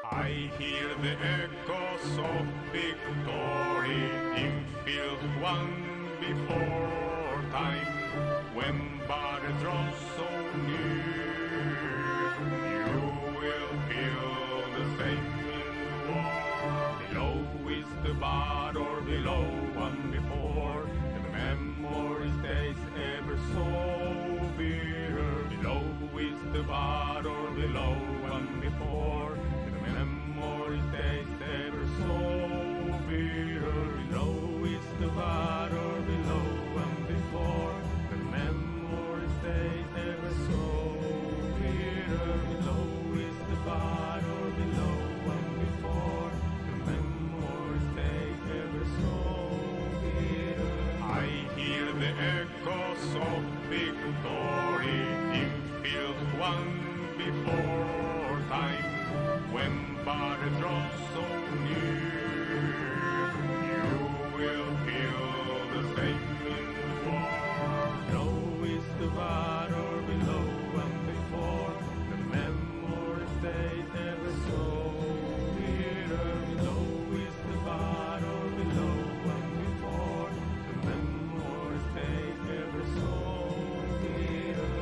I hear the echoes of victory in field one before time, when battle draws so near. You will feel the same in war. Below is the battle, below one before, and the memory stays ever so bitter. Below is the battle, below one before, and the memory stays ever so bitter. Below is the battle, below one before, and the memory stays ever so bitter. Below is the battle, below one before, and the memory stays ever so bitter. I hear the echoes of victory in field one before time, when battle draws so near. You will feel the same in war. Below is the battle, below one before, the memory stays ever so bitter. Below is the battle, below one before, the memory stays ever so bitter.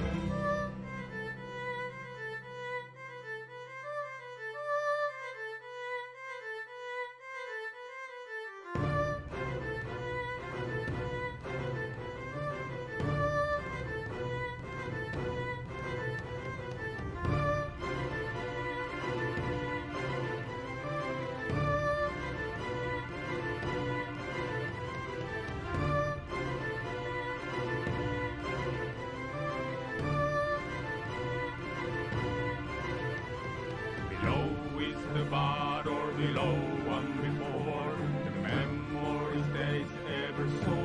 Below is the battle, below one before, and the memory stays ever so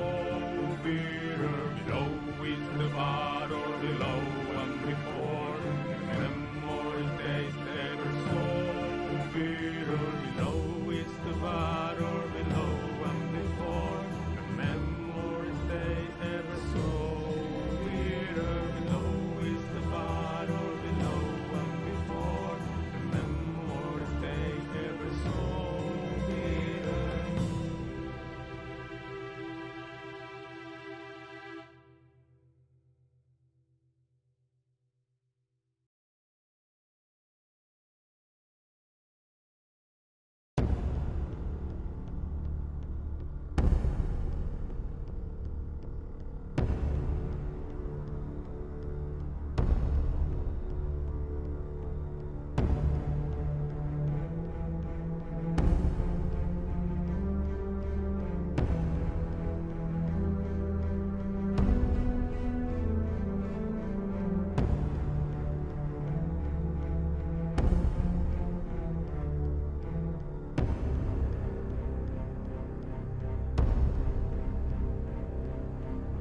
bitter. Below is the battle, below one before, and the memory stays ever so bitter. Below is the battle, below one before, and the memory stays ever so bitter. Below is the battle, below one before, the memory stays ever so bitter.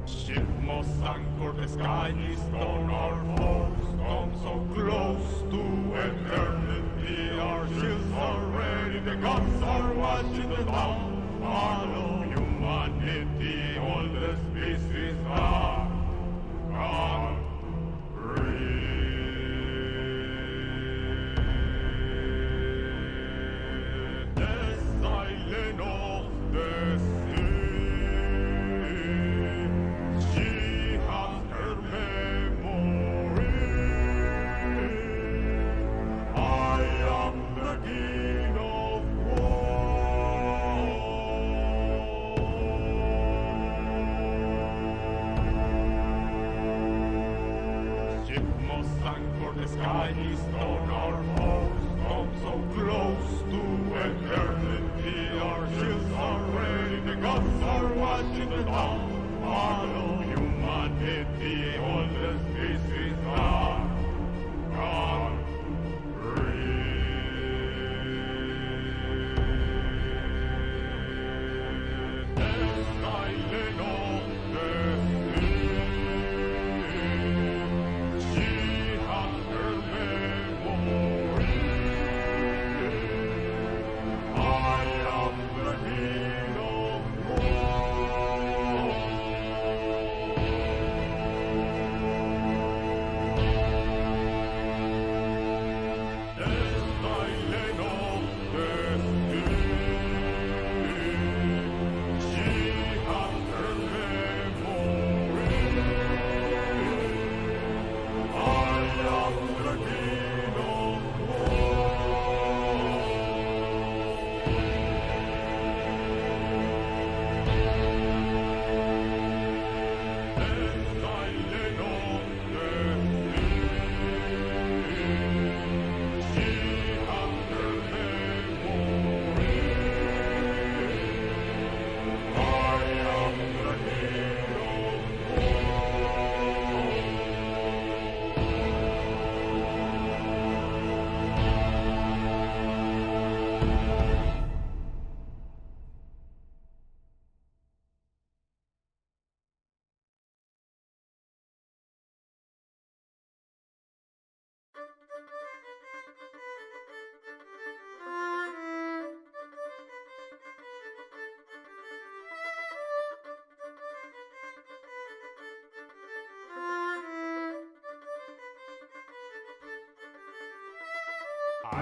Ship must anchor, the sky is on our foes. Come so close to eternity, our shields are ready, the guns are watching the town. Follow humanity, all the species are gone. Read the silence of the the sky is on our foes. Come so close to eternity, our shields are ready, the guns are watching the town. Follow humanity, all the species are gone. Read the silence of the I am the king of war.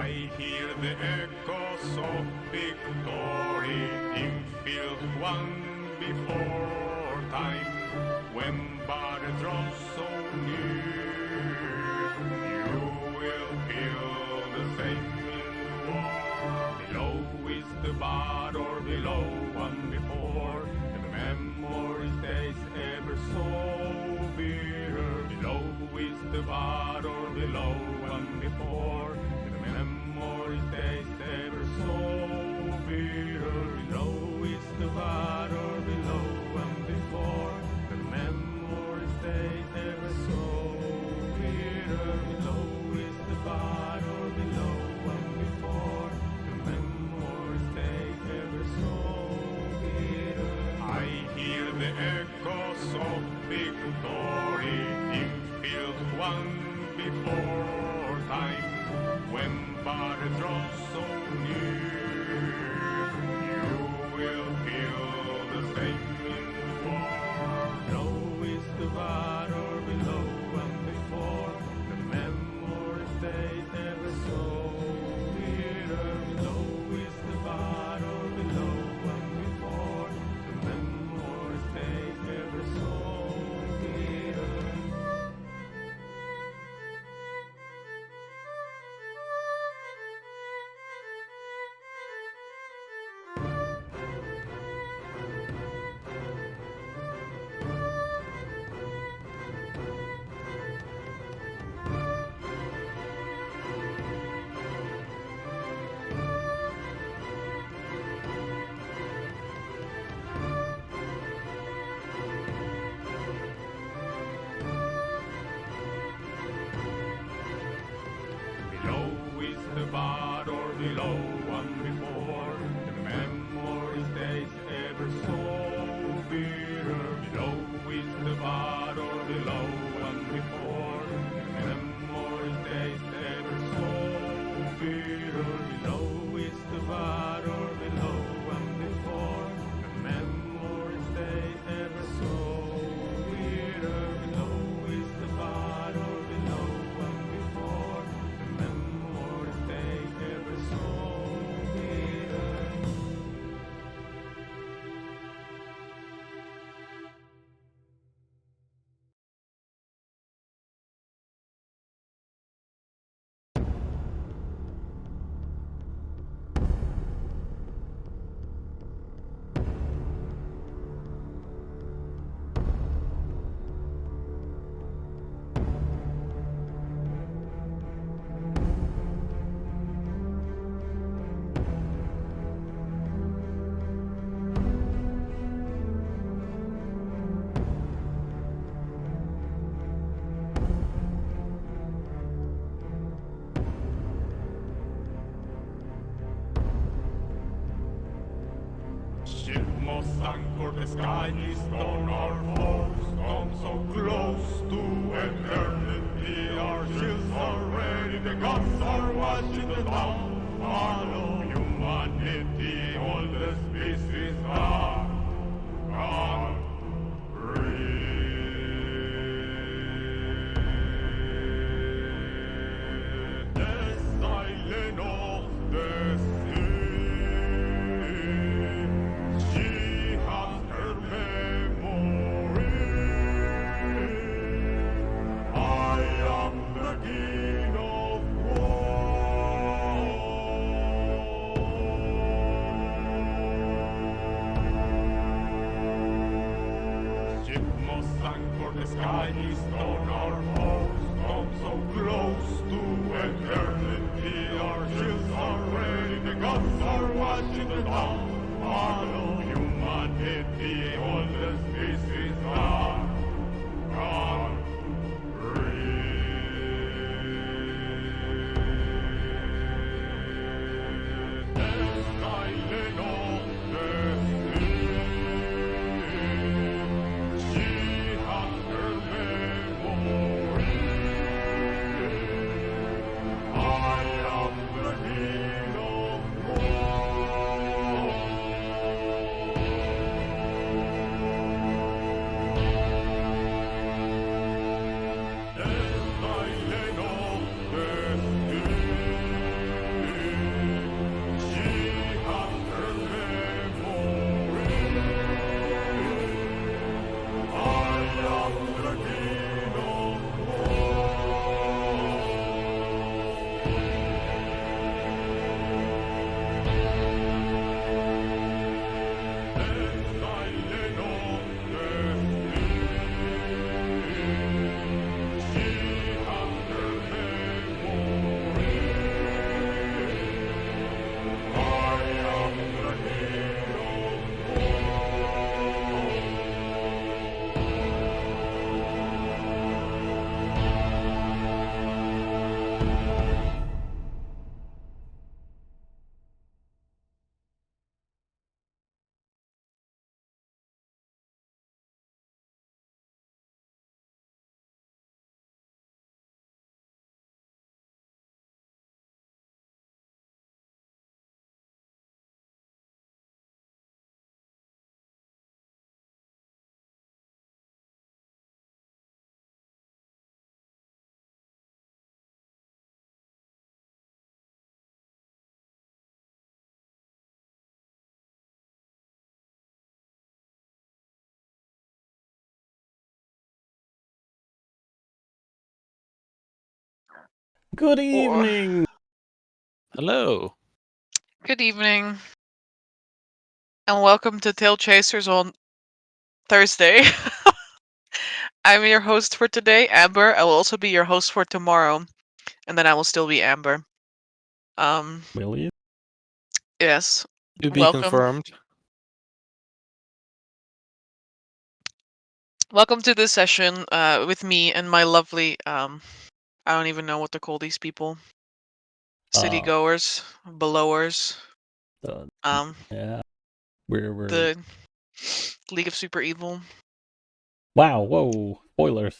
I hear the echoes of victory in field one before time, when battle draws so near. You will feel the same in war. Below is the battle, below one before, and the memory stays ever so bitter. Below is the battle, below one before, and the memory stays ever so bitter. Below is the battle, below one before, and the memory stays ever so bitter. Below is the battle, below one before, and the memory stays ever so bitter. I hear the echoes of victory in field one before time, when battle draws so near. You will feel the same in war. Below is the battle, below one before, the memory stays ever so bitter. Below is the battle, below one before, the memory stays ever so bitter. Below is the battle, below one before, and the memory stays ever so bitter. Below is the battle, below one before, and the memory stays ever so bitter. Below is the battle, below one before, and the memory stays ever so bitter. Below is the battle, below one before, the memory stays ever so bitter. Ship must anchor, the sky is on our foes. Come so close to eternity, our shields are ready, the guns are watching the dawn. Follow humanity, all the species are gone. Breathe the silence of the sea. She has her memory. I am the king of war. Ship must anchor, the sky is on our foes. Come so close to eternity, our shields are ready, the guns are watching the dawn. Follow humanity, all the species are gone. Breathe the silence of the sea. She has her memory. I am the king of war. Good evening! Hello. Good evening, and welcome to TaleChasers on Thursday. I'm your host for today, Amber. I will also be your host for tomorrow, and then I will still be Amber. Will you? Yes. To be Welcome. confirmed. Welcome to this session with me and my lovely, I don't even know what to call these people. City goers, belowers, The, um, yeah, we're... the League of Super Evil. Wow, whoa, spoilers.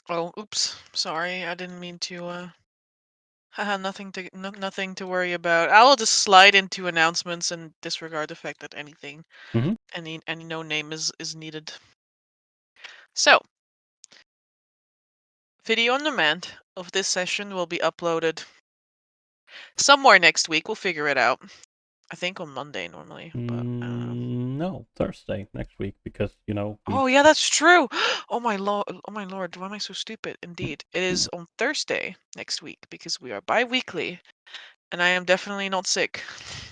Oh, oops. Sorry, I didn't mean to, Haha, nothing to worry about. I will just slide into announcements and disregard the fact that Mhm. any no name is needed. So, video on demand of this session will be uploaded somewhere next week. We'll figure it out. I think on Monday normally, but I don't know. No, Thursday next week because, we... Oh yeah, that's true. Oh my lord! Oh my lord! Why am I so stupid? Indeed, it is on Thursday next week because we are bi-weekly, and I am definitely not sick,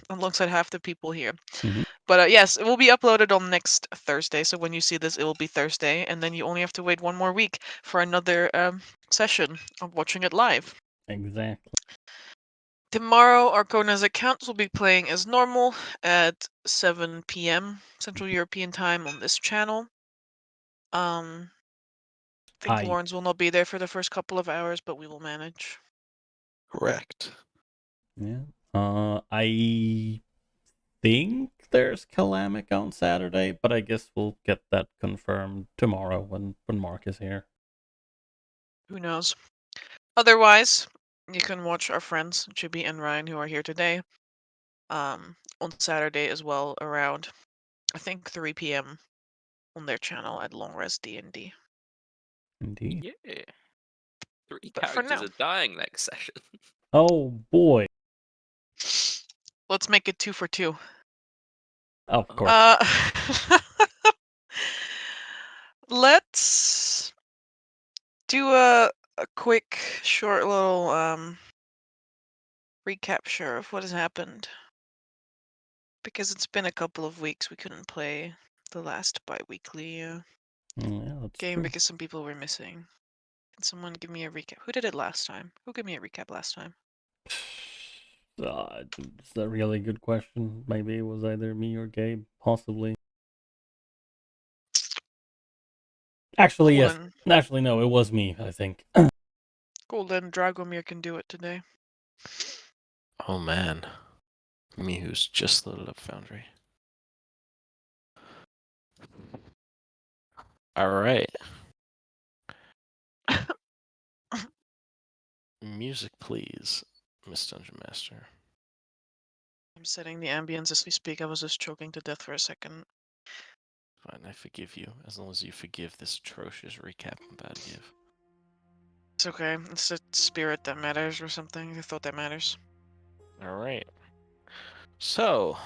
alongside half the people here. Mhm. But yes, it will be uploaded on next Thursday. So when you see this, it will be Thursday, and then you only have to wait one more week for another session of watching it live. Exactly. Tomorrow, Arkona's accounts will be playing as normal at 7 p.m. Central European Time on this channel. I think I... Lawrence will not be there for the first couple of hours, but we will manage. Correct. Yeah. I think there's Calamica on Saturday, but I guess we'll get that confirmed tomorrow when Mark is here. Who knows? Otherwise, you can watch our friends Chibi and Ryan, who are here today, on Saturday as well, around I think 3 p.m. on their channel at Long Rest D&D. Indeed. Yeah. 3 But for characters now, are dying next session. Oh boy. let's make it 2 for 2. Of course. Uh, let's do a quick, short little recapture of what has happened. Because it's been a couple of weeks, we couldn't play the last bi-weekly Yeah, that's game true. because some people were missing. Can someone give me a recap? Who did it last time? Who gave me a recap last time? It's a really good question. Maybe it was either me or Gabe, possibly. Actually, Cool yes. then. Actually, no, it was me, I think. Cool then. Dragomir can do it today. Oh man. Me who's just loaded up Foundry. Alright. Music please, Miss Dungeon Master. I'm setting the ambience as we speak. I was just choking to death for a second. Fine, I forgive you, as long as you forgive this atrocious recap I'm about to give. It's okay. It's the spirit that matters or something. I thought that matters. Alright. So,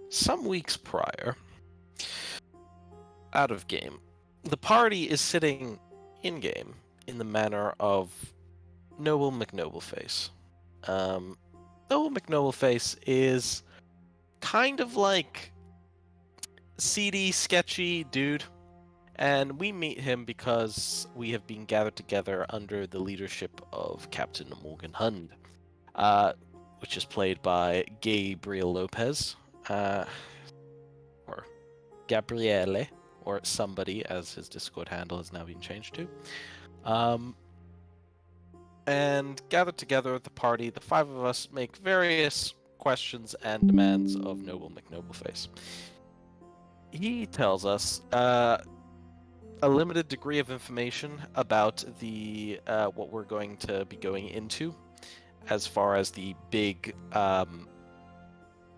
some weeks prior, out of game, the party is sitting in game in the manner of Noble McNobleface. Noble McNobleface is kind of like seedy, sketchy dude, and we meet him because we have been gathered together under the leadership of Captain Morgen Hund, which is played by Gabriel Lopez, or Gabriele, or somebody, as his Discord handle has now been changed to. And gathered together at the party, the five of us make various questions and demands of Noble McNobleface. He tells us a limited degree of information about the what we're going to be going into, as far as the big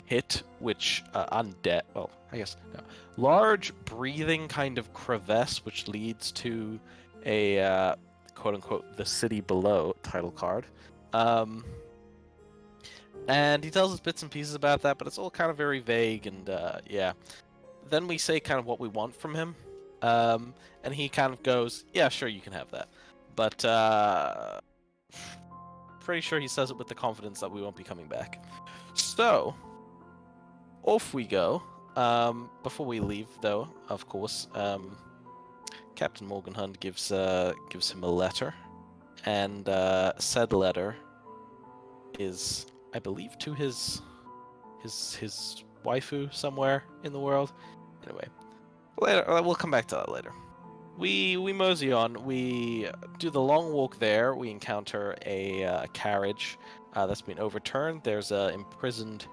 hit, which undead. Well, I guess no, large breathing kind of crevasse, which leads to a quote unquote the city below title card. And he tells us bits and pieces about that, but it's all kind of very vague, and yeah. Then we say kind of what we want from him, and he kind of goes, yeah, sure, you can have that. But pretty sure he says it with the confidence that we won't be coming back. So, off we go. Before we leave, though, of course, Captain Morgen Hund gives him a letter, and said letter is, I believe, to his waifu somewhere in the world. Anyway, later we'll come back to that later. We mosey on. We do the long walk there. We encounter a carriage that's been overturned. There's a imprisoned.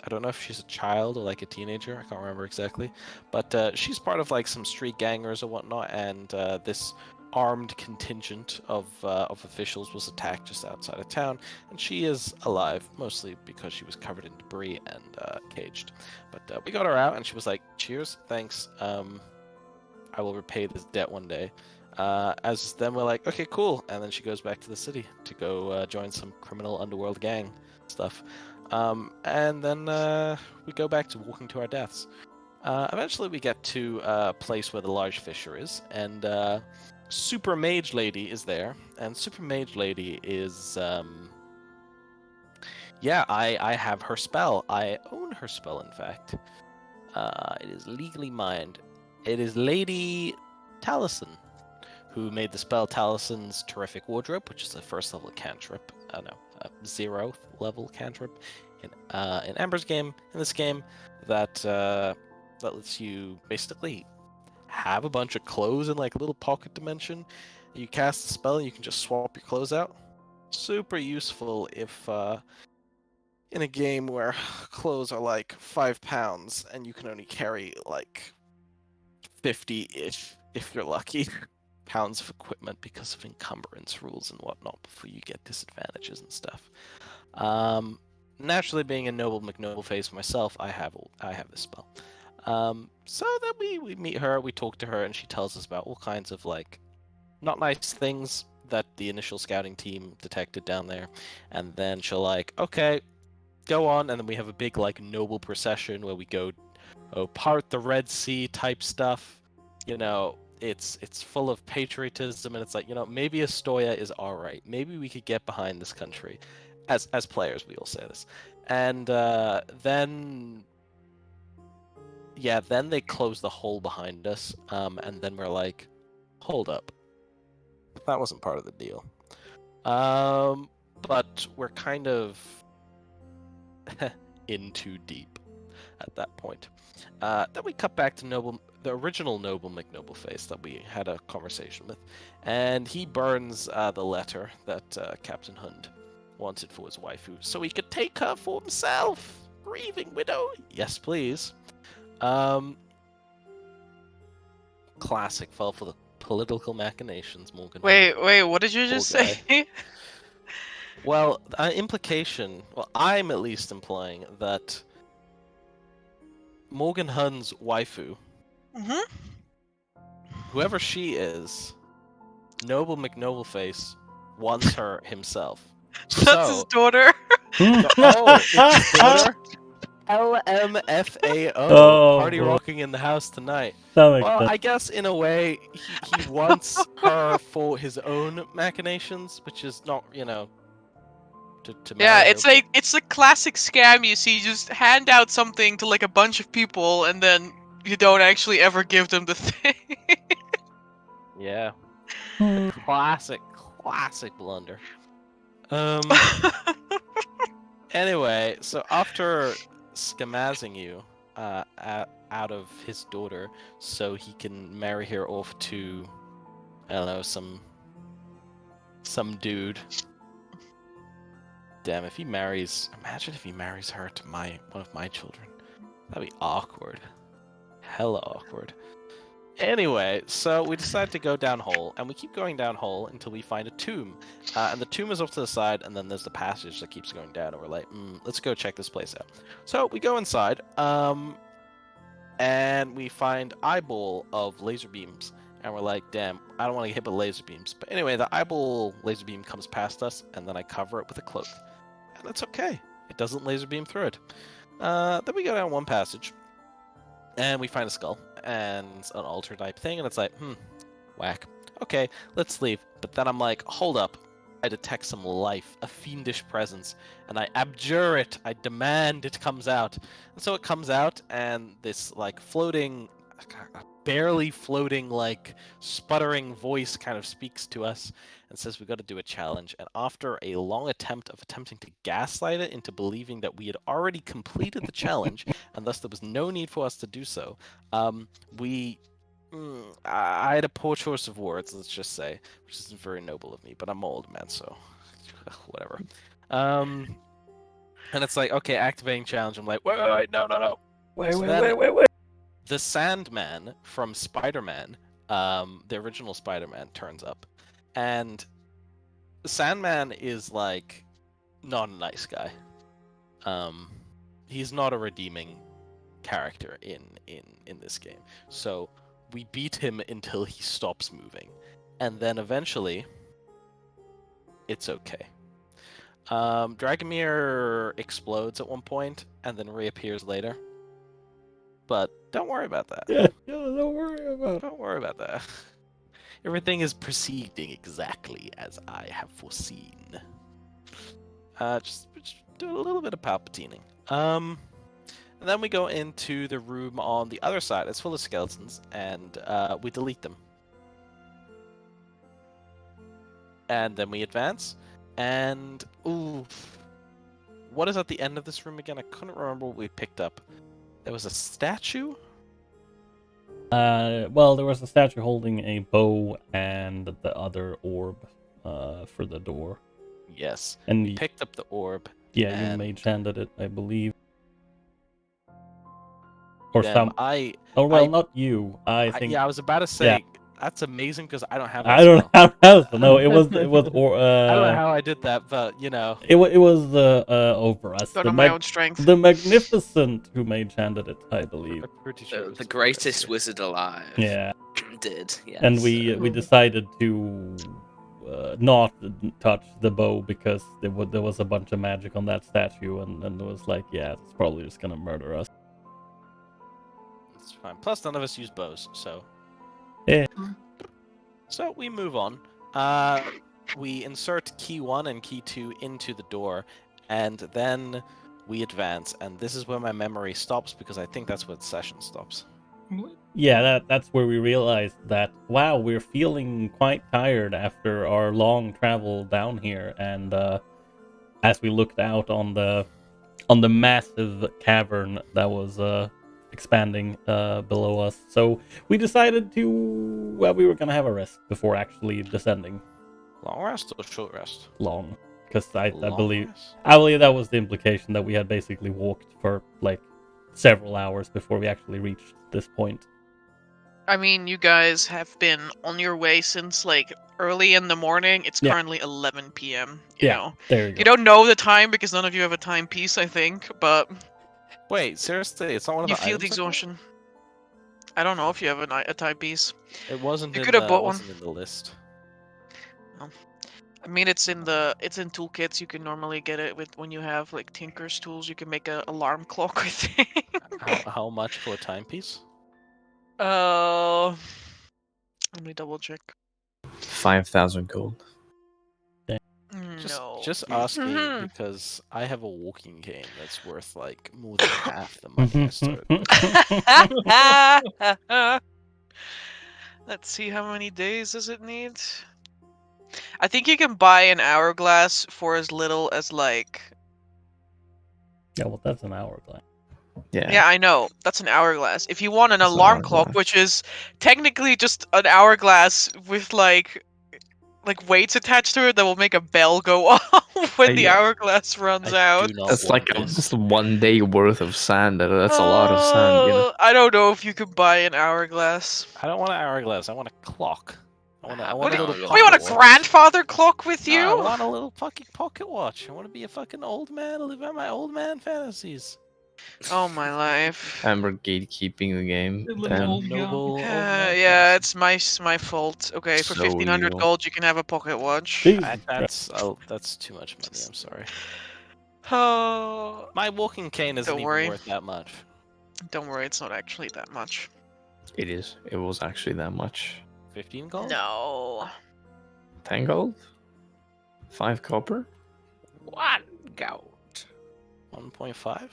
I don't know if she's a child or like a teenager. I can't remember exactly, but she's part of like some street gangers or whatnot. And this armed contingent of officials was attacked just outside of town, and she is alive, mostly because she was covered in debris and caged. But we got her out, and she was like, "Cheers, thanks. I will repay this debt one day." As then we're like, "Okay, cool," and then she goes back to the city to go join some criminal underworld gang stuff. And then we go back to walking to our deaths. Eventually we get to a place where the large fissure is, and Super Mage Lady is there. And Super Mage Lady is, I have her spell. I own her spell, in fact. It is legally mine. It is Lady Taliesin, who made the spell Talison's Terrific Wardrobe, which is a first level cantrip. A 0th level cantrip in Amber's game. In this game, that lets you basically have a bunch of clothes in like a little pocket dimension. You cast the spell, and you can just swap your clothes out. Super useful if in a game where clothes are like 5 pounds and you can only carry like 50-ish, if you're lucky, pounds of equipment because of encumbrance rules and whatnot before you get disadvantages and stuff. Naturally, being a noble McNobleface myself, I have this spell. So then we meet her, we talk to her, and she tells us about all kinds of like not nice things that the initial scouting team detected down there, and then she'll like, okay, go on, and then we have a big like noble procession where we go part the Red Sea type stuff. You know, it's full of patriotism, and it's like, you know, maybe Ostoya is all right. Maybe we could get behind this country. As players, we all say this. And then they close the hole behind us, and then we're like, hold up. That wasn't part of the deal. But we're kind of in too deep at that point. Then we cut back to the original Noble McNobleface that we had a conversation with, and he burns the letter that Captain Hund wanted for his waifu, so he could take her for himself. Grieving widow, yes please. Classic, fell for the political machinations, Morgan. Wait, what did you just say? Well, implication. Well, I'm at least implying that Morgan Hund's waifu, whoever she is, Noble McNobleface wants her himself. That's his daughter. It's his daughter. LMFAO. Oh, Party boy. rocking in the house tonight. That makes Well, sense. I guess in a way, he wants her for his own machinations, which is not, you know, to Yeah, marry it's her, like it's a classic scam. You see, you just hand out something to like a bunch of people, and then you don't actually ever give them the thing. Yeah. Hmm. Classic blunder. Anyway, so after schemazing you out of his daughter so he can marry her off to, I don't know, some dude. Damn, imagine if he marries her to one of my children. That'd be awkward. Hella awkward. Anyway, so we decide to go down hole, and we keep going down hole until we find a tomb. And the tomb is off to the side, and then there's the passage that keeps going down, and we're like, let's go check this place out. So we go inside, and we find eyeball of laser beams, and we're like, damn, I don't want to get hit with laser beams. But anyway, the eyeball laser beam comes past us, and then I cover it with a cloak. And that's okay. It doesn't laser beam through it. Then we go down one passage, and we find a skull and an altar type thing, and it's like, whack. Okay, let's leave. But then I'm like, hold up. I detect some life, a fiendish presence, and I abjure it. I demand it comes out. And so it comes out, and this like floating, barely floating, like sputtering voice kind of speaks to us and says we got to do a challenge. And after a long attempt of attempting to gaslight it into believing that we had already completed the challenge, and thus there was no need for us to do so, I had a poor choice of words, let's just say, which isn't very noble of me, but I'm old, man, so whatever. And it's like, okay, activating challenge. I'm like, wait, no. Wait. The Sandman from Spider-Man, the original Spider-Man, turns up, and the Sandman is like not a nice guy. He's not a redeeming character in this game. So we beat him until he stops moving, and then eventually it's okay. Dragomir explodes at one point and then reappears later. But don't worry about that. Yeah, don't worry about it. Don't worry about that. Everything is proceeding exactly as I have foreseen. Just do a little bit of palpatining. And then we go into the room on the other side. It's full of skeletons, and we delete them. And then we advance, and ooh, what is at the end of this room again? I couldn't remember what we picked up. There was a statue? Well, there was a statue holding a bow and the other orb for the door. Yes. And We picked up the orb. yeah, you and mage handed it, I believe. Or then some. Oh well, not you. I think. Yeah, I was about to say, that's amazing because I don't have that I don't spell. have to know. It was or I don't know how I did that, but you know. It was over us. Don't know my own strength. The magnificent who mage handed it, I believe. I'm pretty sure it was The the greatest Rooster. wizard alive. Yeah. Did. Yes. And we decided to not touch the bow because there was a bunch of magic on that statue, and it was like, yeah, it's probably just gonna murder us. It's fine. Plus, none of us use bows, so. Yeah. So we move on. We insert key 1 and key 2 into the door, and then we advance. And this is where my memory stops because I think that's where the session stops. Yeah, that's where we realized that, wow, we're feeling quite tired after our long travel down here, and as we looked out on the massive cavern that was expanding below us, so we decided we were gonna have a rest before actually descending. Long rest or short rest? Long, because I Long believe rest? that was the implication, that we had basically walked for like several hours before we actually reached this point. I mean, you guys have been on your way since like early in the morning. It's Yeah. currently 11 p.m. You know, There you go. you don't know the time because none of you have a timepiece, I think, but Wait, seriously? It's not one of you the feel the items I got? exhaustion. I don't know if you have a timepiece. It wasn't You in could have the, bought it one. wasn't in the list. I mean, it's in toolkits. You can normally get it with when you have like Tinker's tools. You can make an alarm clock, I think. How much for a timepiece? Let me double check. 5,000 gold. No. Just asking because I have a walking cane that's worth like more than half the money I started with. Let's see, how many days does it need? I think you can buy an hourglass for as little as like. Yeah, well, that's an hourglass. Yeah, I know. That's an hourglass. If you want an That's an alarm clock, hourglass. which is technically just an hourglass with like weights attached to it that will make a bell go off when the Yeah. hourglass runs I out. do not That's like want this. just 1 day worth of sand. That's a lot of sand, you know. I don't know if you can buy an hourglass. I don't want an hourglass. I want a clock. I want What a do you- little. what You want a pocket watch. grandfather clock with you? No, I want a little fucking pocket watch. I want to be a fucking old man, live out my old man fantasies. Oh my life. Amber gatekeeping the game. Little Damn. old girl. Noble old man Yeah, fantasies. it's my fault. Okay, for So 1,500 evil. gold, you can have a pocket watch. Jesus Christ. That's too much money. I'm sorry. Oh, My walking cane isn't Don't even worry. worth that much. don't worry, it's not actually that much. It is. It was actually that much. 15 gold? No. 10 gold? 5 copper? 1 gold. 1.5.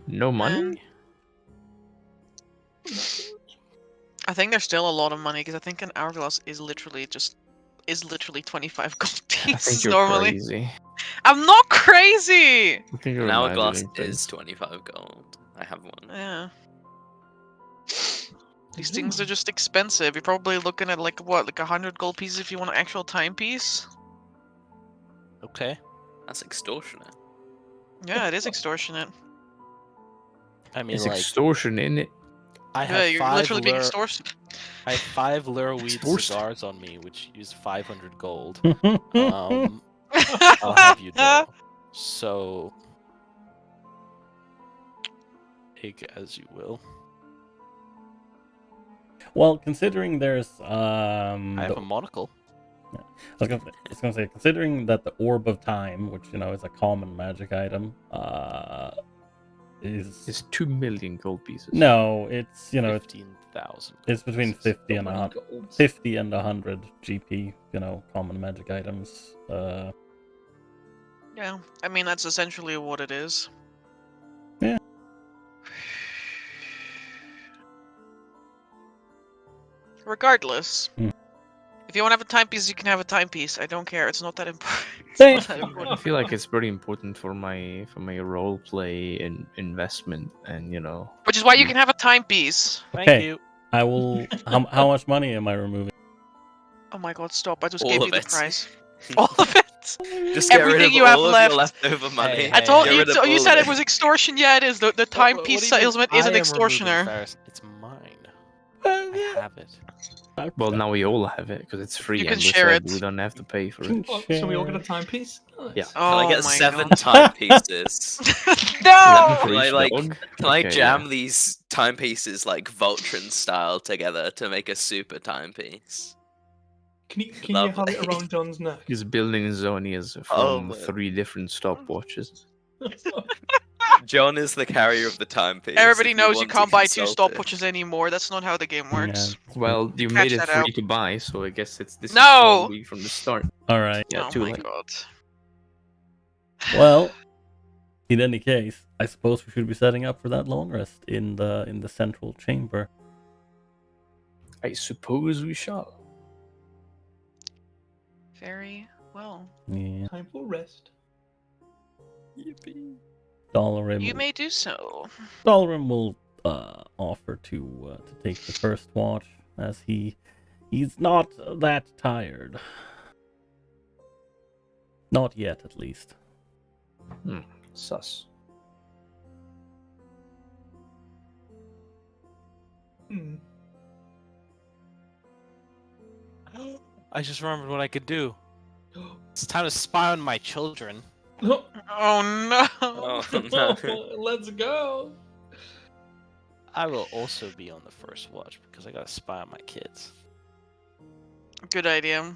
No money? And I think there's still a lot of money because I think an hourglass is literally 25 gold I think pieces you're normally. crazy. I'm not crazy. I think you're An hourglass imagining things. is 25 gold. I have one. Yeah. These things are just expensive. You're probably looking at like 100 gold pieces if you want an actual timepiece. Okay. That's extortionate. Yeah, it is extortionate. I mean, It's like, extortion in it. I Yeah, have you're 5 literally being lure, extortionate. I have 5 Lureweed Extortion. cigars on me, which use 500 gold. well, I'll have you know. So, take as you will. considering there's I have the- a monocle. I was gonna say, considering that the orb of time, which is a common magic item, is It's 2 million gold pieces. no, it's 15,000. it's between 50 and So many 100, golds. 50 and 100 GP. Common magic items. Yeah, I mean that's essentially what it is. Yeah. Regardless, Hmm. if you want to have a timepiece, you can have a timepiece. I don't care. It's not that important. Thank It's not that I important. feel like it's pretty important for my role play and investment, and Which is why you can have a timepiece. Thank Okay. you. I will. How much money am I removing? Oh my god, stop! I just All gave of you the it. price. All of it. Just get rid Everything of you have all of left. your leftover money. Hey, I told Get you. rid of You all said of it was extortion. Yeah, it is. The What do timepiece you mean salesman is I an am removing, extortioner. Ferris? It's mine. I have it. well, now we all have it because it's free. You can and we share said it. We don't have to pay for it. Oh, so we all get a timepiece? Nice. Yeah. Can I Oh get my 7 god. timepieces? No. Can I, Preach, like- dog. Can I Okay, jam yeah. these timepieces like Voltron style together to make a super timepiece? Can you have it Lovely. around John's neck? He's building his own. He has Oh, from man. 3 different stopwatches. John is the carrier of the timepiece. Everybody if knows you want to can't buy 2 consult him. stopwatches anymore. That's not how the game works. Well, you Patch made it that free out. to buy, so I guess this is No! probably from the start. All right. Yeah, Oh too my late. god. Well, in any case, I suppose we should be setting up for that long rest in the central chamber. I suppose we shall. Very well. Yeah. Time for rest. Dalarim. You may do so. Dalarim will offer to take the first watch, as he's not that tired. Not yet, at least. Sus. Hmm. I just remembered what I could do. It's time to spy on my children. Oh, Oh no. Oh, no. let's go. I will also be on the first watch because I gotta spy on my kids. Good idea.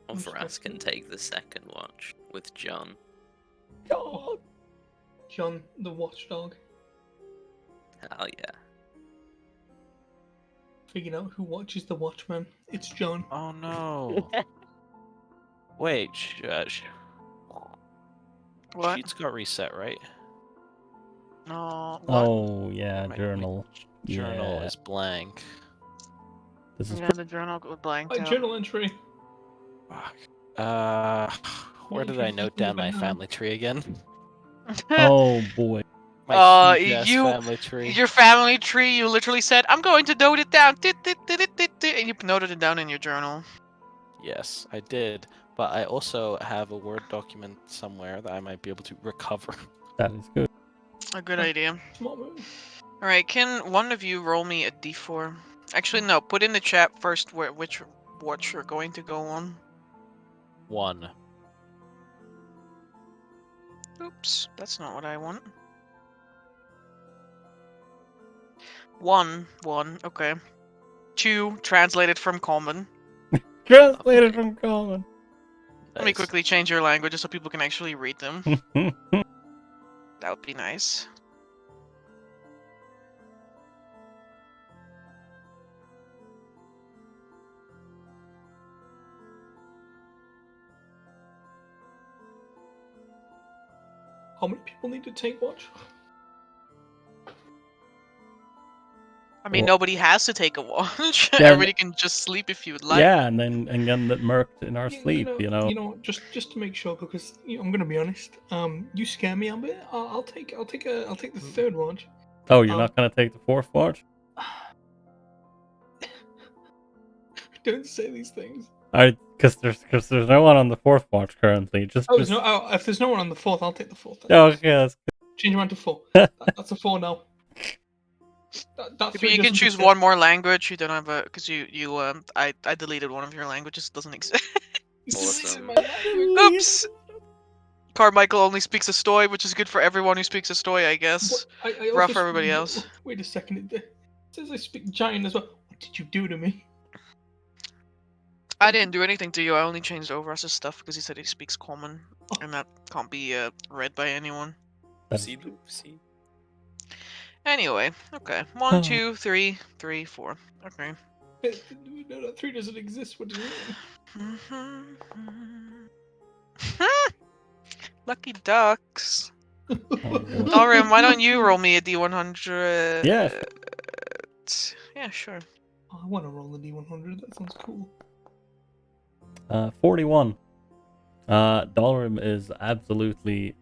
Alvaras can take the second watch with John. God. John, the watchdog. Hell yeah. Figuring out who watches the Watchman. It's John. Oh no. Wait, What? sheets got reset, right? No. What? Oh yeah, My journal. journal Yeah. is blank. This is Yeah, the journal was blanked A out. journal entry. Fuck. Well, Where did you I should note just down leave it my now. family tree again? Oh boy. My huge-ass you- family tree. Your family tree, you literally said, I'm going to note it down. And you noted it down in your journal. Yes, I did. But I also have a Word document somewhere that I might be able to recover. That is good. A good idea. Smart move. Alright, can one of you roll me a d4? Actually, no, put in the chat first which watch you're going to go on. 1. Oops, that's not what I want. 1, okay. 2, translated from common. Translated from common. Let me Nice. quickly change your language so people can actually read them. That would be nice. How many people need to take watch? I mean, Well- nobody has to take a watch. Yeah, Everybody can just sleep if you would like. Yeah, and then that murked in our You- sleep, you know. Just to make sure, because I'm gonna be honest. You scare me a bit. I'll take the third watch. Oh, you're not gonna take the fourth watch? Don't say these things. Because there's no one on the fourth watch currently. Just Oh, if there's no one on the fourth, I'll take the fourth. Oh, okay, that's Change mine to 4. That's a 4 now. That Maybe 3 you can doesn't choose exist. one more language. You don't have a because I deleted one of your languages. It doesn't exist. This Awesome. isn't my language. Oops. Carmichael only speaks Ostoya, which is good for everyone who speaks Ostoya, I guess. What- I Rough also for everybody speak- else. Wait a second. It says I speak giant as well. What did you do to me? I didn't do anything to you. I only changed Overus's stuff because he said he speaks common, and that can't be read by anyone. Oopsie doopsie. Anyway, okay. 1, 2, 3, 3, 4. Okay. No, 3 doesn't exist. What do you mean? Lucky ducks. Oh, Dalrim, why don't you roll me a D100? Yeah. Yeah, sure. Oh, I want to roll the D100. That sounds cool. 41. Dalrim is absolutely,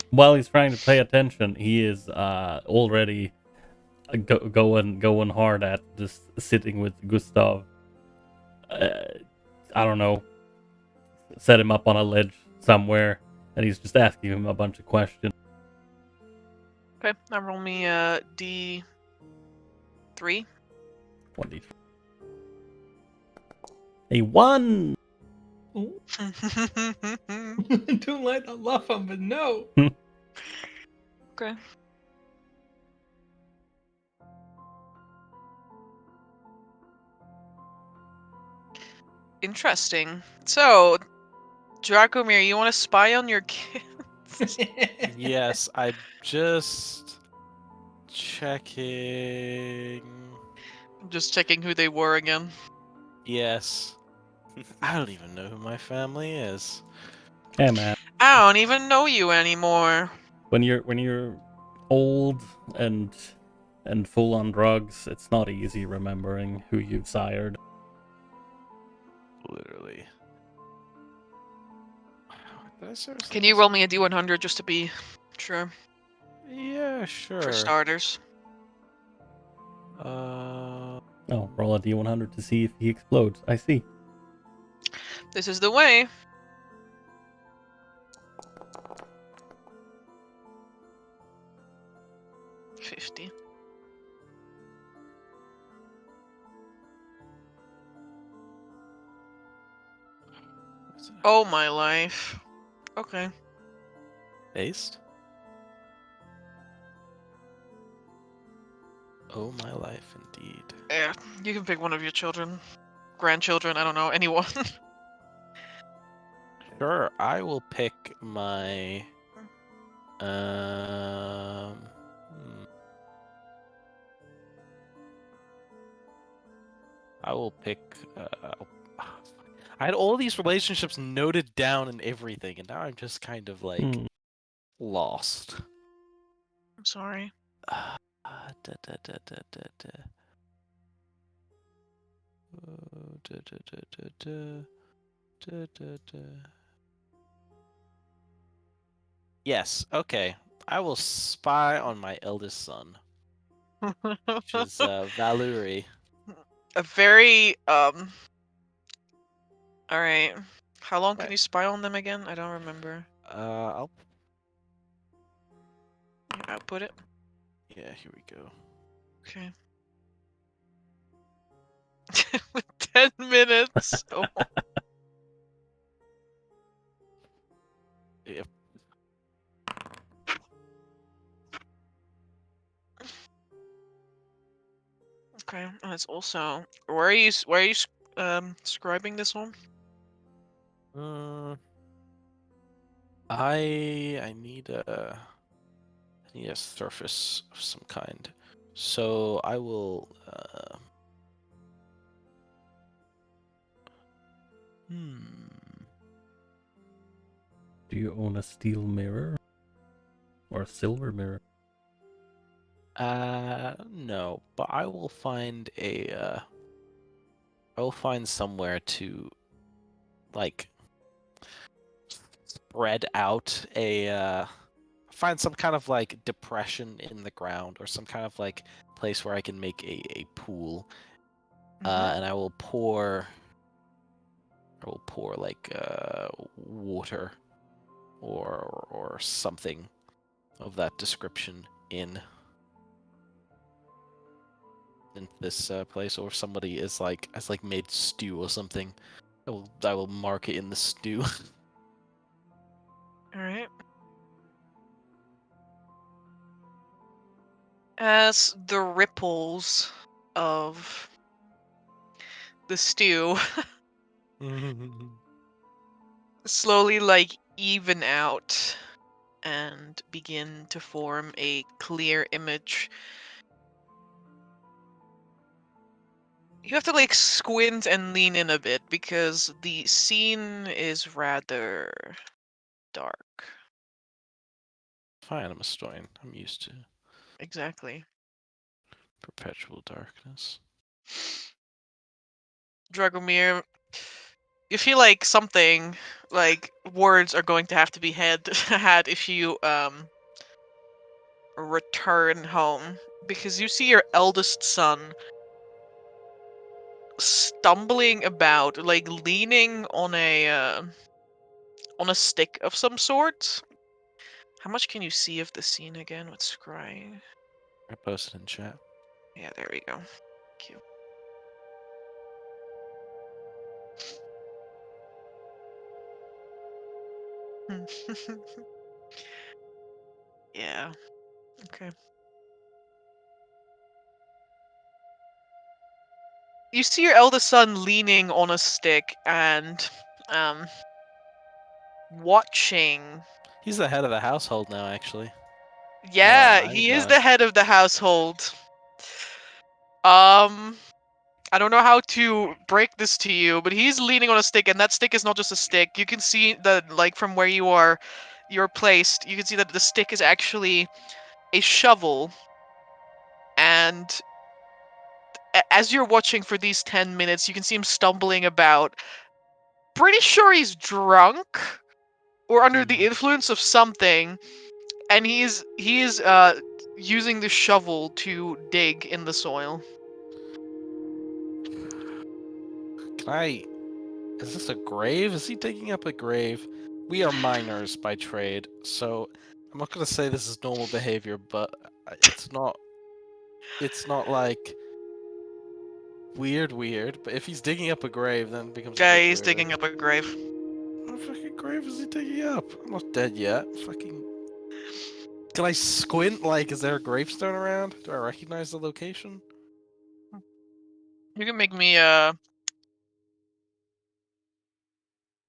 while he's trying to pay attention, he is already going hard at just sitting with Gustav. I don't know, set him up on a ledge somewhere, and he's just asking him a bunch of questions. Okay, now roll me a D3. 23. A 1. Oh, don't like that laugh on, but no. Okay. Interesting. So, Dracomir, you want to spy on your kids? Yes, I'm just checking. I'm just checking who they were again. Yes. I don't even know who my family is. Hey man, I don't even know you anymore. when you're old and full on drugs, it's not easy remembering who you've sired. Literally. Did I seriously Can you just- roll me a D100 just to be sure? Yeah, sure. For starters. Oh, roll a d100 to see if he explodes. I see. This is the way. $50. Oh my life. Okay. Based? Oh, my life, indeed. Yeah, you can pick one of your children. Grandchildren, I don't know, anyone. Sure, I will pick my. Hmm. I will pick. I had all these relationships noted down and everything, and now I'm just kind of like lost. I'm sorry. Da, da, da, da, da, da. Da, da, da, da, da. Da, da, da. Yes, okay. I will spy on my eldest son, which is Valuri. A very, Alright. How long can Right. you spy on them again? I don't remember. I'll. You output it? Yeah, here we go. Okay. With 10 minutes. Oh. Yep. Okay, and it's also where are you scribing this one? I need a surface of some kind. So I will Do you own a steel mirror? or silver mirror? No, but I will find I will find somewhere to, like, spread out find some kind of, like, depression in the ground, or some kind of, like, place where I can make a pool. Mhm. And I will pour like water or something of that description in this place, or if somebody has made stew or something, I will mark it in the stew. All right. As the ripples of the stew slowly like even out and begin to form a clear image, you have to like squint and lean in a bit because the scene is rather dark. Fine, I'm a Stoyan. I'm used to Exactly. perpetual darkness. Dragomir, you feel like something, like words are going to have to be had if you return home, because you see your eldest son stumbling about, like leaning on a stick of some sort. How much can you see of the scene again? What's scrying? I posted in chat. Yeah, there we go. Cute. Yeah. Okay. You see your eldest son leaning on a stick and watching. He's the head of the household now, actually. Yeah, I he is got the it. head of the household. I don't know how to break this to you, but he's leaning on a stick, and that stick is not just a stick. You can see that, like, from where you're placed, you can see that the stick is actually a shovel. And as you're watching for these 10 minutes, you can see him stumbling about. Pretty sure he's drunk or under the influence of something, and he's using the shovel to dig in the soil. Is this a grave? Is he digging up a grave? We are miners by trade, so I'm not gonna say this is normal behavior, but it's not. It's not like weird. But if he's digging up a grave, then it becomes a Yeah, bit he's weirder. digging up a grave. What fucking grave is he digging up? I'm not dead yet. Fucking. Can I squint? Like, is there a gravestone around? Do I recognize the location? You can make me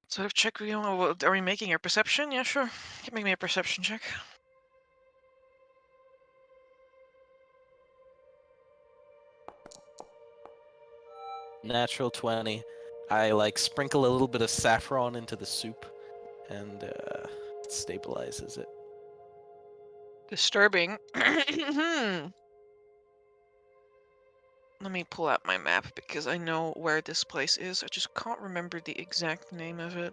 sort of check. Are we making your perception? Yeah, sure. You can make me a perception check. Natural 20. I like sprinkle a little bit of saffron into the soup, and it stabilizes it. Disturbing. Let me pull out my map because I know where this place is. I just can't remember the exact name of it.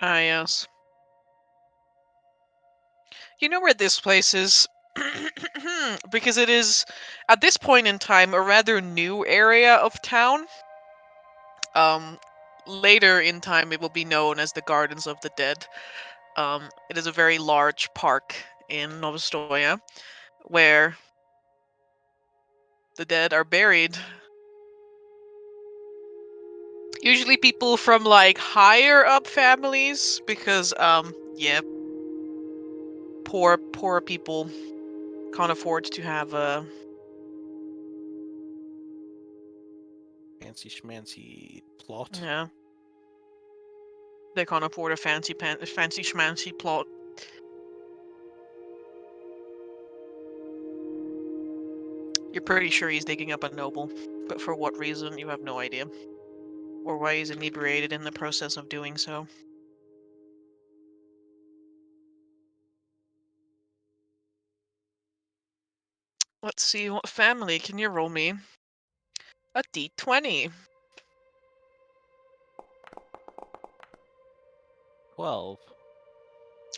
Ah, yes. You know where this place is? Because it is, at this point in time, a rather new area of town. Later in time, it will be known as the Gardens of the Dead. It is a very large park in Ostoya where the dead are buried. Usually people from like higher up families because yeah, poor people can't afford to have a Fancy schmancy plot. yeah. They can't afford a fancy schmancy plot. You're pretty sure he's digging up a noble, but for what reason, you have no idea. Or why he's inebriated in the process of doing so. Let's see, what family can you roll me? A d20. 12.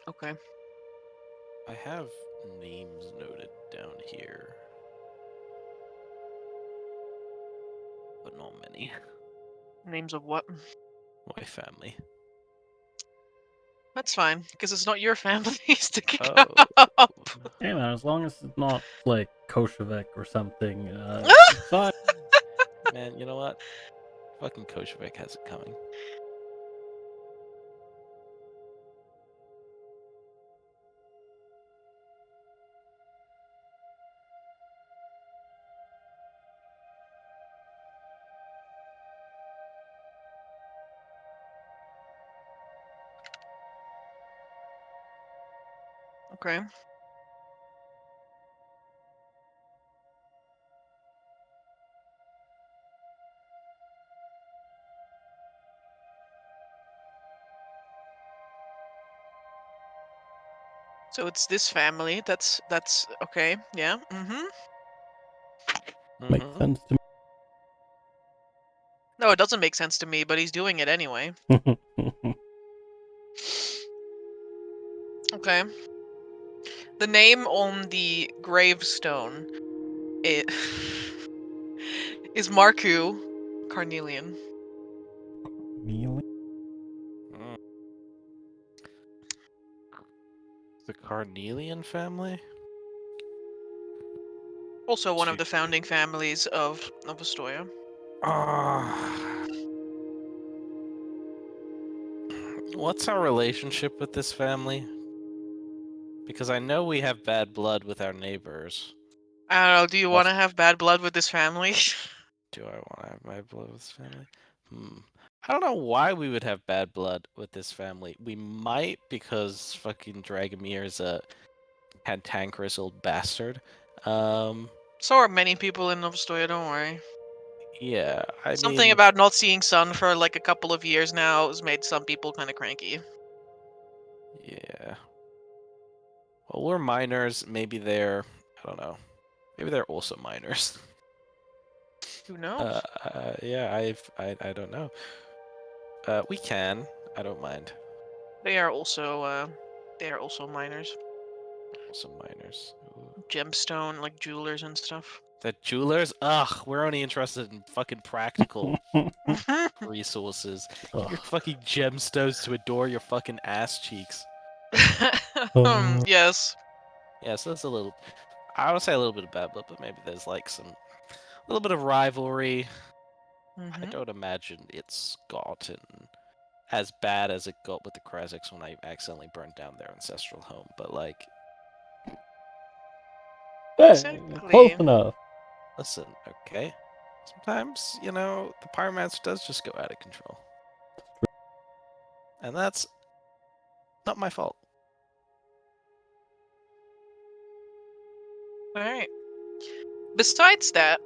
Okay. I have names noted down here, but not many. Names of what? My family. That's fine, because it's not your family he's digging Oh. up. Hey man, as long as it's not like Koshevek or something, fine. Man, you know what? Fucking Koshevik has it coming. Okay. So it's this family. That's okay. Yeah. Mm-hmm. Makes sense to No, it doesn't make sense to me, but he's doing it anyway. me. Okay. The name on the gravestone it is Marku Carnelian. Really? Mm. The Carnelian family? Also one of Gee. the founding families of Ostoya. What's our relationship with this family? Because I know we have bad blood with our neighbors. I don't know, do you want to have bad blood with this family? Do I want to have bad blood with this family? I don't know why we would have bad blood with this family. We might because fucking Dragomir is a cantankerous old bastard. So are many people in Ostoya, don't worry. Yeah, I Something mean, about not seeing sun for like a couple of years now has made some people kind of cranky. yeah. Well, we're minors. Maybe they're, I don't know. Maybe they're also minors. Who knows? Yeah, I don't know. We can. I don't mind. They are also miners. Also minors. Ooh. Gemstone, like jewelers and stuff. The jewelers? Ugh, we're only interested in fucking practical resources. Get your Ugh. fucking gemstones to adore your fucking ass cheeks. Yes. Yeah, so that's a little. I would say a little bit of bad blood, but maybe there's like some. A little bit of rivalry. I Mhm. don't imagine it's gotten as bad as it got with the Kraziks when I accidentally burned down their ancestral home, but like. Hey, Exactly. close enough. Listen, okay? Sometimes, you know, the Pyromancer does just go out of control. And that's not my fault. Alright. Besides that,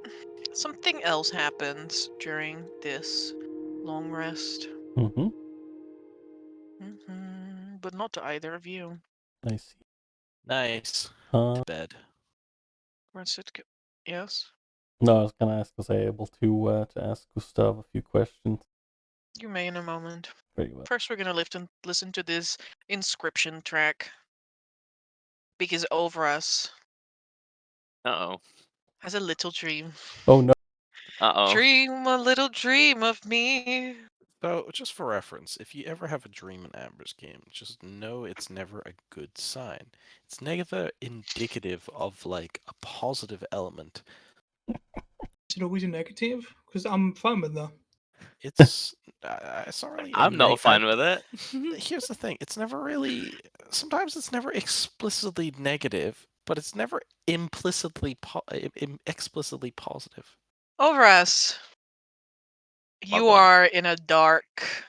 something else happens during this long rest. Mm-hmm. But not to either of you. I see. Nice. To bed. Where's it go? Yes? No, I was gonna ask, was I able to ask Gustav a few questions? You may in a moment. Very well. First, we're gonna listen to this inscription track. Because over us Uh-oh. has a little dream. Oh no. Uh-oh. Dream a little dream of me. So, just for reference, if you ever have a dream in Amber's game, just know it's never a good sign. It's never indicative of, like, a positive element. Is it always a negative? Because I'm fine with that. It's not really. I'm not fine with it. Here's the thing: it's never really. Sometimes it's never explicitly negative. but it's never explicitly positive. Overas, you Well done. are in a dark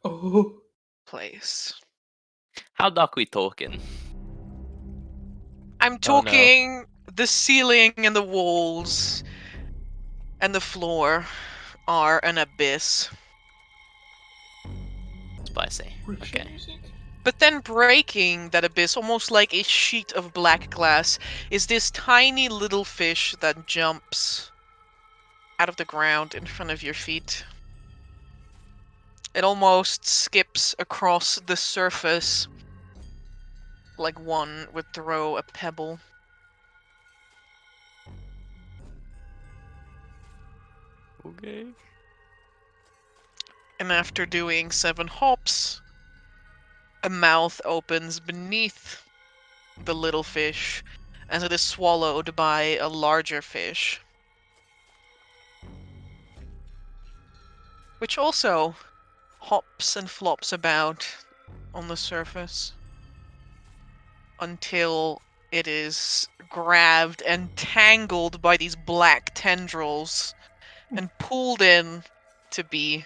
Oh. place. How dark we talking? I'm Oh, no. talking the ceiling and the walls and the floor are an abyss. Spicy. Rooster Okay. music. But then breaking that abyss, almost like a sheet of black glass, is this tiny little fish that jumps out of the ground in front of your feet. It almost skips across the surface like one would throw a pebble. Okay. And after doing 7 hops, a mouth opens beneath the little fish, and it is swallowed by a larger fish, which also hops and flops about on the surface until it is grabbed and tangled by these black tendrils and pulled in to be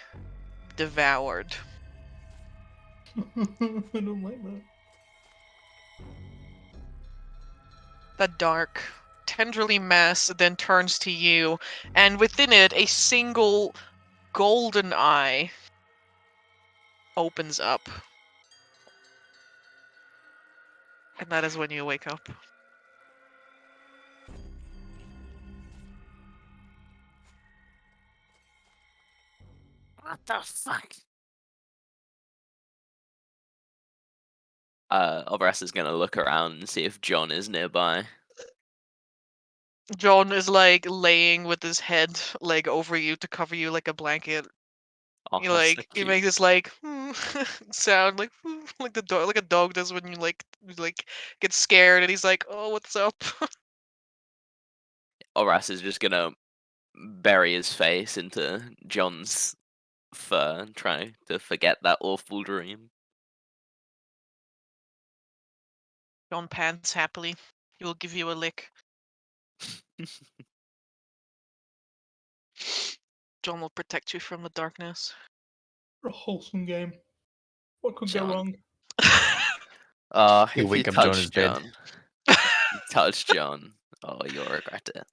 devoured. I don't like that. That dark, tendrily mass then turns to you, and within it, a single golden eye opens up. And that is when you wake up. What the fuck? Obras is gonna look around and see if John is nearby. John is like laying with his head like over you to cover you like a blanket. Oh, You that's so like you cute. make this like sound like like the dog, like a dog does when you like get scared, and he's like, "Oh, what's up?" Obras is just gonna bury his face into John's fur and try to forget that awful dream. John pants happily. He will give you a lick. John will protect you from the darkness. A wholesome game. What could go John. wrong? You If you wake up, John touch is dead. John, you touch John, oh, you'll regret it.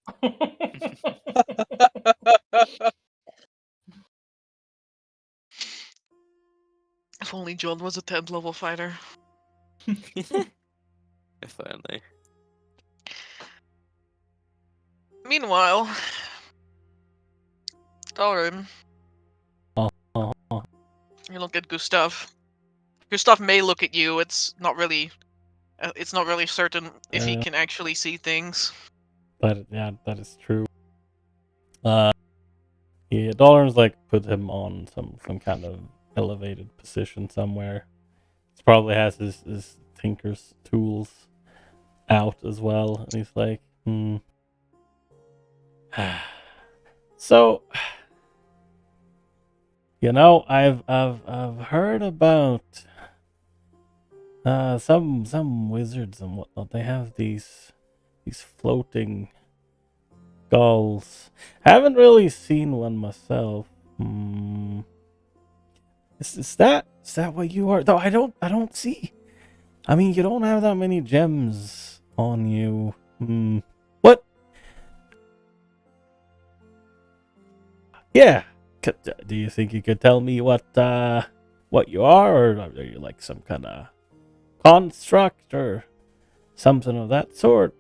If only John was a 10th level fighter. If only. Meanwhile, Dalrin, you look at Gustav. Gustav may look at you. It's not really certain if he can actually see things. But yeah, that is true. Yeah, Dollar's like put him on some kind of elevated position somewhere. He probably has his tinker's tools out as well, and he's like, So, you know, I've heard about some wizards and whatnot. They have these floating skulls. Haven't really seen one myself. Is that what you are? Though I don't see. I mean, you don't have that many gems on you. What? Yeah. Do you think you could tell me what you are, or are you like some kind of construct or something of that sort?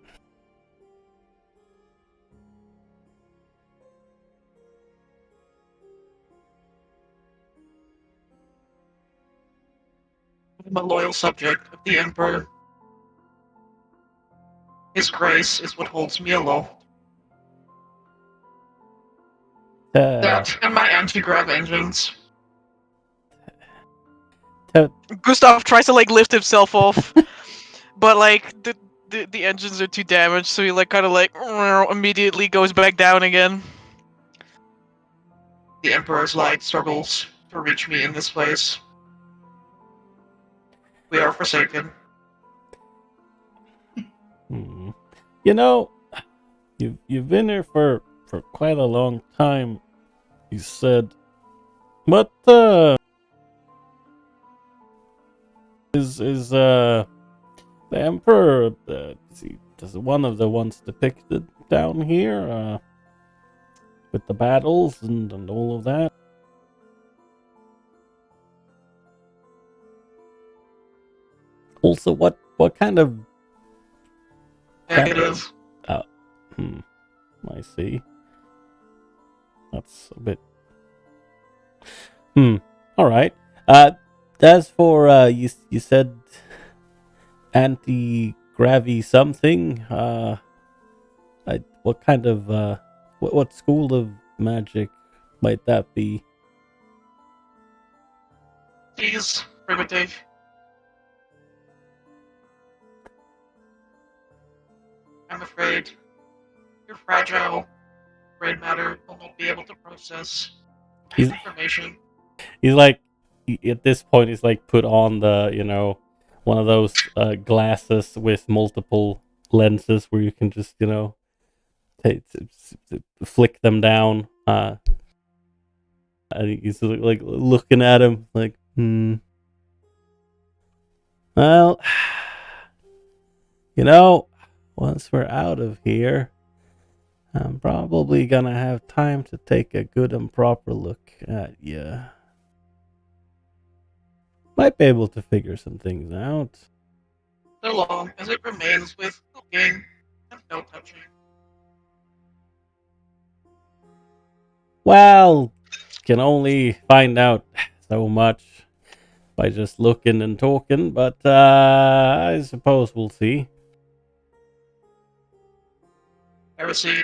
I'm a loyal subject of the Emperor. His grace is what holds me aloft. That and my anti-grav engines. Gustav tries to like lift himself off, but like the engines are too damaged, so he like kind of like immediately goes back down again. The Emperor's light struggles to reach me in this place. We are forsaken. You know, you've been here for quite a long time, you said. What is the Emperor, is one of the ones depicted down here, with the battles and all of that? Also, what kind of... Negative. I see. That's a bit... Alright. As for, you said anti-gravy something, what kind of, what school of magic might that be? Please, primitive. I'm afraid you're fragile. Brain matter will not be able to process He's- information. He's like, at this point, he's like put on the, one of those glasses with multiple lenses where you can just, flick them down. And he's like looking at him like, well, once we're out of here, I'm probably gonna have time to take a good and proper look at you. Might be able to figure some things out. So long as it remains with looking and no touching. Well, can only find out so much by just looking and talking, but I suppose we'll see. Heresy.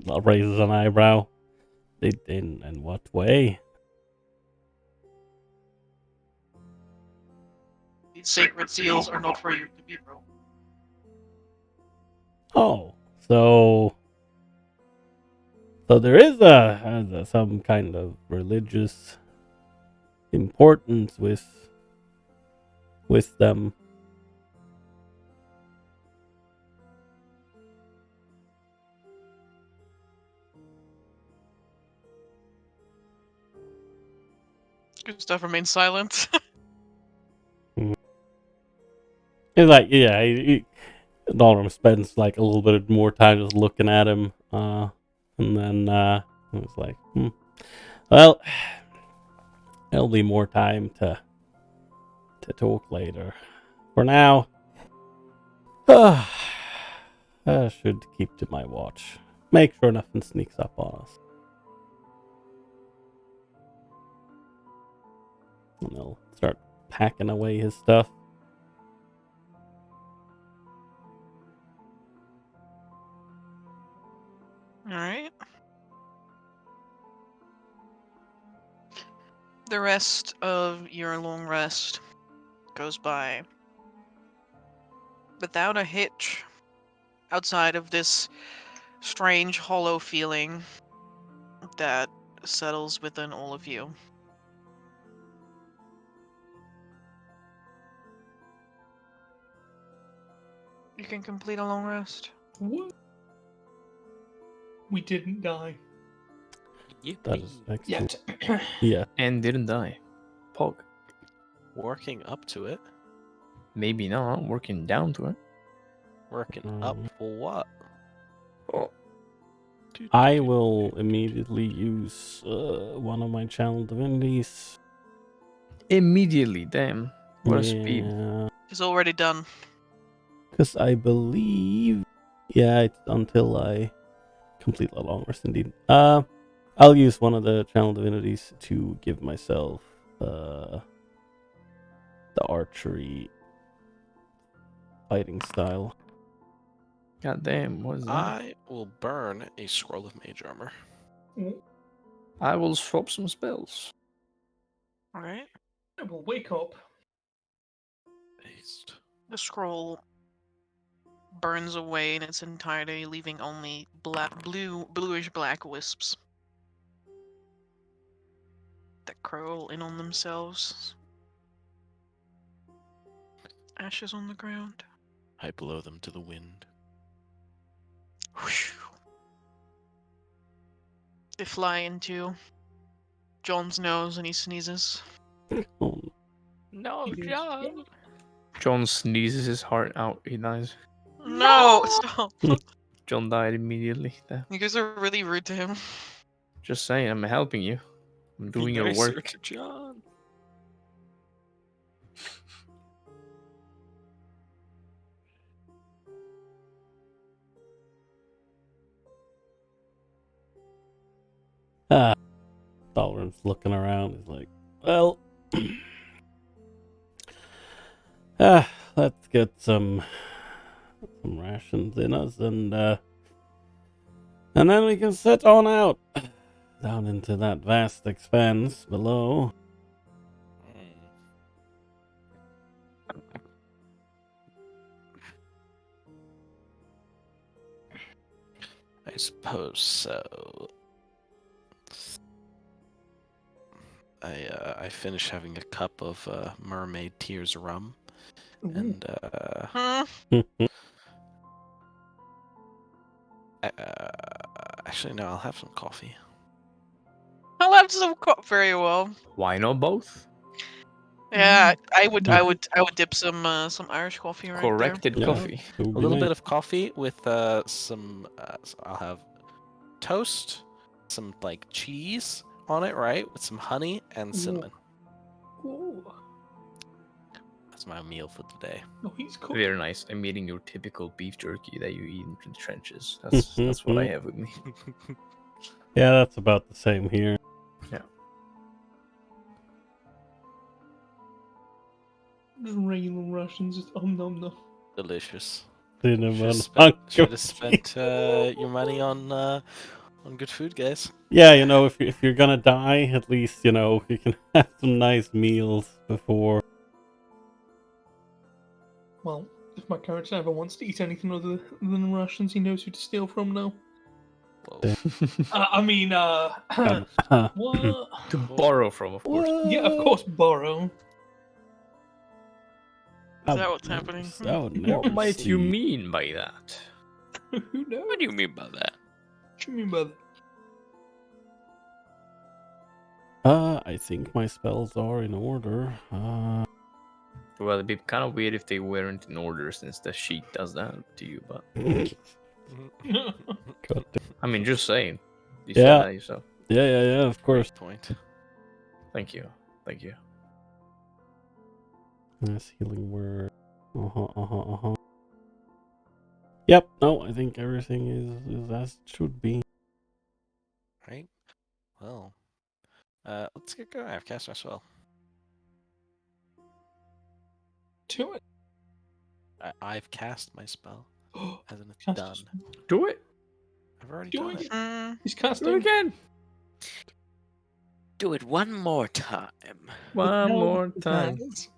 Raises an eyebrow. In what way? These sacred seals are not for you to be broken. Oh, so there is some kind of religious importance with them. Gustav remains silent. It's like, yeah, Dalram spends like a little bit more time just looking at him, and then it's like, well, there'll be more time to talk later. For now, I should keep to my watch. Make sure nothing sneaks up on us. And he'll start packing away his stuff. Alright. The rest of your long rest goes by without a hitch, outside of this strange hollow feeling that settles within all of you. You can complete a long rest. What? We didn't die. That is excellent. Yet. Yeah. And didn't die. Pog. Working up to it. Maybe not. Working down to it. Working up for what? Oh. I will immediately use one of my channel divinities. Immediately, damn. What a speed. It's already done. Because I believe... Yeah, it's until I complete a long rest indeed. I'll use one of the channel divinities to give myself the archery fighting style. God damn, what is that? I will burn a scroll of mage armor. I will swap some spells. Alright. I will wake up. Based. The scroll burns away in its entirety, leaving only bluish black wisps that curl in on themselves. Ashes on the ground. I blow them to the wind. Whew. They fly into John's nose and he sneezes. Oh, No, It is. John. John sneezes his heart out. He dies. No, stop. John died immediately. There. You guys are really rude to him. Just saying, I'm helping you. I'm doing Be your nicer work. to John. Dalrin's looking around. He's like, well, let's get some rations in us, and then we can set on out down into that vast expanse below. I suppose so. I finished having a cup of mermaid tears rum, and actually no, I'll have some coffee. I'll have some very well. Why not both? Yeah, I would dip some Irish coffee right Corrected Yeah. coffee. It would A be little nice. bit of coffee with some. So I'll have toast, some like cheese on it, right, with some honey and cinnamon. Ooh. That's my meal for today. No, he's cool. Very nice. I'm eating your typical beef jerky that you eat in the trenches. That's what I have with me. Yeah, that's about the same here. Just regular Russians. Just no. Delicious. Cinnamon. Should have spent your money on good food, guys. Yeah, if you're gonna die, at least you can have some nice meals before. Well, if my character ever wants to eat anything other than Russians, he knows who to steal from now. Whoa. I mean, what? To borrow from, of course. Yeah, of course, borrow. Is that what's happening? What might you mean by that? Who knows? What do you mean by that? What do you mean by that? I think my spells are in order. Well, it'd be kind of weird if they weren't in order, since the sheet does that to you. But God damn. I mean, just saying. You Yeah. said that yourself. Yeah, of course. Point. Thank you. Nice healing word. Uh-huh. Yep, no, I think everything is as it should be. Right. Well, let's get going. I've cast my spell. Do it. I've cast my spell. As in it's Cast done. it. Do it. I've already Do done it. it. He's Do it casting. again. Do it one more time. One No, more it time. has.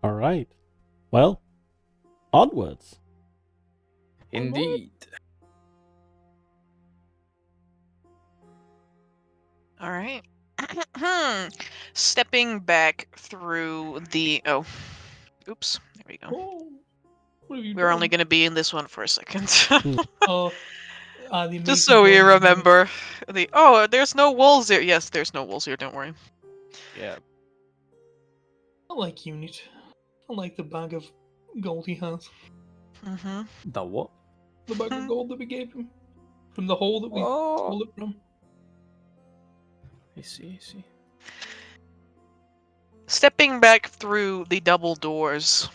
All right. Well, onwards. Indeed. All right. Stepping back through the oops, there we go. Oh, what have you We're only done? going to be in this one for a second. Oh, the Just amazing so we one. remember. There's no wolves here. Yes, there's no wolves here, don't worry. Yeah. I like Unit. I like the bag of gold he has. Mm-hmm. The what? The bag of gold that we gave him. From the hole that we stole it from. I see. Stepping back through the double doors,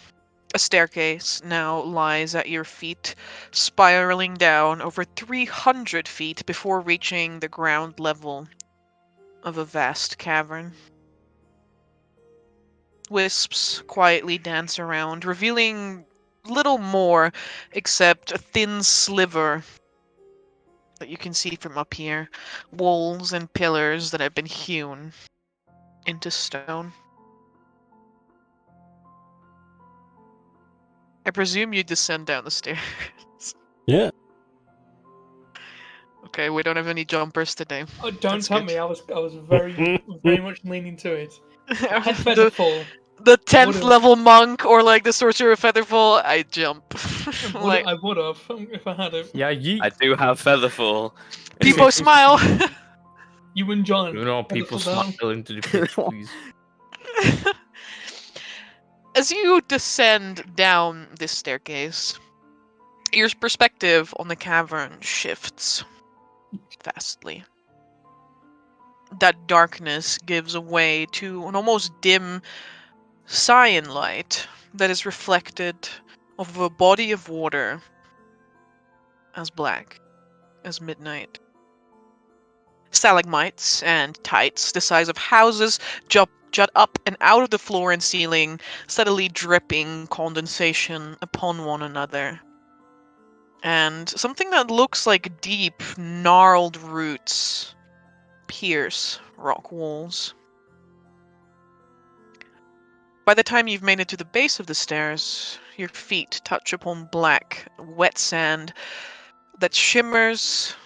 a staircase now lies at your feet, spiraling down over 300 feet before reaching the ground level of a vast cavern. Wisps quietly dance around, revealing little more except a thin sliver that you can see from up here, walls and pillars that have been hewn into stone. I presume you descend down the stairs. Yeah. Okay, we don't have any jumpers today. Oh, don't That's tell good. me. I was very much leaning to it. If I had feather the fall. the I 10th would've. level monk or like the sorcerer of Featherfall, I jump. Like, I would have if I had it. Yeah, yeet. I do have Featherfall. people smile. You and John. You know, people Featherfall down. smile into the pitch, please. As you descend down this staircase, your perspective on the cavern shifts vastly. That darkness gives way to an almost dim cyan light that is reflected of a body of water as black as midnight. Stalagmites and tights, the size of houses, jut up and out of the floor and ceiling, steadily dripping condensation upon one another. And something that looks like deep, gnarled roots pierce rock walls. By the time you've made it to the base of the stairs, your feet touch upon black, wet sand that shimmers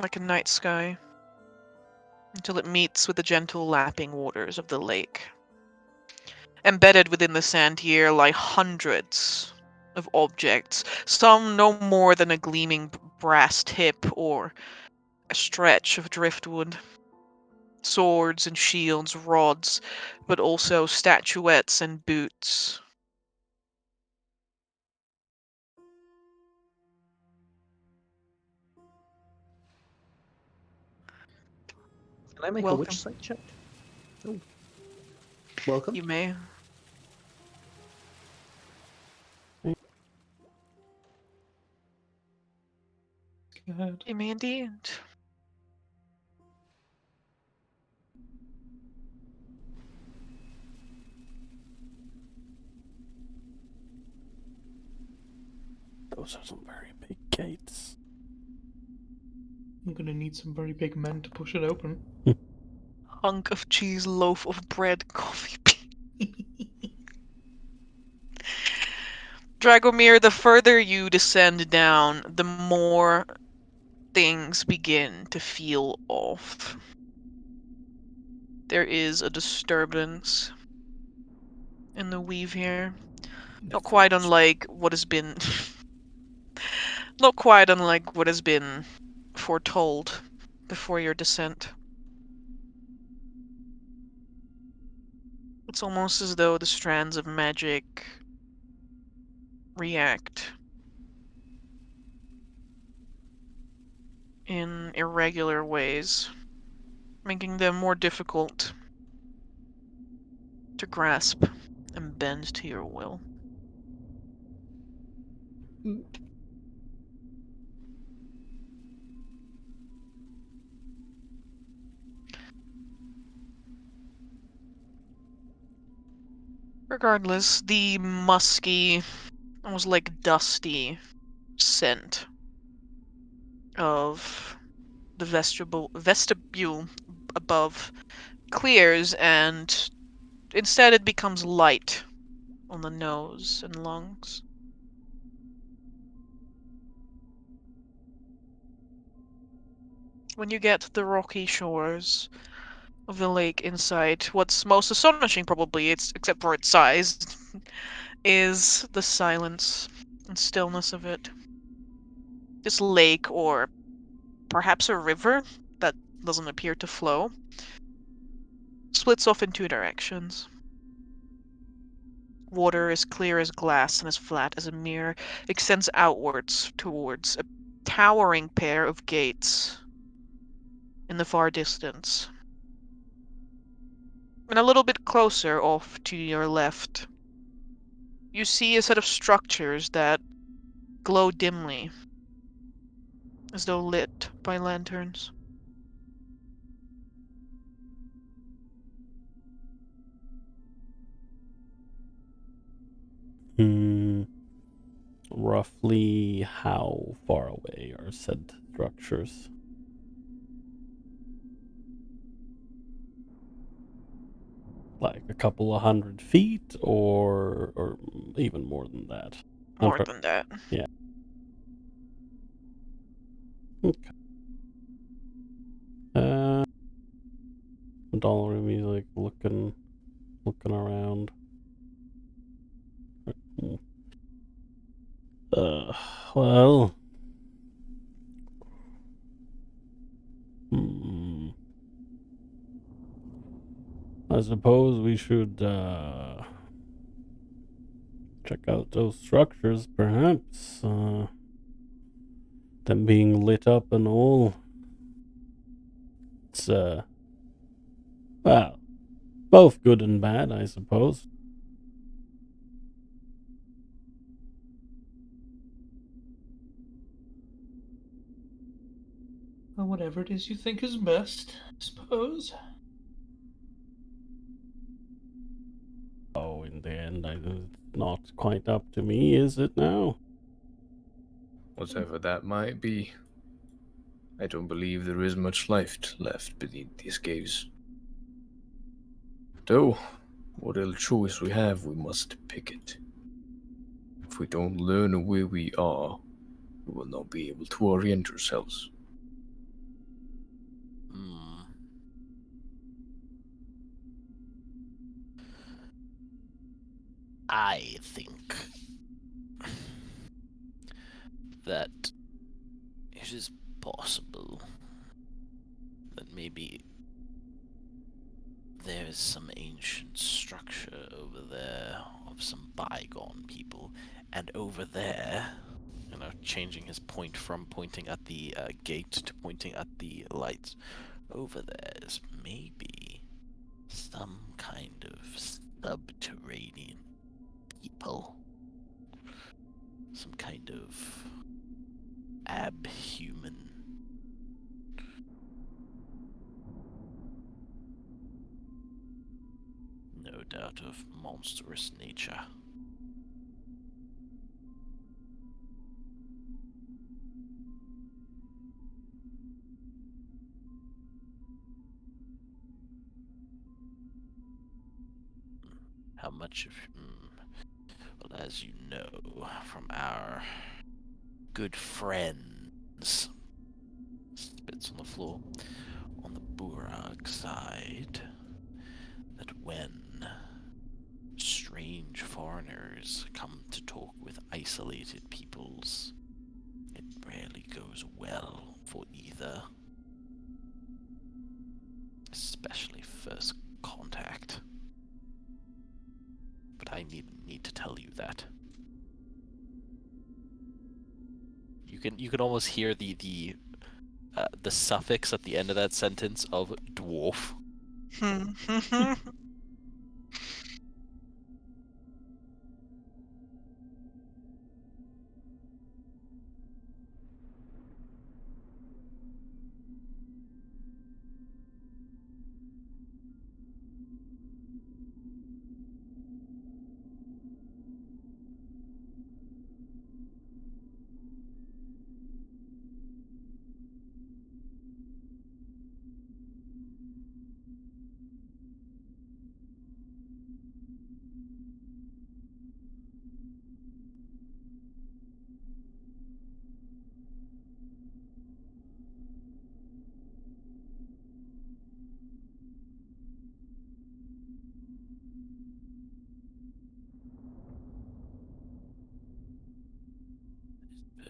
like a night sky until it meets with the gentle lapping waters of the lake. Embedded within the sand here lie hundreds of objects, some no more than a gleaming brass tip or a stretch of driftwood. Swords and shields, rods, but also statuettes and boots. Can I make a Welcome. witch sight check? Oh. Welcome. You may. Scared. You may indeed. Those are some very big gates. I'm gonna need some very big men to push it open. Hunk of cheese, loaf of bread, coffee bean. Dragomir, the further you descend down, the more things begin to feel off. There is a disturbance in the weave here. Not quite unlike what has been not quite unlike what has been foretold before your descent. It's almost as though the strands of magic react in irregular ways, making them more difficult to grasp and bend to your will. Regardless, the musky, almost like dusty scent of the vestibule above clears, and instead it becomes light on the nose and lungs. When you get to the rocky shores of the lake inside, what's most astonishing probably, except for its size, is the silence and stillness of it. This lake, or perhaps a river that doesn't appear to flow, splits off in two directions. Water as clear as glass and as flat as a mirror extends outwards towards a towering pair of gates in the far distance. And a little bit closer off to your left, you see a set of structures that glow dimly, as though lit by lanterns. Roughly how far away are said structures? Like a couple of 100 feet, or even more than that? More than that. Yeah. Okay. Dollarimi's like looking around. Well. I suppose we should check out those structures, perhaps. Them being lit up and all. It's well, both good and bad, I suppose. Well, whatever it is you think is best, I suppose. Oh, in the end, it's not quite up to me, is it now? Whatever that might be, I don't believe there is much life left beneath these caves. Though, what ill choice we have, we must pick it. If we don't learn where we are, we will not be able to orient ourselves. Hmm. I think that it is possible that maybe there is some ancient structure over there of some bygone people, and over there, changing his point from pointing at the gate to pointing at the lights, over there is maybe some kind of subterranean people, some kind of abhuman, no doubt of monstrous nature. How much of, well, as you know from our good friends, spits on the floor, on the Burag side, that when strange foreigners come to talk with isolated peoples, it rarely goes well for either, especially first contact. But I need to tell you that. You can almost hear the suffix at the end of that sentence of dwarf.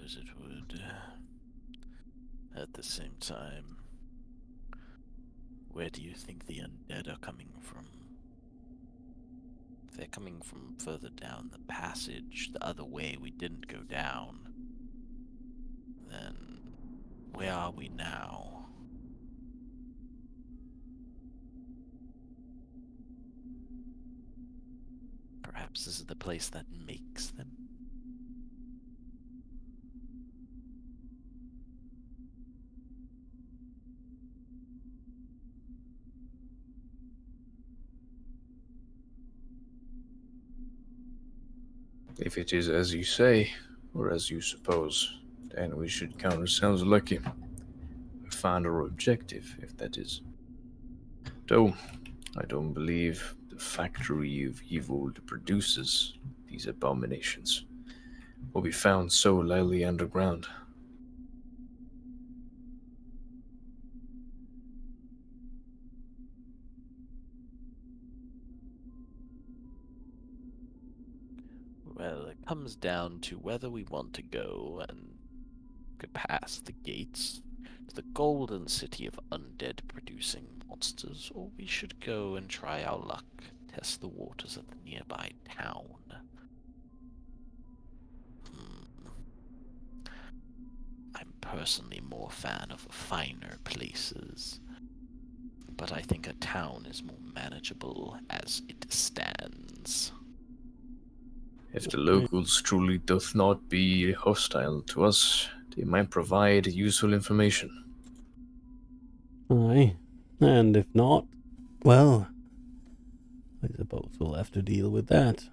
Suppose it would. At the same time, where do you think the undead are coming from? If they're coming from further down the passage, the other way we didn't go down, then where are we now? Perhaps this is the place that makes them? If it is as you say, or as you suppose, then we should count ourselves lucky. We found our objective, if that is. Though, I don't believe the factory of evil that produces these abominations will be found so lightly underground. comes down to whether we want to go and go past the gates to the golden city of undead producing monsters, or we should go and try our luck, test the waters of the nearby town. I'm personally more fan of finer places, but I think a town is more manageable as it stands. If the locals truly doth not be hostile to us, they might provide useful information. Aye. And if not, well, I suppose we'll have to deal with that.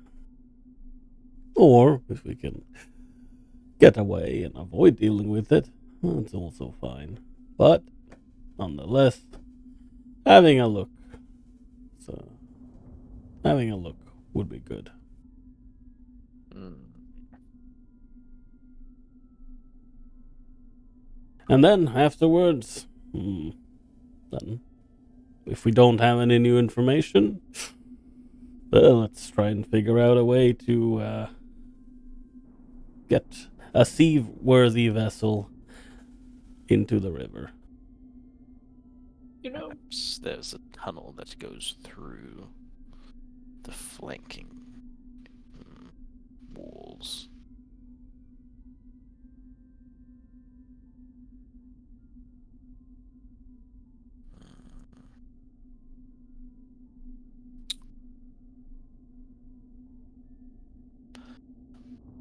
Or, if we can get away and avoid dealing with it, that's also fine. But, nonetheless, having a look would be good. And then, afterwards, then, if we don't have any new information, well, let's try and figure out a way to get a seaworthy vessel into the river. You know, Perhaps there's a tunnel that goes through the flanking walls.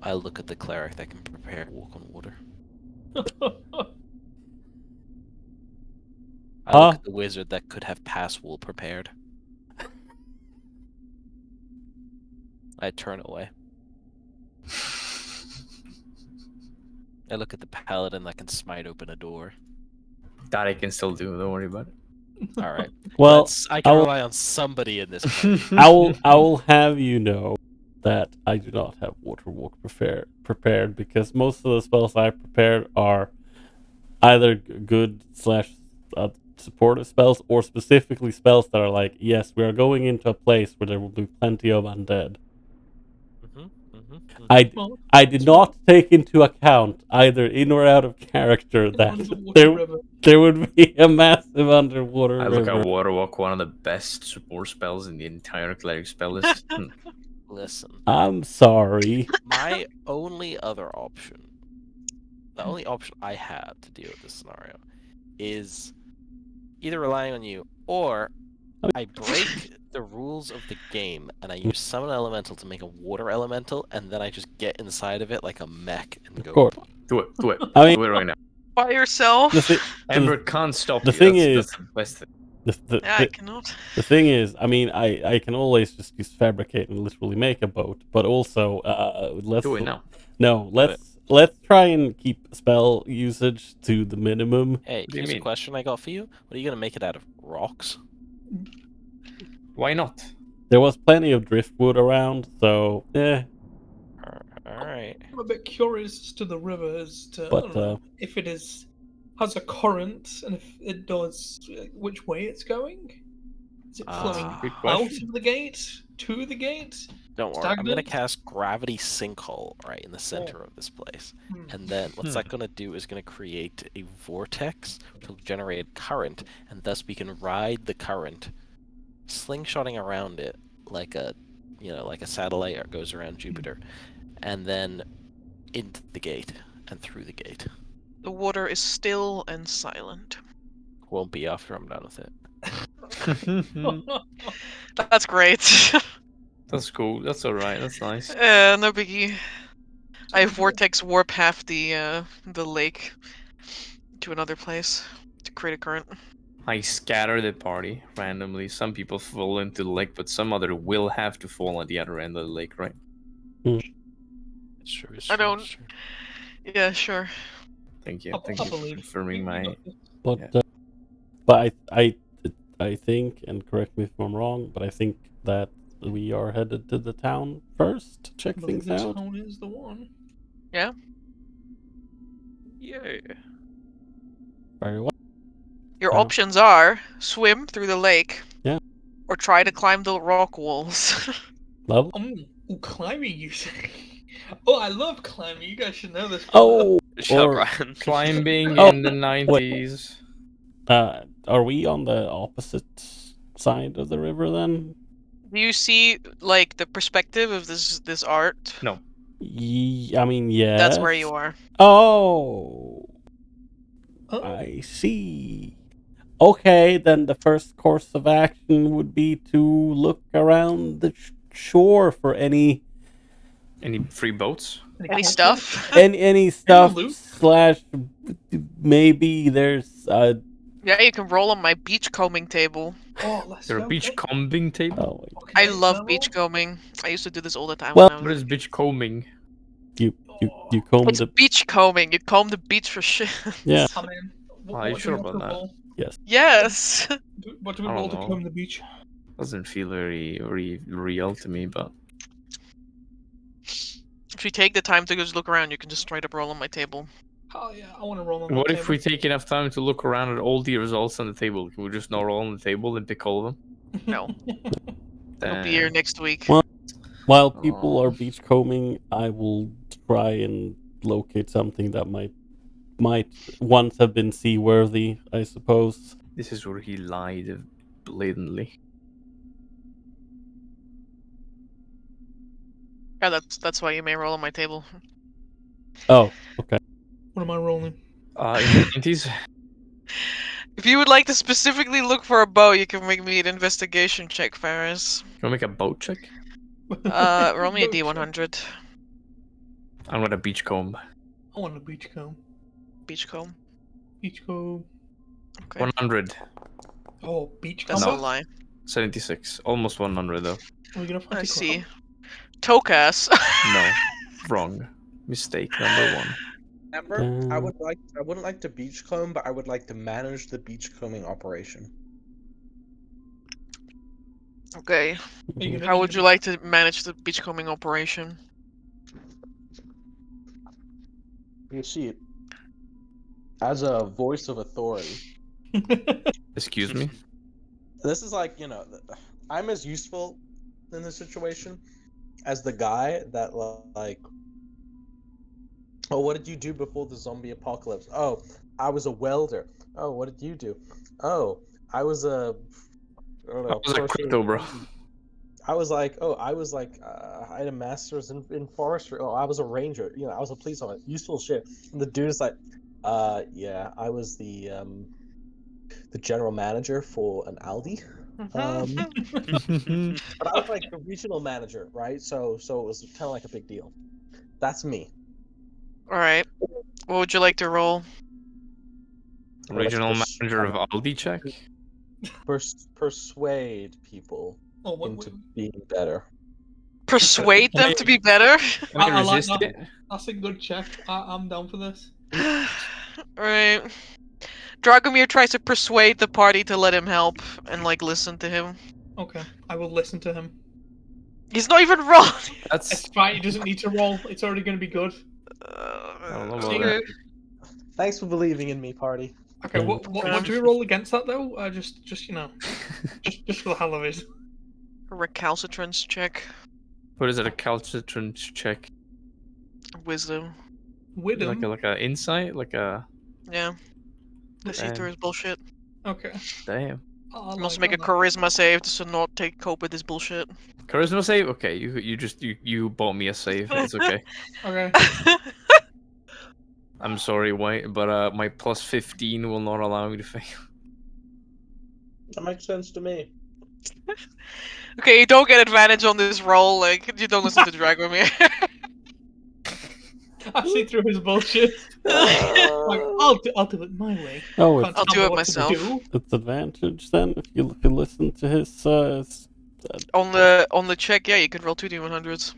I look at the cleric that can prepare to walk on water. I look at the wizard that could have pass wool prepared. I turn away. I look at the paladin that can smite open a door. That I can still do, don't worry about it. All right. Well, I can rely on somebody in this party. I will have you know that I do not have water walk prepared because most of the spells I prepared are either good / supportive spells or specifically spells that are like, yes, we are going into a place where there will be plenty of undead. I did not take into account either in or out of character that there would be a massive underwater I look river. at Waterwalk, one of the best support spells in the entire cleric spell list. Listen, I'm sorry. my only other option, the only option I have to deal with this scenario, is either relying on you or I break the rules of the game and I use summon elemental to make a water elemental, and then I just get inside of it like a mech and go. course. Do it. I mean- Do it right now. By yourself? Ember can't stop the you. thing That's is- the best thing. I cannot. The thing is, I mean, I can always just use fabricate and literally make a boat, but also let's Do it now. No, let's try and keep spell usage to the minimum. Hey, What do you here's a mean? question I got for you. What are you gonna make it out of? Rocks? Why not? There was plenty of driftwood around, so Alright. I'm a bit curious as to the river as to But, I don't know, if it has a current, and if it does, which way it's going. Is it flowing Good out question. of the gate to the gate? Don't worry, I'm gonna Stagnant? cast Gravity Sinkhole right in the center of this place. And then what's that gonna do is gonna create a vortex which will generate current, and thus we can ride the current, slingshotting around it like a satellite goes around Jupiter, and then into the gate and through the gate. The water is still and silent. Won't be after I'm done with it. That's great. That's cool. That's alright. That's nice. No biggie. I vortex warp half the lake to another place to create a current. I scatter the party randomly. Some people fall into the lake, but some other will have to fall at the other end of the lake, right? It's true. I don't- Yeah, sure. Thank you. I Thank you for believe. confirming my. but Yeah. but I think, and correct me if I'm wrong, but I think that we are headed to the town first to check I believe things the out. town is the one. Yeah. Very well. Your Yeah. options are swim through the lake. Yeah. Or try to climb the rock walls. Love. Climbing, you say? Oh, I love climbing. You guys should know this. Oh, Shut up, or Ryan. Climbing Oh, in the 90s. are we on the opposite side of the river then? Do you see like the perspective of this art? No. I mean, yes. That's where you are. Oh, Oh, I see. Okay, then the first course of action would be to look around the shore for any Any free boats? Any culture? stuff? any stuff loot? slash maybe there's Yeah, you can roll on my beachcombing table. Oh, let's There a go. beach combing table? oh wait, Okay, I can love roll? beachcombing. I used to do this all the time Well- when I What was is beach combing? you comb It's the beachcombing. You comb the beach for shit. yeah I'm in. Are you do sure we have about to that? roll? Yes. What do we I roll don't to know. comb the beach? Doesn't feel very real to me, but If you take the time to just look around, you can just straight up roll on my table. Oh yeah, I want to roll on what the if table. we take enough time to look around at all the results on the table? Can we just not roll on the table and pick all of them? No. I'll be here Damn. next week. Well- while people Oh. are beachcombing, I will try and locate something that might once have been seaworthy, I suppose. This is where he lied blatantly. Yeah, that's why you may roll on my table. Oh, okay. What am I rolling? In the 90s? If you would like to specifically look for a bow, you can make me an investigation check, Ferris. Can we make a boat check? Roll me a Boat check. D100. I'm gonna beachcomb. I want a beachcomb. Beachcomb. Beachcomb. Okay. 100. Oh, beachcomb. That's No. a lie. 76. Almost 100 though. Are we gonna find I a see. crab? Tokas. No. Wrong. Mistake number 1. Amber, I wouldn't like to beachcomb, but I would like to manage the beachcombing operation. Okay. Are you gonna- How would you like to manage the beachcombing operation? You see, as a voice of authority, Excuse me? this is like, I'm as useful in this situation as the guy that, like, oh, what did you do before the zombie apocalypse? Oh, I was a welder. Oh, what did you do? Oh, I was a, I don't know, I was a crypto bro. I had a master's in forestry. Oh, I was a ranger. I was a police officer. Useful shit. And the dude is like, yeah, I was the general manager for an Aldi. But I was like the regional manager, right? So it was kind of like a big deal. That's me. Alright. What would you like to roll? Regional manager of Aldi check? Persuade people Oh, what? into being better. Persuade them to be better? Can I I like resist that. it? That's a good check. I'm down for this. Alright. Dragomir tries to persuade the party to let him help and listen to him. Okay, I will listen to him. He's not even wrong. That's It's fine. He doesn't need to roll. It's already going to be good. I don't know about See, that. Thanks for believing in me, party. Okay, what do we roll against that though? Just just for the hell of it. A recalcitrance check. What is it? A calcitrant check? Wisdom. Widow. Like a insight? Like a Yeah. To see Damn. through his bullshit. Okay. damn. I You must like make a that. charisma save to not cope with this bullshit. Charisma save? Okay, you bought me a save. It's okay. Okay. I'm sorry, White, but my plus 15 will not allow me to fail. That makes sense to me. Okay, you don't get advantage on this roll, you don't listen to Dragomir. I see through his bullshit. Like, I'll do it my way. Oh, Can't I'll tell do me it what to myself. do. it's advantage then if you listen to his On the check, yeah, you can roll 2d100s.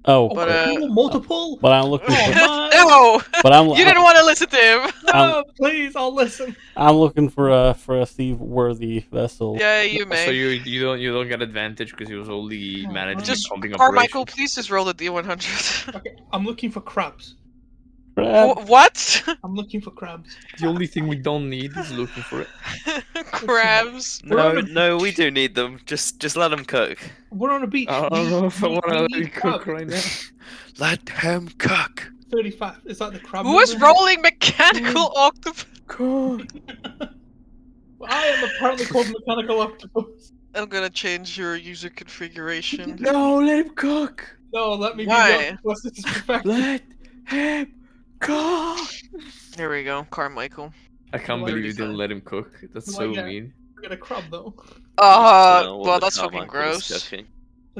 oh, But, multiple. but I'm looking Oh, for man. No! but I'm You didn't want to listen to him! No, please, I'll listen. I'm looking for a seaworthy vessel. Yeah, you may. So you don't get advantage because he was only managing Just the combing Carmichael, operations. please just roll the d100. Okay, I'm looking for crabs. Crab. What? I'm looking for crabs. The only thing we don't need is looking for it. Crabs. We're on No, a no, we beach. do need them. Just let them cook. We're on a beach. I don't know if I want to let need it cook crabs. right now. Let him cook. 35. Is that the crab? Who is number? rolling mechanical octopus? Cook. I am apparently called Mechanical Octopus. I'm gonna change your user configuration. No, let him cook. No, let me be Why? the octopus. This is perfection. Let him cook. There we go, Carmichael. I can't What do believe I you didn't decide? let him cook. That's Do I so get- mean. I get a crab though. Well, Well, the that's fucking Carmichael's gross. cooking.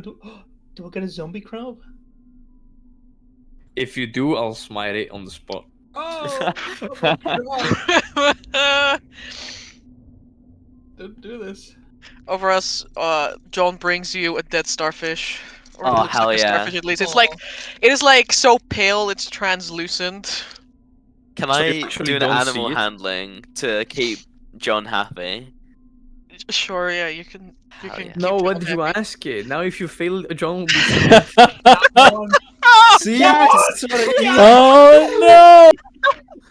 Do I get a zombie crab? If you do, I'll smite it on the spot. Oh, crab. Don't do this. Over us, John brings you a dead starfish. Or it Oh, looks hell like a yeah. starfish at least. It's Aw. like, it is like so pale, it's translucent. Can So you I actually do an don't animal see it? handling to keep John happy? Sure, yeah, you can. Hell can yeah. No, keep what John did you happy. ask it? Now if you fail, John will be One. See, Yes! that's what I mean. Oh no!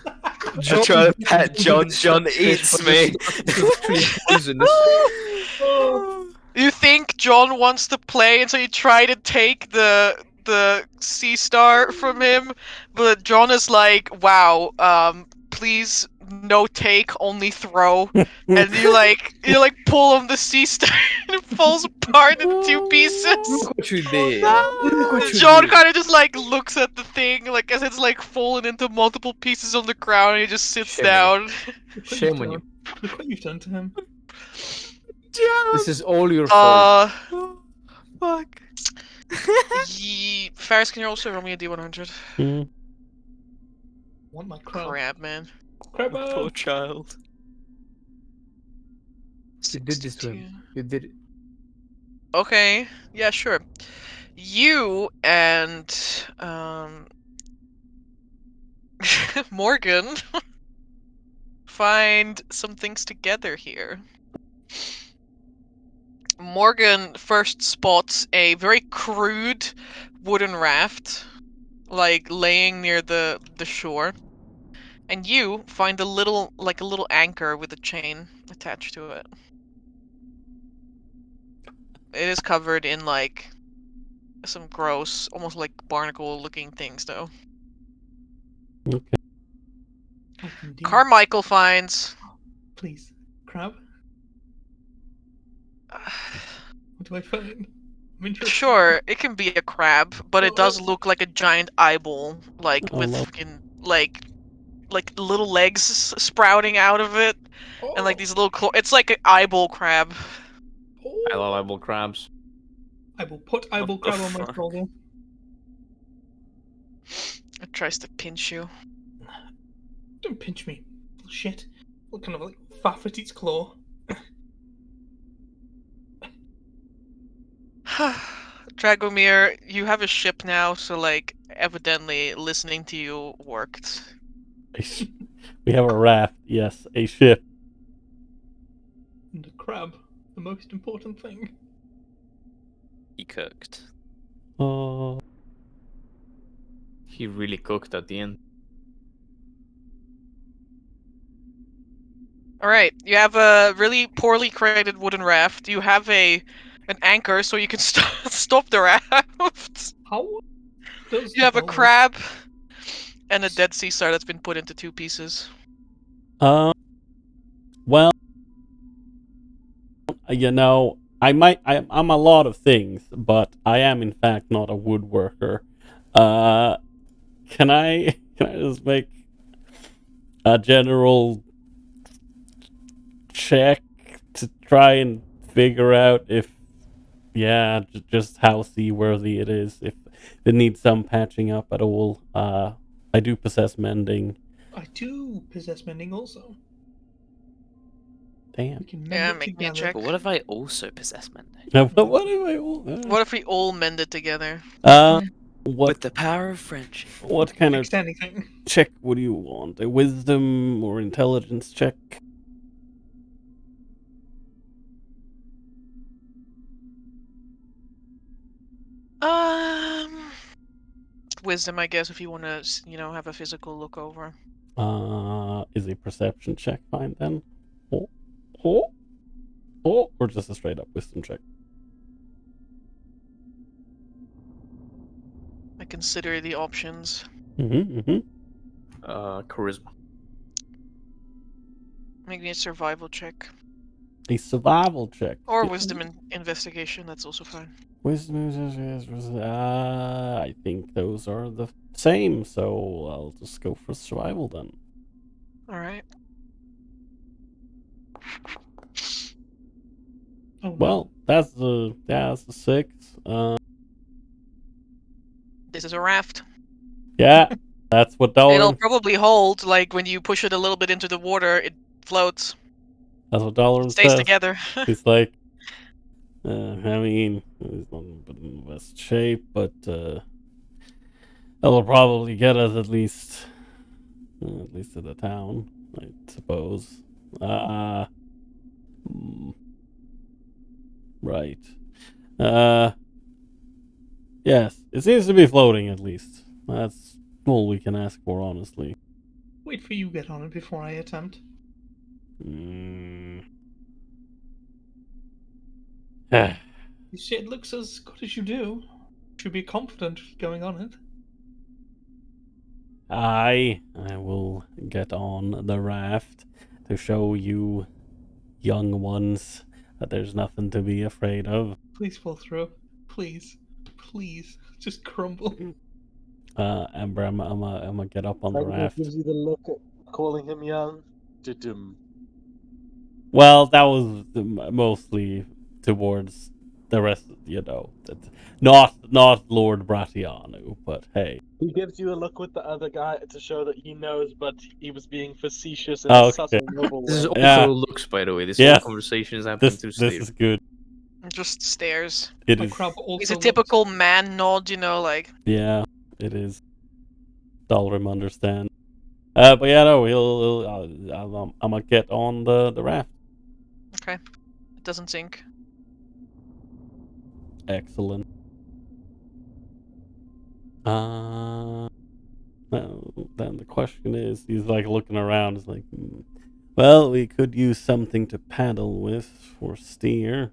I try to pet John. John eats me. Actually poisonous. Oh, You think John wants to play, and so you try to take the sea star from him, but John is like, "Wow, please no take, only throw." And you like pull on the sea star, and it falls apart in two pieces. Look what you did. Look what you John did. kind of just like looks at the thing, like as it's like fallen into multiple pieces on the ground, and he just sits Shame on down. look what Shame you've on you. done. Look what you've done to him. This is all your fault. Fuck. Ferris, can you also roll me a D100? Hmm. Want my crab? Crap, man. Crab. Poor child. You did this to 62. him. You did it. Okay, yeah, sure. You and Morgan find some things together here. Morgan first spots a very crude wooden raft, like laying near the shore, and you find a little anchor with a chain attached to it. It is covered in like some gross, almost like barnacle-looking things, though. Oh, indeed. Carmichael finds. Please, crab. What do I find? I'm interested. Sure, it can be a crab, but it No, does look like a giant eyeball, like Oh, with no. fucking like little legs sprouting out of it, and like Oh, these little It's like an eyeball crab. I love oh. eyeball crabs. I will put eyeball What the crab on my fuck? shoulder. It tries to pinch you. Don't pinch me. Shit. What kind of like faff at its claw? Dragomir, you have a ship now, so like evidently listening to you worked. We have a raft. Yes, a ship. And a crab. The most important thing. He cooked. Oh, He really cooked at the end. All right, you have a really poorly created wooden raft. You have an anchor, so you can stop the raft. How does You the have a bell crab and a dead sea star that's been put into two pieces. well, you know, I'm a lot of things, but I am in fact not a woodworker. Can I just make a general check to try and figure out if, yeah, just how seaworthy it is, if it needs some patching up at all. I do possess mending. I do possess mending also. Damn. We can mend Yeah, it make me a together. check. But what if I also possess mending? What do I? What if we all mend it together? What With the power of friendship. what kind of Fix anything. check would you want? A wisdom or intelligence check? wisdom, I guess, if you want to, have a physical look over. Is a perception check fine then? Or just a straight up wisdom check? I consider the options. Charisma. Make me a survival check. A survival check. Or wisdom and investigation, that's also fine. Wisdom, I think those are the same, so I'll just go for survival then. Alright. Oh, Well, that's the 6. This is a raft. Yeah, that's what It'll Dalaran. probably hold, like, when you push it a little bit into the water, it floats. That's what Dalaran Stays says. together. He's like, I mean, he's not in the best shape, but that'll probably get us at least to the town, I suppose. Right. Yes, it seems to be floating at least. That's all we can ask for, honestly. wait for you to get on it before I attempt. Mm. You say it looks as good as you do. Should be confident going on it. I will get on the raft to show you young ones that there's nothing to be afraid of. Please fall through. Please. Please. Just crumble. Amber, I'm gonna get up on the Franklin raft. gives you the look at calling him young. Didum. Well, that was mostly towards the rest, not Lord Bratianu, but hey. He gives you a look with the other guy to show that he knows, but he was being facetious in a subtle, noble This is way. all Yeah. for looks, by the way. This Yes. whole conversation is happening through This sleep. is good. Just stares. It My is. crab also He's a looks- typical man nod, like... Yeah, it is. Dalrim understand. But yeah, no, I'm gonna get on the raft. Okay. It doesn't sink. Excellent. Then the question is, he's like looking around. He's like, well, we could use something to paddle with for steer.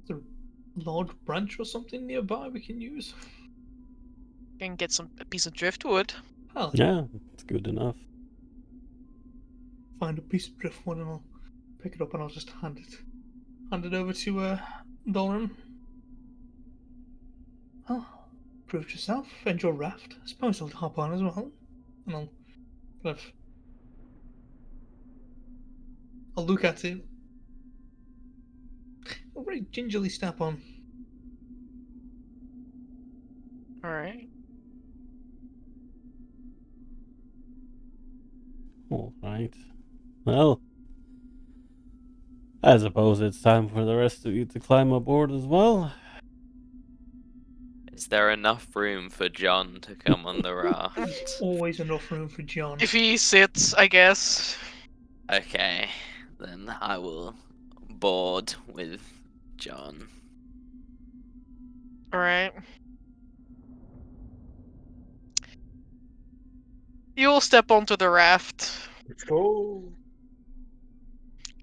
Is there a large branch or something nearby we can use? Can get a piece of driftwood. Hell, Yeah, it's good enough. find a piece of driftwood and I'll pick it up and I'll just hand it over to Dolan. Oh, prove yourself and your raft. I suppose I'll hop on as well, and I'll look at it. I'll very gingerly step on. Alright. All right. Well, I suppose it's time for the rest of you to climb aboard as well. Is there enough room for John to come on the raft? Always enough room for John. If he sits, I guess. Okay, then I will board with John. Alright. You'll step onto the raft. Oh.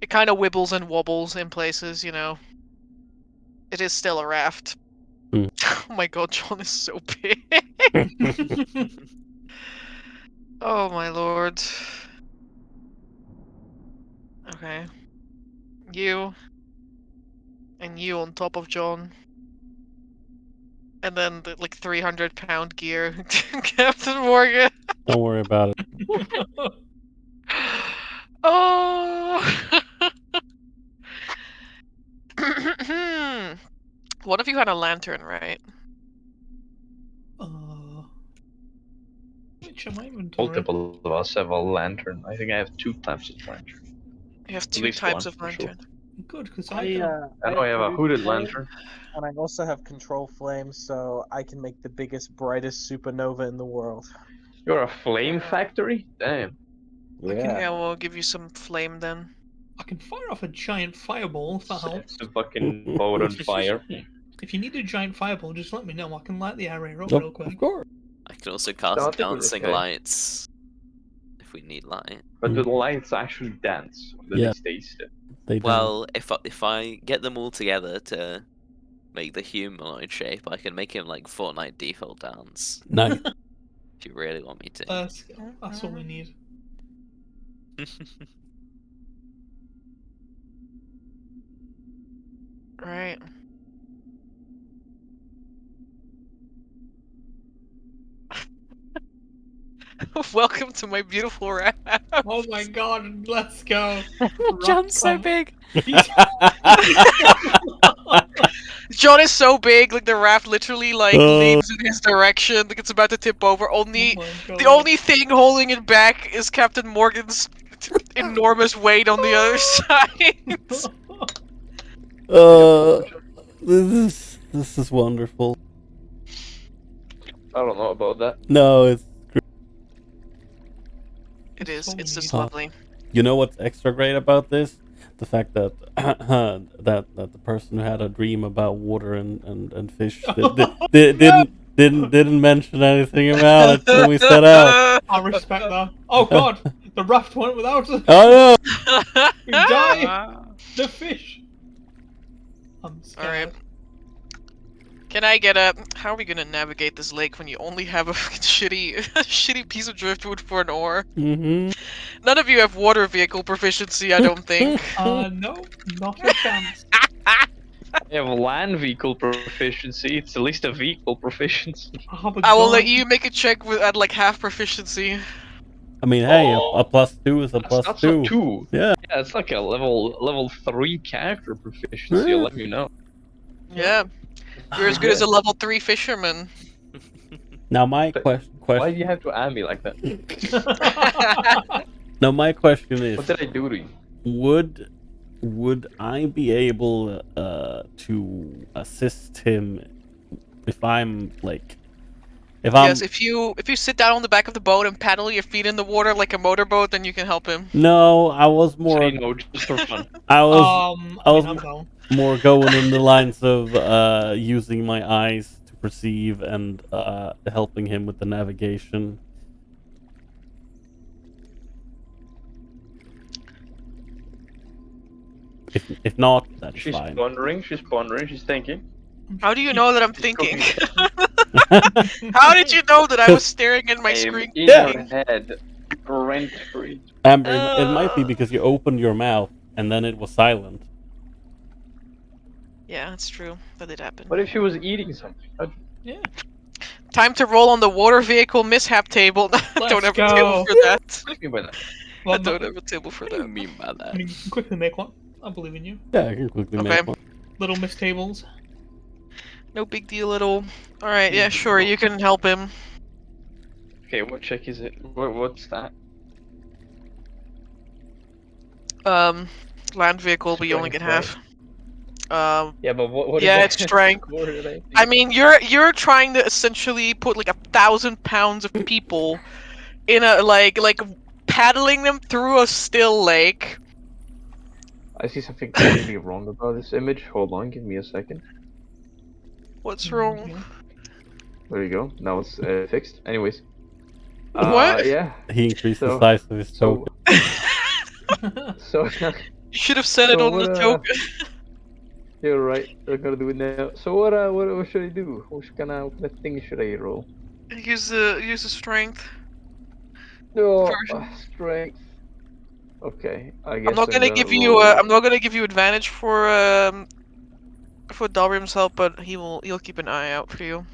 It kind of wibbles and wobbles in places, It is still a raft. Hmm. Oh my god, John is so big. Oh my lord. Okay. You. And you on top of John. And then the 300-pound gear, Captain Morgan. Don't worry about it. Oh. One of you had a lantern, right? Which am I inventory? Multiple of us have a lantern. I think I have 2 types of lantern. You have At 2 least types one, of for sure. lantern. Good, because I know I have a hooded lantern. And I also have control flame, so I can make the biggest, brightest supernova in the world. You're a flame factory? Damn. Yeah, we'll give you some flame then. I can fire off a giant fireball if that helps. It's a fucking boat on fire. if you need a giant fireball, just let me know. I can light the area up Of, real quick. of course. I can also No, I cast think we're dancing okay. lights if we need light. But the lights actually dance, or do Yeah. they stay still? They do. Well, if I get them all together to make the humanoid shape, I can make him like Fortnite default dance. Nice. If you really want me to. That's what we need. Right. Welcome to my beautiful raft. Oh my god, let's go. John's so Come. big. John is so big, like the raft literally like Oh. leans in his direction, like it's about to tip over. Oh Only my god. the only thing holding it back is Captain Morgan's enormous weight on the other side. This is wonderful. I don't know about that. No, it's It is. So It's just neat. lovely. you know what's extra great about this? The fact that that the person who had a dream about water and fish didn't mention anything about it when we set out. I respect that. Oh god, the raft went without us. Oh We die. The fish. I'm scared. Alright. Can I get a... How are we gonna navigate this lake when you only have a fucking shitty piece of driftwood for an oar? no! Mm-hmm. None of you have water vehicle proficiency, I don't think. No, not a chance. I have land vehicle proficiency. It's at least a vehicle proficiency. I have a I will gun. let you make a check with at like half proficiency. I mean, hey, Oh. a +2 is a That's +2. a 2. Yeah. Yeah, it's like a level 3 character proficiency. I'll let you know. Yeah. You're as good as a level 3 fisherman. Now my But question. Why do you have to add me like that? Now my question is: What did I do to you? Would I be able to assist him if I'm like Yes, if you sit down on the back of the boat and paddle your feet in the water like a motorboat, then you can help him. No, I was more. Say no, just for fun. I was I was mean, I'm down. more going in the lines of using my eyes to perceive and helping him with the navigation. If not, that's She's fine. pondering, she's thinking. How do you know that I'm She's thinking? cooking. How did you know that I was staring at my I'm screen? in Yeah. your head, rent free. Amber, it might be because you opened your mouth and then it was silent. Yeah, that's true. That did happen. What if she was eating something? Yeah. Time to roll on the water vehicle mishap table. I don't Let's have a table go. for that. What do you mean by that? Well, I don't have a table for What do you that. mean by I that? mean, you can quickly make one. I believe in you. Yeah, I can quickly Okay. make one. Little miss tables. No big deal at all. Alright, yeah, sure, you can help him. Okay, what check is it? What's that? Land vehicle, but you only get Strength, half. Yeah, but what Yeah, is that? it's strength. What are they? I mean, you're trying to essentially put like 1,000 pounds of people in a like paddling them through a still lake. I see something really wrong about this image. Hold on, give me a second. What's wrong? Yeah. There you go. Now it's fixed. Anyways. What? Yeah. He increased the So- size of his So. token. So. You should have said it So on the what, token. You're right. I'm gonna do it now. So what should I do? What kind of thing should I roll? Use the strength. No, Version. strength. Okay, I guess I'm not gonna give you roll- I'm not gonna give you advantage for Dalrim's help, but he'll keep an eye out for you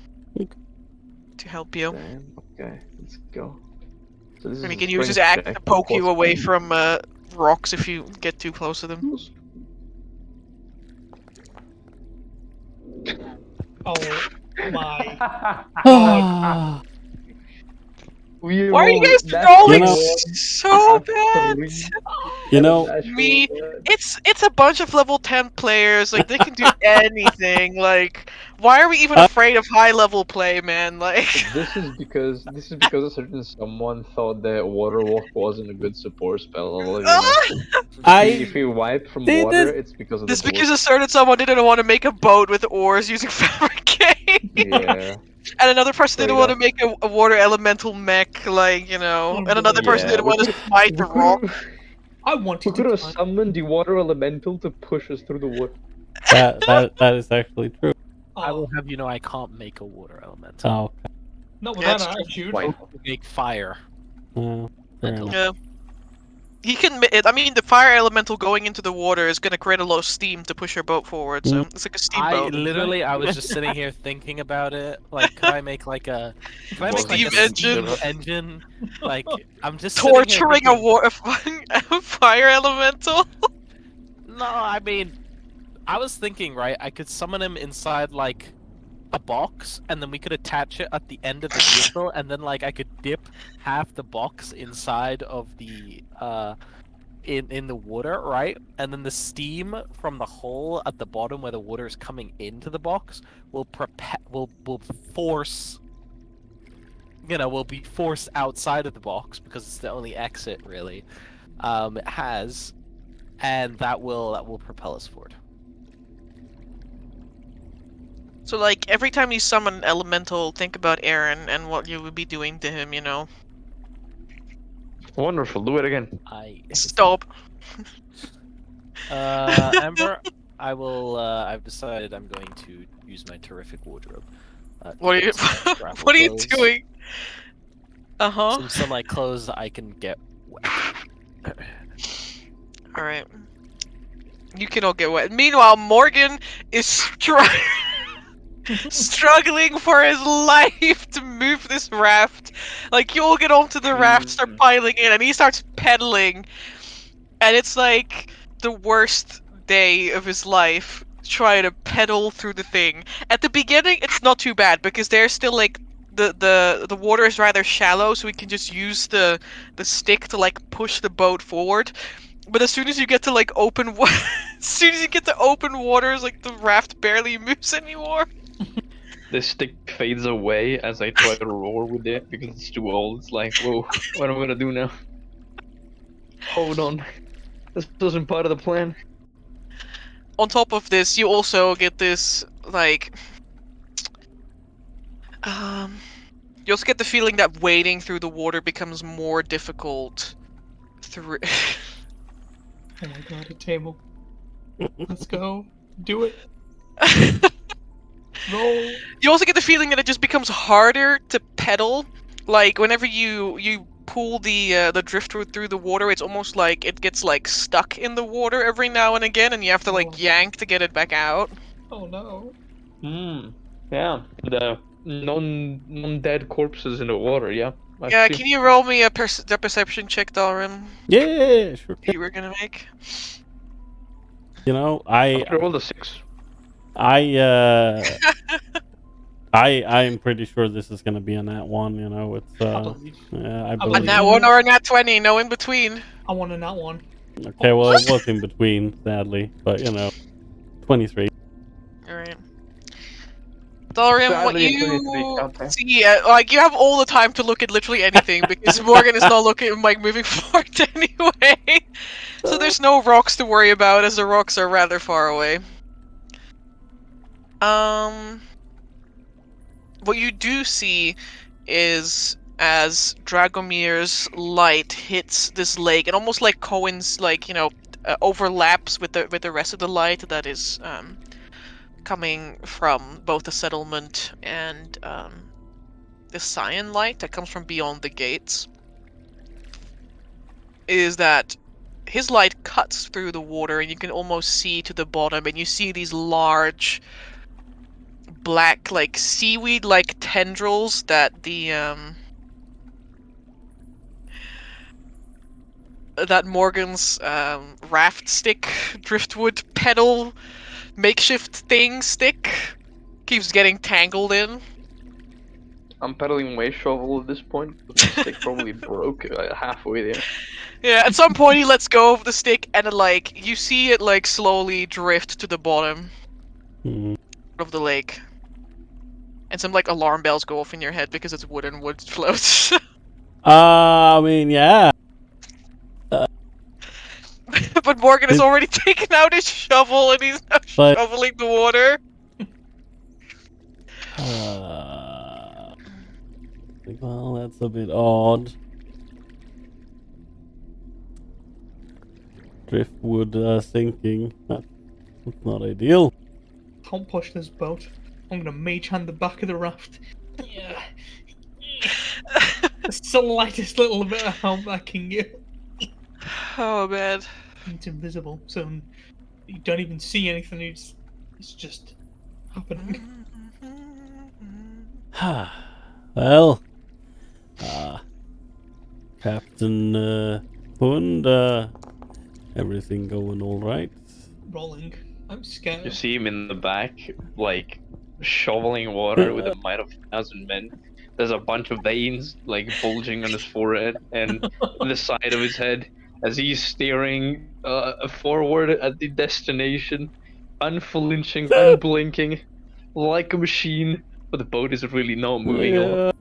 to help you. Okay, let's go. So this And he is can a use his strength axe to check, poke you plus away 1. from rocks if you get too close to them. Oh my. Ah. We Why are you roll guys that rolling know- so bad? You know, Me, it's a bunch of level 10 players. Like they can do anything. Like, why are we even afraid of high level play, man? Like, This is because a certain someone thought that water walk wasn't a good support spell. You know, if we wipe from They water, did- it's because of just the because a certain someone didn't want to make a boat with oars using fabricate, yeah. and another person Straight didn't want to up. make a water elemental mech, like and another person Yeah, didn't want to smite the rock. I We wanted could to have time. summoned the water elemental to push us through the water. That is actually true. I Oh, will have you know I can't make a water elemental. Oh, okay. not with Yeah, that it's true. attitude. Why? I can make fire. Fair Elemental. enough. Yeah. He can. I mean, the fire elemental going into the water is going to create a lot of steam to push your boat forward. So it's like a steamboat. I was just sitting here thinking about it. Like, could I make like a Steam engine. engine? Like, I'm just sitting here Torturing a fire elemental. No, I mean, I was thinking, right? I could summon him inside like a box, and then we could attach it at the end of the vehicle, and then like I could dip half the box inside of the in the water, right? And then the steam from the hole at the bottom where the water is coming into the box will force, will be forced outside of the box because it's the only exit really it has, and that will propel us forward. So, like, every time you summon an elemental, think about Aaron and what you would be doing to him, Wonderful. Do it again. Stop. Amber, I will. I've decided I'm going to use my terrific wardrobe. What are you? What are you doing? Some like clothes I can get wet. All right. You can all get wet. Meanwhile, Morgan is struggling for his life to move this raft. Like, you all get onto the raft, start piling in, and he starts pedaling. And it's like the worst day of his life trying to pedal through the thing. At the beginning, it's not too bad because there's still like the water is rather shallow, so we can just use the stick to like push the boat forward. But as soon as you get to like open waters, like the raft barely moves anymore. The stick fades away as I try to roar with it because it's too old. It's like, whoa, what am I gonna do now? Hold on. This wasn't part of the plan. On top of this, you also get this, like... You also get the feeling that wading through the water becomes more difficult through... Oh my god, a table. Let's go. Do it. Roll. You also get the feeling that it just becomes harder to pedal. Like, whenever you pull the driftwood through the water, it's almost like it gets, like, stuck in the water every now and again, and you have to, like, yank to get it back out. Oh no. Yeah. The non-dead corpses in the water, yeah. Yeah, can you roll me a perception check, Dalrim? Yeah, sure. You were gonna make? You know, I rolled a 6. I'm pretty sure this is gonna be a nat 1. You know, it's yeah, I A believe. A nat 1 or a nat 20, no in between. I want a nat 1. Okay, well, it was in between, sadly, but 23. Alright. Dalrim, what Sadly, you 23, okay. see, like, you have all the time to look at literally anything, because Morgan is not looking, like, moving forward anyway. So there's no rocks to worry about, as the rocks are rather far away. What you do see is as Dragomir's light hits this lake, it almost like overlaps with the rest of the light that is coming from both the settlement and the cyan light that comes from beyond the gates. Is that his light cuts through the water, and you can almost see to the bottom, and you see these large black, like, seaweed-like tendrils that that Morgan's raft stick, driftwood pedal, makeshift thing stick keeps getting tangled in. I'm pedaling my shovel at this point. My stick probably broke halfway there. Yeah, at some point he lets go of the stick and then, like, you see it like slowly drift to the bottom Hmm. of the lake. And some like alarm bells go off in your head because it's wood and wood floats. I mean, yeah. But Morgan has It- already taken out his shovel and he's now But- shoveling the water. Well, that's a bit odd. Driftwood sinking. That's not ideal. Can't push this boat. I'm gonna mage hand the back of the raft. Yeah. It's the lightest little bit of help I can give. Oh man. It's invisible, so you don't even see anything. It's just happening. Well, Captain Hund, everything going all right? Rolling. I'm scared. You see him in the back, like shoveling water with the might of 1,000 men. There's a bunch of veins like bulging on his forehead and the side of his head as he's staring forward at the destination, unflinching, unblinking, like a machine. But the boat is really not moving at all.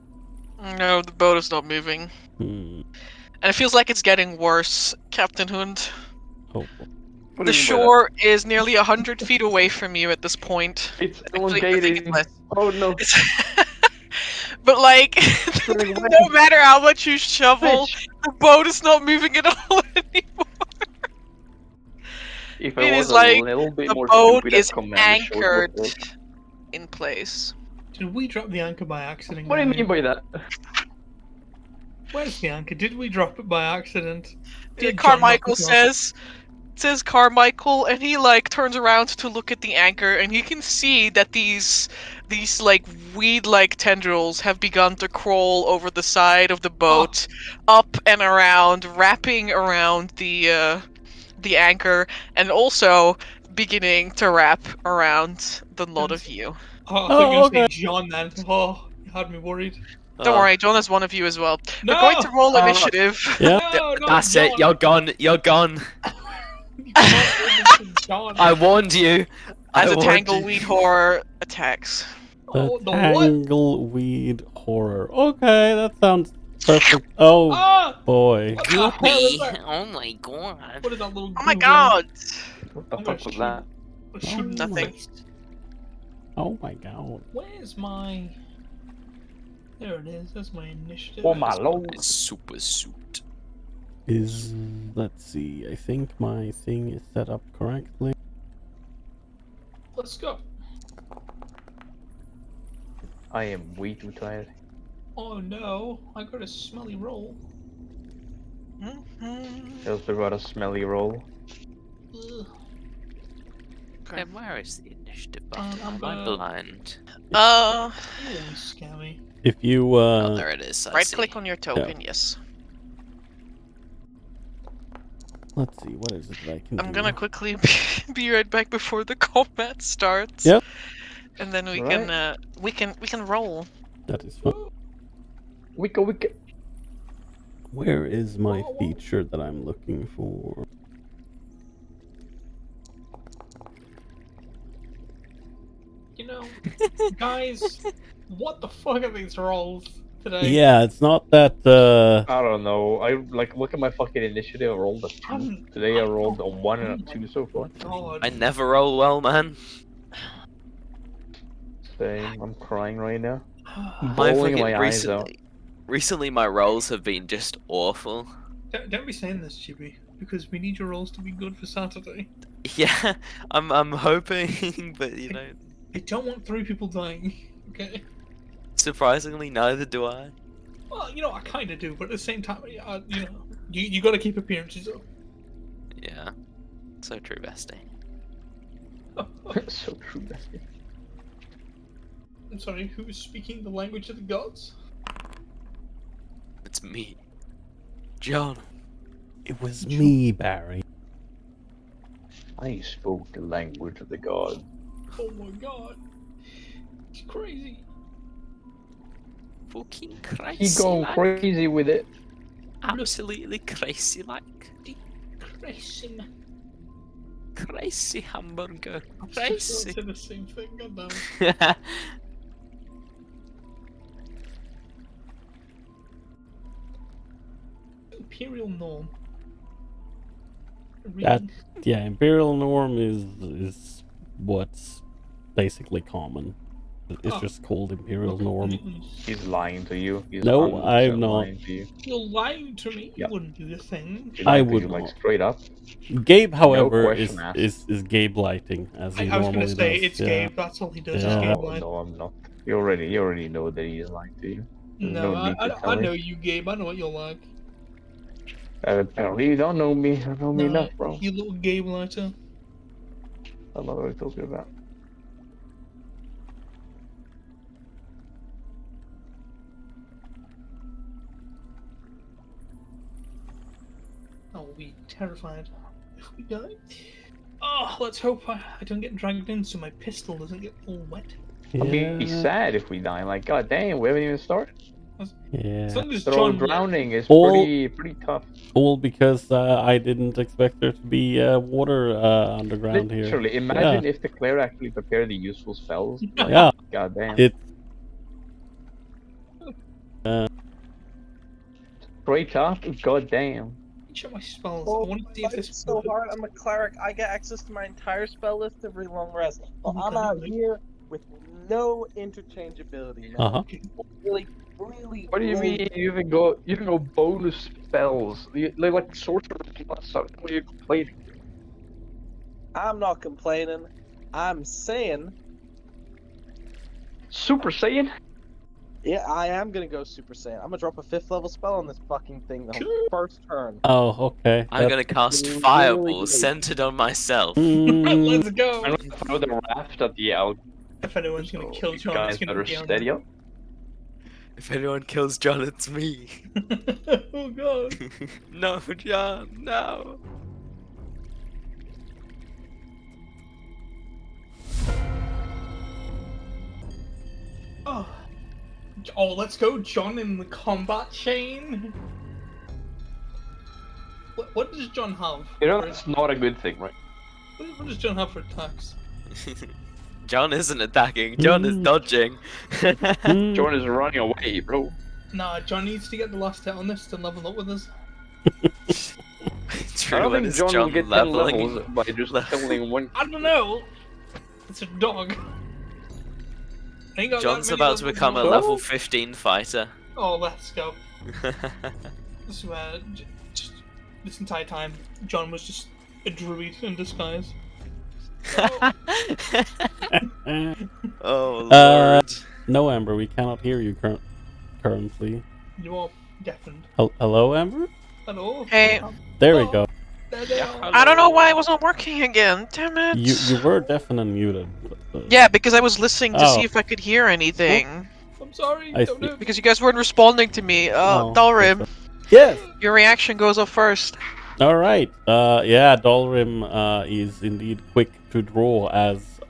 No, the boat is not moving. Hmm. And it feels like it's getting worse, Captain Hund. Oh, What The do you mean by shore is nearly 100 feet away from you at this point. that? It's Actually, I think it's elongating. less. Oh no! But like, Turning away. no matter how much you shovel, the boat is not moving at all anymore. If It I is was like a little bit the more boat stupid, is I'd command the shore to anchored abort. in place. Did we drop the anchor by accident? What do you Gary? mean by that? Where's the anchor? Did we drop it by accident? Did John Carmichael knock it off? says Carmichael, and he like turns around to look at the anchor, and he can see that these like weed-like tendrils have begun to crawl over the side of the boat, up and around, wrapping around the anchor, and also beginning to wrap around the lot of you. Oh, I thought you were Oh, going to say John then. Oh, you had me worried. Don't worry, John is one of you as well. No! We're going to roll Oh. initiative. Yeah. No, not That's John. it. You're gone. You're gone. You can't do this to John. I warned you. I As a warned you. tangleweed horror attacks. The Oh, the what? tangleweed horror. Okay, that sounds perfect. Oh Ah! boy. What the hell is Goopy. that? Oh my god. What is that little Oh my goo god! What the I'm fuck gonna was shoot. that? Let's shoot him in the Nothing. face. Oh my god. Where's my... There it is. That's my initiative. Oh my lord! It's super suit. Is let's see. I think my thing is set up correctly. Let's go. I am way too tired. Oh no, I got a smelly roll. I also got a smelly roll. Ugh. And where is the initiative Um, button? I'm Am I gonna- blind? You always scare me. If you Oh, there it is. I Right see. click on your token, yes. let's see, what is it that I can do? I'm gonna quickly be right back before the combat starts. Yep. And then we Right. can roll. That is fine. Wicca. Where is my feature that I'm looking for? You know, guys, what the fuck are these rolls today? Yeah, it's not that I don't know. I like look at my fucking initiative. I rolled a 2. I'm- Today I I'm rolled not- a 1 and a 2 so far. God. I never roll well, man. Same. I'm crying right now. My Bawling fucking my eyes out. recently my rolls have been just awful. Don't be saying this, Chibi, because we need your rolls to be good for Saturday. Yeah, I'm hoping, but you know, I don't want 3 people dying, okay? surprisingly, neither do I. Well, you know, I kind of do, but at the same time, you know, you got to keep appearances up. Yeah, so true, bestie. So true, bestie. I'm sorry, who is speaking the language of the gods? It's me, John. it was me, Barry. I spoke the language of the god. Oh my god. It's crazy. Fucking He crazy. go like. crazy with it. Absolutely crazy like. Crazy man. Crazy hamburger. I was Crazy. the same thing. Goddamn. Imperial norm. That yeah, imperial norm is what's basically common. It's Oh. just called imperial norm. He's lying to you. He's No, 100% I'm not. lying to you. You're lying to me. Yeah. You wouldn't do the thing. He I lied to would you, like not. straight up. Gabe, however, question asked. is Gabe lighting as he I was normally gonna say does. it's yeah. Gabe. That's all he does. Yeah. Is Gabe No, light. no, I'm not. You already know that he is lying to you. There's No, no need to tell I me. know you, Gabe. I know what you're like. Apparently you don't know me. You don't know me No, enough, bro. you little Gabe lighter. I don't know what you're talking about. I'll be terrified if we die. Oh, let's hope I don't get dragged in so my pistol doesn't get all wet. I'll be Yeah. sad if we die. Like, god damn, we haven't even started. As Yeah. long as Throw John drowning is All- pretty tough. All because I didn't expect there to be water underground here. Literally, imagine if the cleric actually prepared the useful spells. Like, Yeah. god damn. It. Straight up, god damn. check my spells. Oh, I want to see if it's this so hard. I'm a cleric. I get access to my entire spell list every long rest. Well, I'm out here with no interchangeability now. Uh-huh. Really. What do you mean? You even go bonus spells. They're like sorcerer plus. What are you complaining? I'm not complaining. I'm saying, Super Saiyan? yeah, I am gonna go Super Saiyan. I'm gonna drop a 5th level spell on this fucking thing the first turn. Oh, okay. I'm gonna cast really fireball good. centered on myself. Mm, Let's go. I'm gonna throw the raft at the out. If anyone's gonna kill John, guys it's gonna better be on steady up. If anyone kills John, it's me. Oh god. No, John, no. Oh, let's go, John, in the combat chain. What does John have? You know that's not a good thing, right? What does John have for attacks? John isn't attacking. John is dodging. mm. John is running away, bro. Nah, John needs to get the last hit on this to level up with us. True, I don't when think is John will get 10 leveling? levels by just killing one. I don't know. It's a dog. I ain't got that John's many about to levels become a left. level 15 fighter. Oh, let's go. I swear, just this entire time, John was just a druid in disguise. Oh lord. No, Amber, we cannot hear you currently. You are deafened. Hello, Amber? Hello? Hey. There we Oh, go. there they are. I don't know why it was not working again. Damn it. You were deafened and muted. Yeah, because I was listening to Oh. see if I could hear anything. I'm sorry. I Don't see. know. Because you guys weren't responding to me. Oh, Dalrim, Yes. your reaction goes up first. All right. Yeah, Dalrim is indeed quick to draw as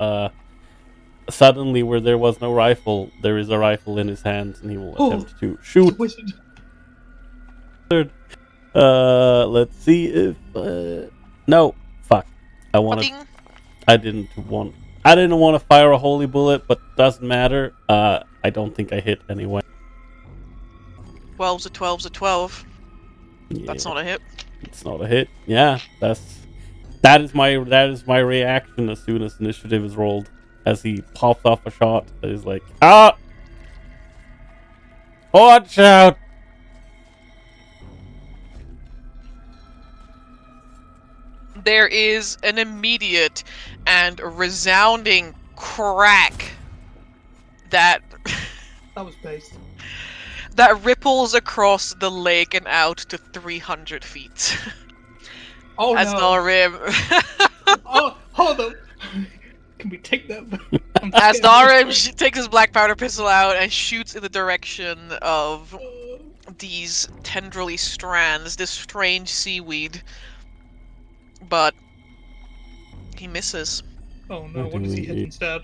suddenly where there was no rifle, there is a rifle in his hands and he will attempt to shoot. Wizard. Let's see if no, fuck. I didn't want to fire a holy bullet, but doesn't matter. I don't think I hit anyway. 12's a 12's a 12. That's Yeah. not a hit. It's not a hit. Yeah, that is my reaction as soon as initiative is rolled. As he pops off a shot that is like, ah, watch out! There is an immediate and resounding crack that That was based. that ripples across the lake and out to 300 feet. Oh As no. Dalrim Oh, hold up. Can we take that? I'm As scared. Dalrim takes his black powder pistol out and shoots in the direction of these tendrily strands, this strange seaweed. But he misses. Oh no, what does he hit instead?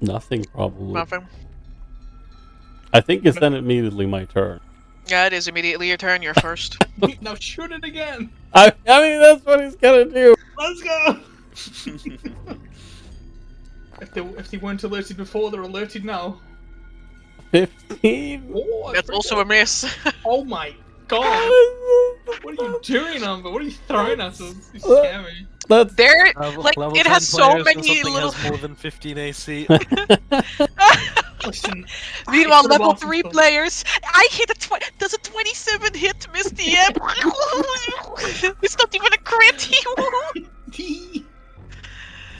Nothing, probably. Nothing. I think it's then immediately my turn. Yeah, it is immediately your turn. You're first. Now shoot it again. I mean, that's what he's gonna do. Let's go. If they weren't alerted before, they're alerted now. 15. Oh, That's also a miss. Oh my god! What are you doing, Amber? What are you throwing at us? You scare me. That's There, Level, like, level it 10 has so players when many something little. has more than 15 AC. Listen. Meanwhile, I could've level also 3 thought- players, I hit does a 27 hit miss the M? It's not even a crit.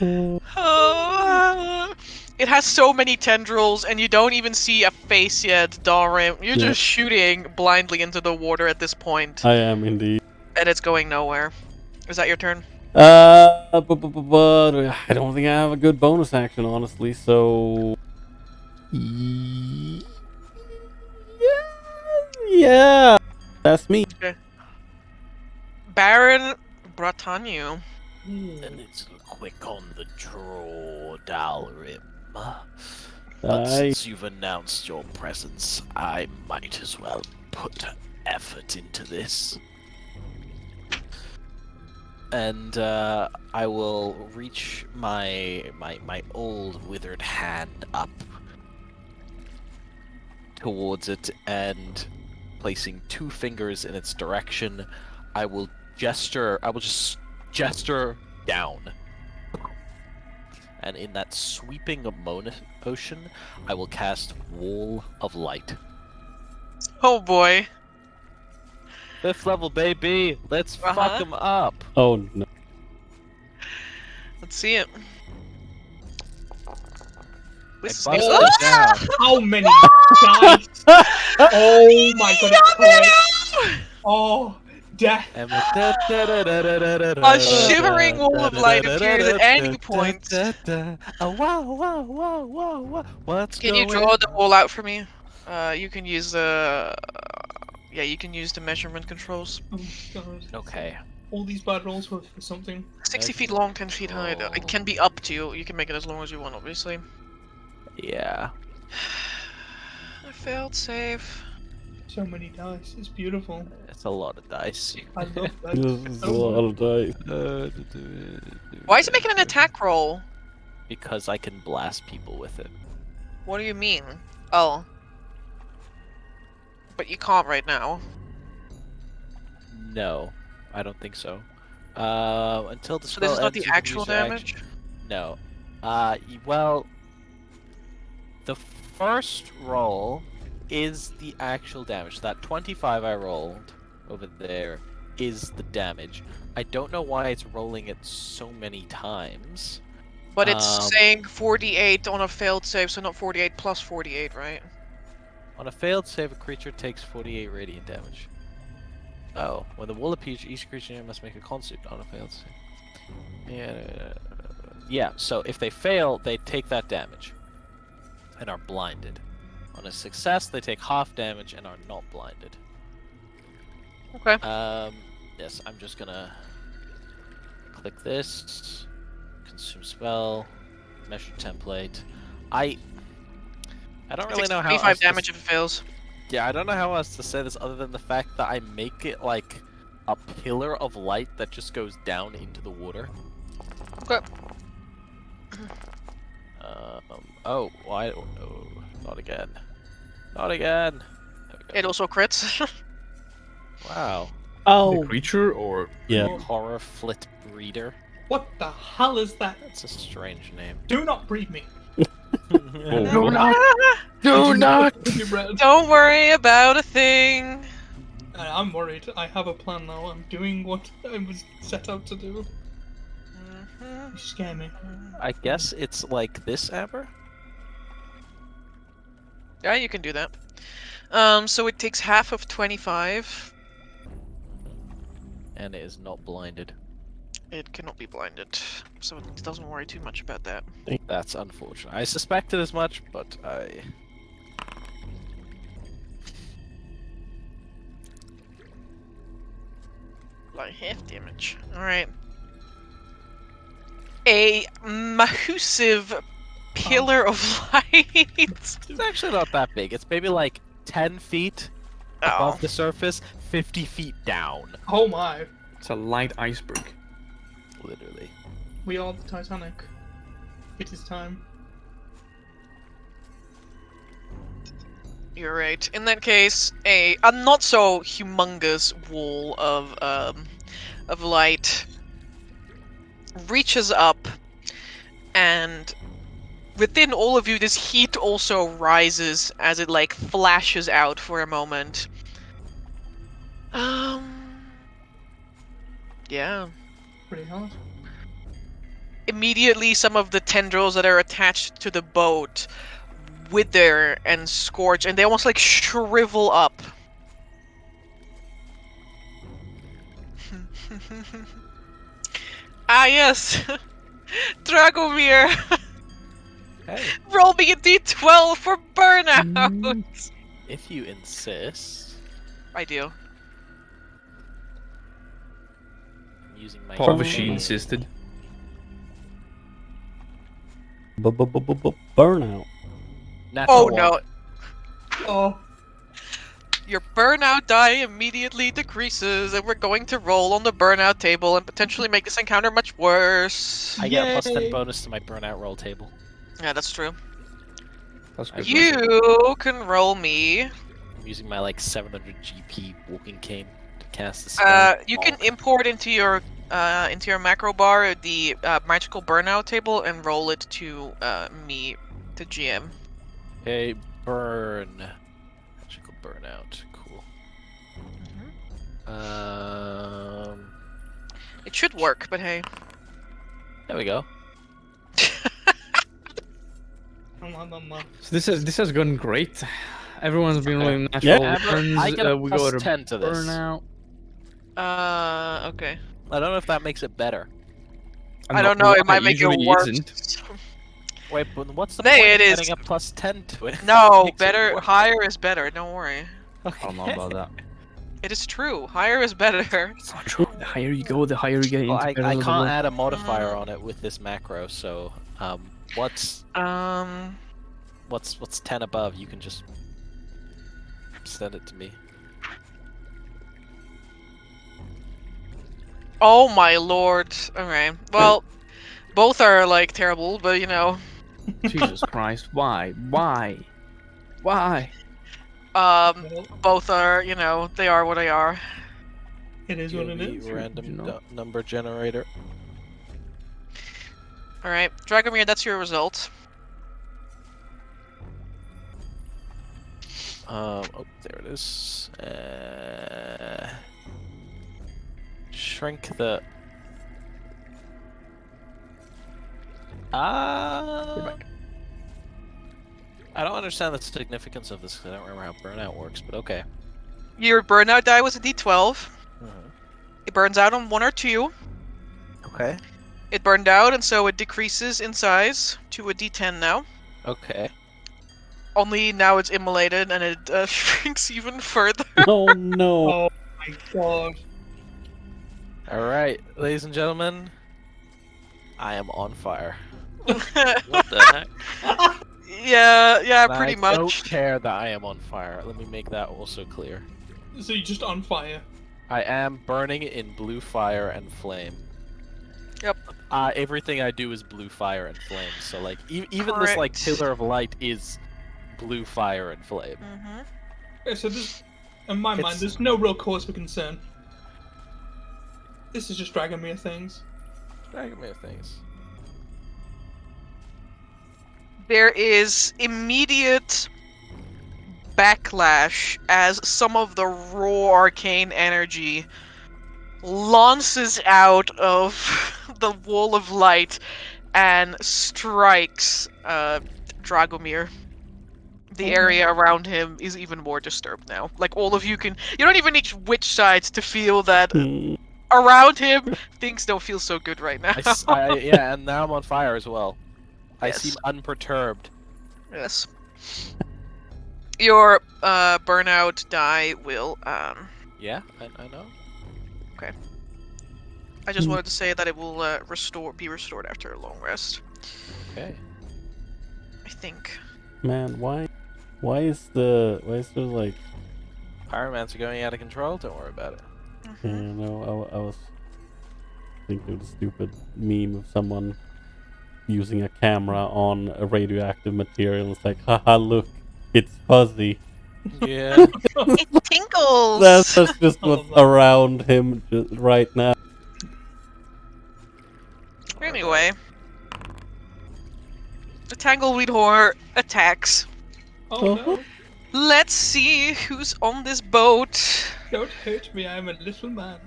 Oh, it has so many tendrils, and you don't even see a face yet, Darim. You're Yeah. just shooting blindly into the water at this point, I am indeed. and it's going nowhere. Is that your turn? But I don't think I have a good bonus action, honestly. So, yeah, that's me. Okay. Baron Bratanu. A little quick on the draw, Dalrim. But I since you've announced your presence, I might as well put effort into this. And I will reach my old withered hand up towards it, and placing 2 fingers in its direction, I will just gesture down. And in that sweeping motion, I will cast Wall of Light. Oh boy. 5th level, baby! Let's fuck him up! oh no. Let's see it. This is bust new. it down. How many dice? Oh my god, it's correct. Oh, death. A shivering wall of light appears at any point. What's Can you draw the wall out for me? You can use the. Yeah, you can use the measurement controls. Oh god. Okay. All these bad rolls were for something. 60 feet long, 10 feet high. It can be up to you. You can make it as long as you want, obviously. Yeah. I failed safe. So many dice. It's beautiful. It's a lot of dice. I love that. This is a lot of dice. Why is it making an attack roll? Because I can blast people with it. What do you mean? Oh. But you can't right now. No, I don't think so. Until the So spell this is not ends, the you can actual use your action- damage? No. Well, the first roll is the actual damage. That 25 I rolled over there is the damage. I don't know why it's rolling it so many times. But it's saying 48 on a failed save, so not 48 plus 48, right? On a failed save, a creature takes 48 radiant damage. Oh, when the wall appears, each creature must make a con save on a failed save. Yeah, so if they fail, they take that damage and are blinded. On a success, they take half damage and are not blinded. Okay. Yes, I'm just gonna click this, consume spell, measure template. I don't really know how 25 else to damage if it fails. Yeah, I don't know how else to say this other than the fact that I make it like a pillar of light that just goes down into the water. Okay. Oh, why? Oh, not again. Not again. There we go. It also crits. Wow. Oh, The creature or yeah. Horror Flit Breeder. What the hell is that? That's a strange name. Do not breed me. Oh, Do not. Be bred. Don't worry about a thing. I'm worried. I have a plan now. I'm doing what I was set out to do. You scare me. I guess it's like this, Amber? Yeah, you can do that. So it takes half of 25. And it is not blinded. It cannot be blinded, so it doesn't worry too much about that. That's unfortunate. I suspected as much, but I... Like half damage. Alright. A massive pillar of light. It's actually not that big. It's maybe like 10 feet Oh. above the surface, 50 feet down. Oh my. It's a light iceberg. Literally. We are the Titanic. It is time. You're right. In that case, a not so humongous wall of light reaches up, and within all of you, this heat also rises as it like flashes out for a moment. Yeah. Pretty hard. Immediately, some of the tendrils that are attached to the boat wither and scorch, and they almost like shrivel up. Ah, yes! Dragomir! Hey. Roll me a d12 for burnout! If you insist. I do. I'm using my Probably she name. insisted. Burnout. Natural Oh one. no, Oh, your burnout die immediately decreases, and we're going to roll on the burnout table and potentially make this encounter much worse. I get a plus 10 Yay. bonus to my burnout roll table. Yeah, that's true. That's good. You can roll me. I'm using my like 700 GP walking cane to cast the spell. You can import into your macro bar the magical burnout table and roll it to me, to GM. A burn. Magical burnout. Cool. It should work, but hey. There we go. So this has gone great. Everyone's been Okay. rolling natural Yeah. turns. I get a we plus got a 10 to this. burnout. Okay. I don't know if that makes it better. I don't know, it might make it usually worse. Isn't. Wait, but what's the Nay, point it of is- getting a plus 10 to it? No, Makes it better, worse. higher is better, don't worry. I don't know about that. It is true, higher is better. It's not true. The higher you go, the higher you get Well, into I perils of the can't world. add a modifier on it with this macro, so what's 10 above? You can just send it to me. Oh my lord. Okay, well, both are like terrible, but you know. Jesus Christ! Why? Why? Why? well, Both are, you know, they are what they are. it is what it Give me is. Random You know. number generator. Alright, Dragomir, that's your result. Oh, there it is. Shrink the. I don't understand the significance of this because I don't remember how burnout works, but okay. Your burnout die was a d12. It burns out on 1 or 2. Okay. It burned out, and so it decreases in size to a d10 now. Okay. Only now it's immolated, and it shrinks even further. Oh no. Oh my god. All right, ladies and gentlemen, I am on fire. What the heck? Yeah, And pretty I much. don't care that I am on fire. Let me make that also clear. So you're just on fire. I am burning in blue fire and flame. Yep. Everything I do is blue fire and flame. So like, even this like Correct. pillar of light is blue fire and flame. Mhm. Yeah, so this, in my mind, It's- there's no real cause for concern. This is just Dragomir things. Dragomir things. There is immediate backlash as some of the raw arcane energy launches out of the wall of light and strikes Dragomir. The area around him is even more disturbed now. Like all of you can, you don't even need to switch sides to feel that Hmm. around him things don't feel so good right now. Yeah, and now I'm on fire as well. I Yes. seem unperturbed. Yes. Your burnout die will Yeah, I know. I just wanted to say that it will be restored after a long rest. Okay. I think. Man, why is there like, Pyromancer going out of control. Don't worry about it. you know, I was thinking of the stupid meme of someone using a camera on a radioactive material. It's like, haha, look, it's fuzzy. Yeah. It tinkles. That's just I what's love that. around him right now. Anyway, the Tangleweed Horror attacks. Oh no! Let's see who's on this boat. Don't hurt me. I'm a little man.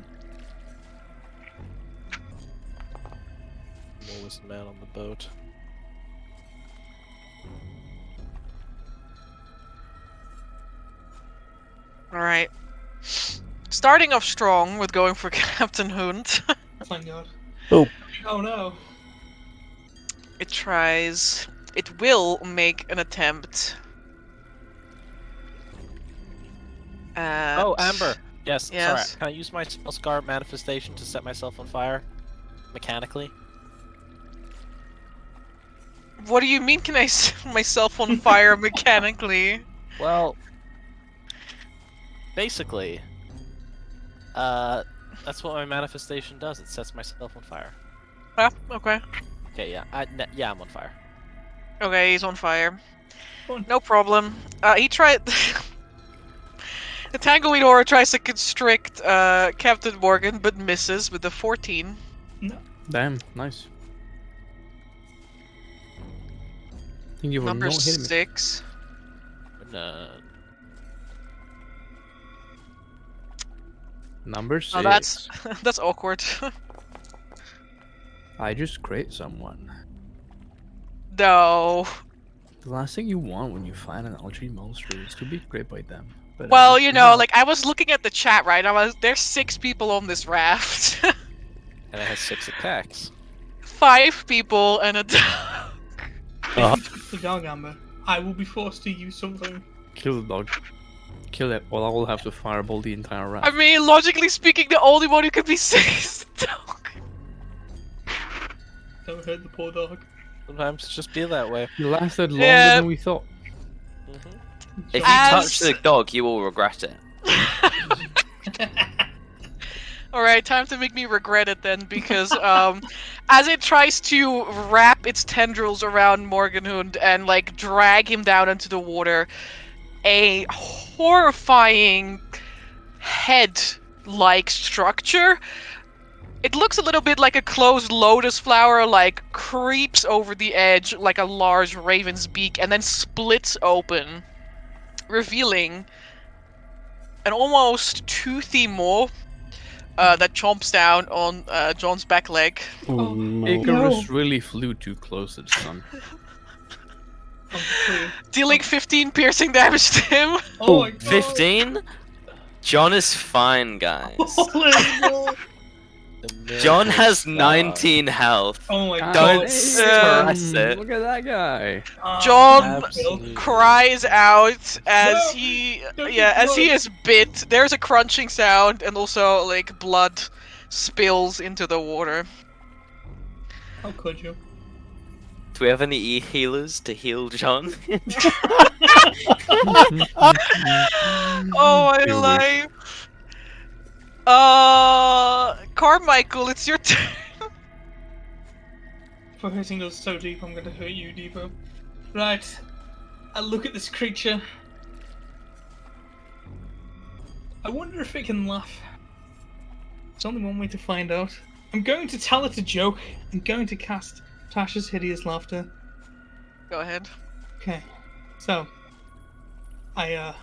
I'm always the man on the boat. Alright. Starting off strong with going for Captain Hund. Thank God. Oh. Oh no! It will make an attempt. Oh, Amber. Yes. Yes. Sorry. Can I use my spell scar manifestation to set myself on fire? Mechanically? What do you mean can I set myself on fire mechanically? Well, basically, that's what my manifestation does. It sets myself on fire. Ah, okay. Okay, yeah. Yeah, I'm on fire. Okay, he's on fire. Fun. No problem. He tried... The Tangleweed Horror tries to constrict Captain Morgen, but misses with the 14. No. Damn, nice. Thank you for Number not hitting me. 6. Number 6. Oh, that's awkward. I just crit someone. No. The last thing you want when you find an Altree monster is to be crit by them. But Well, you know, like, I was looking at the chat, right? There's 6 people on this raft. And it has 6 attacks. 5 people and a dog. The dog, Amber. I will be forced to use something. kill the dog. Kill it, or I will have to fireball the entire round. I mean, logically speaking, the only one who could be sick is the dog. Don't hurt the poor dog. Sometimes it just be that way. You lasted longer Yeah. than we thought. If you As- touch the dog, you will regret it. Alright, time to make me regret it then, because as it tries to wrap its tendrils around Morgenhund and like drag him down into the water, a horrifying head-like structure. It looks a little bit like a closed lotus flower, like creeps over the edge like a large raven's beak and then splits open, revealing an almost toothy maw that chomps down on John's back leg. Oh, no. Icarus really flew too close to the sun. Dealing 15 piercing damage to him. Oh my God. 15? John is fine, guys. Let's go. John has 19 health. Oh my God. Don't God. stress it. Look at that guy. John Absolutely. cries out as No, he don't as he blood. is bit. There's a crunching sound and also like blood spills into the water. How could you? Do we have any healers to heal John? Oh my You wish. life. Carmichael, it's your turn. For hurting us so deep, I'm gonna hurt you deeper. Right. I look at this creature. I wonder if it can laugh. There's only one way to find out. I'm going to tell it a joke. I'm going to cast Tasha's Hideous Laughter. Go ahead. Okay. So, I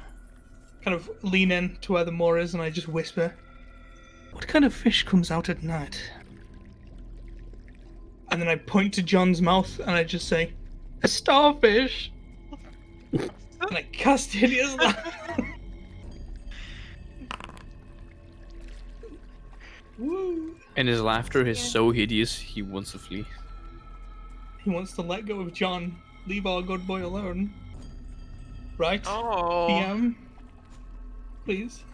kind of lean in to where the moor is and I just whisper, "What kind of fish comes out at night?" And then I point to John's mouth and I just say, "A starfish!" And I cast Hideous Laughter. Woo! And his laughter is so hideous, he wants to flee. He wants to let go of John. Leave our good boy alone. Right? Oh, PM? Please.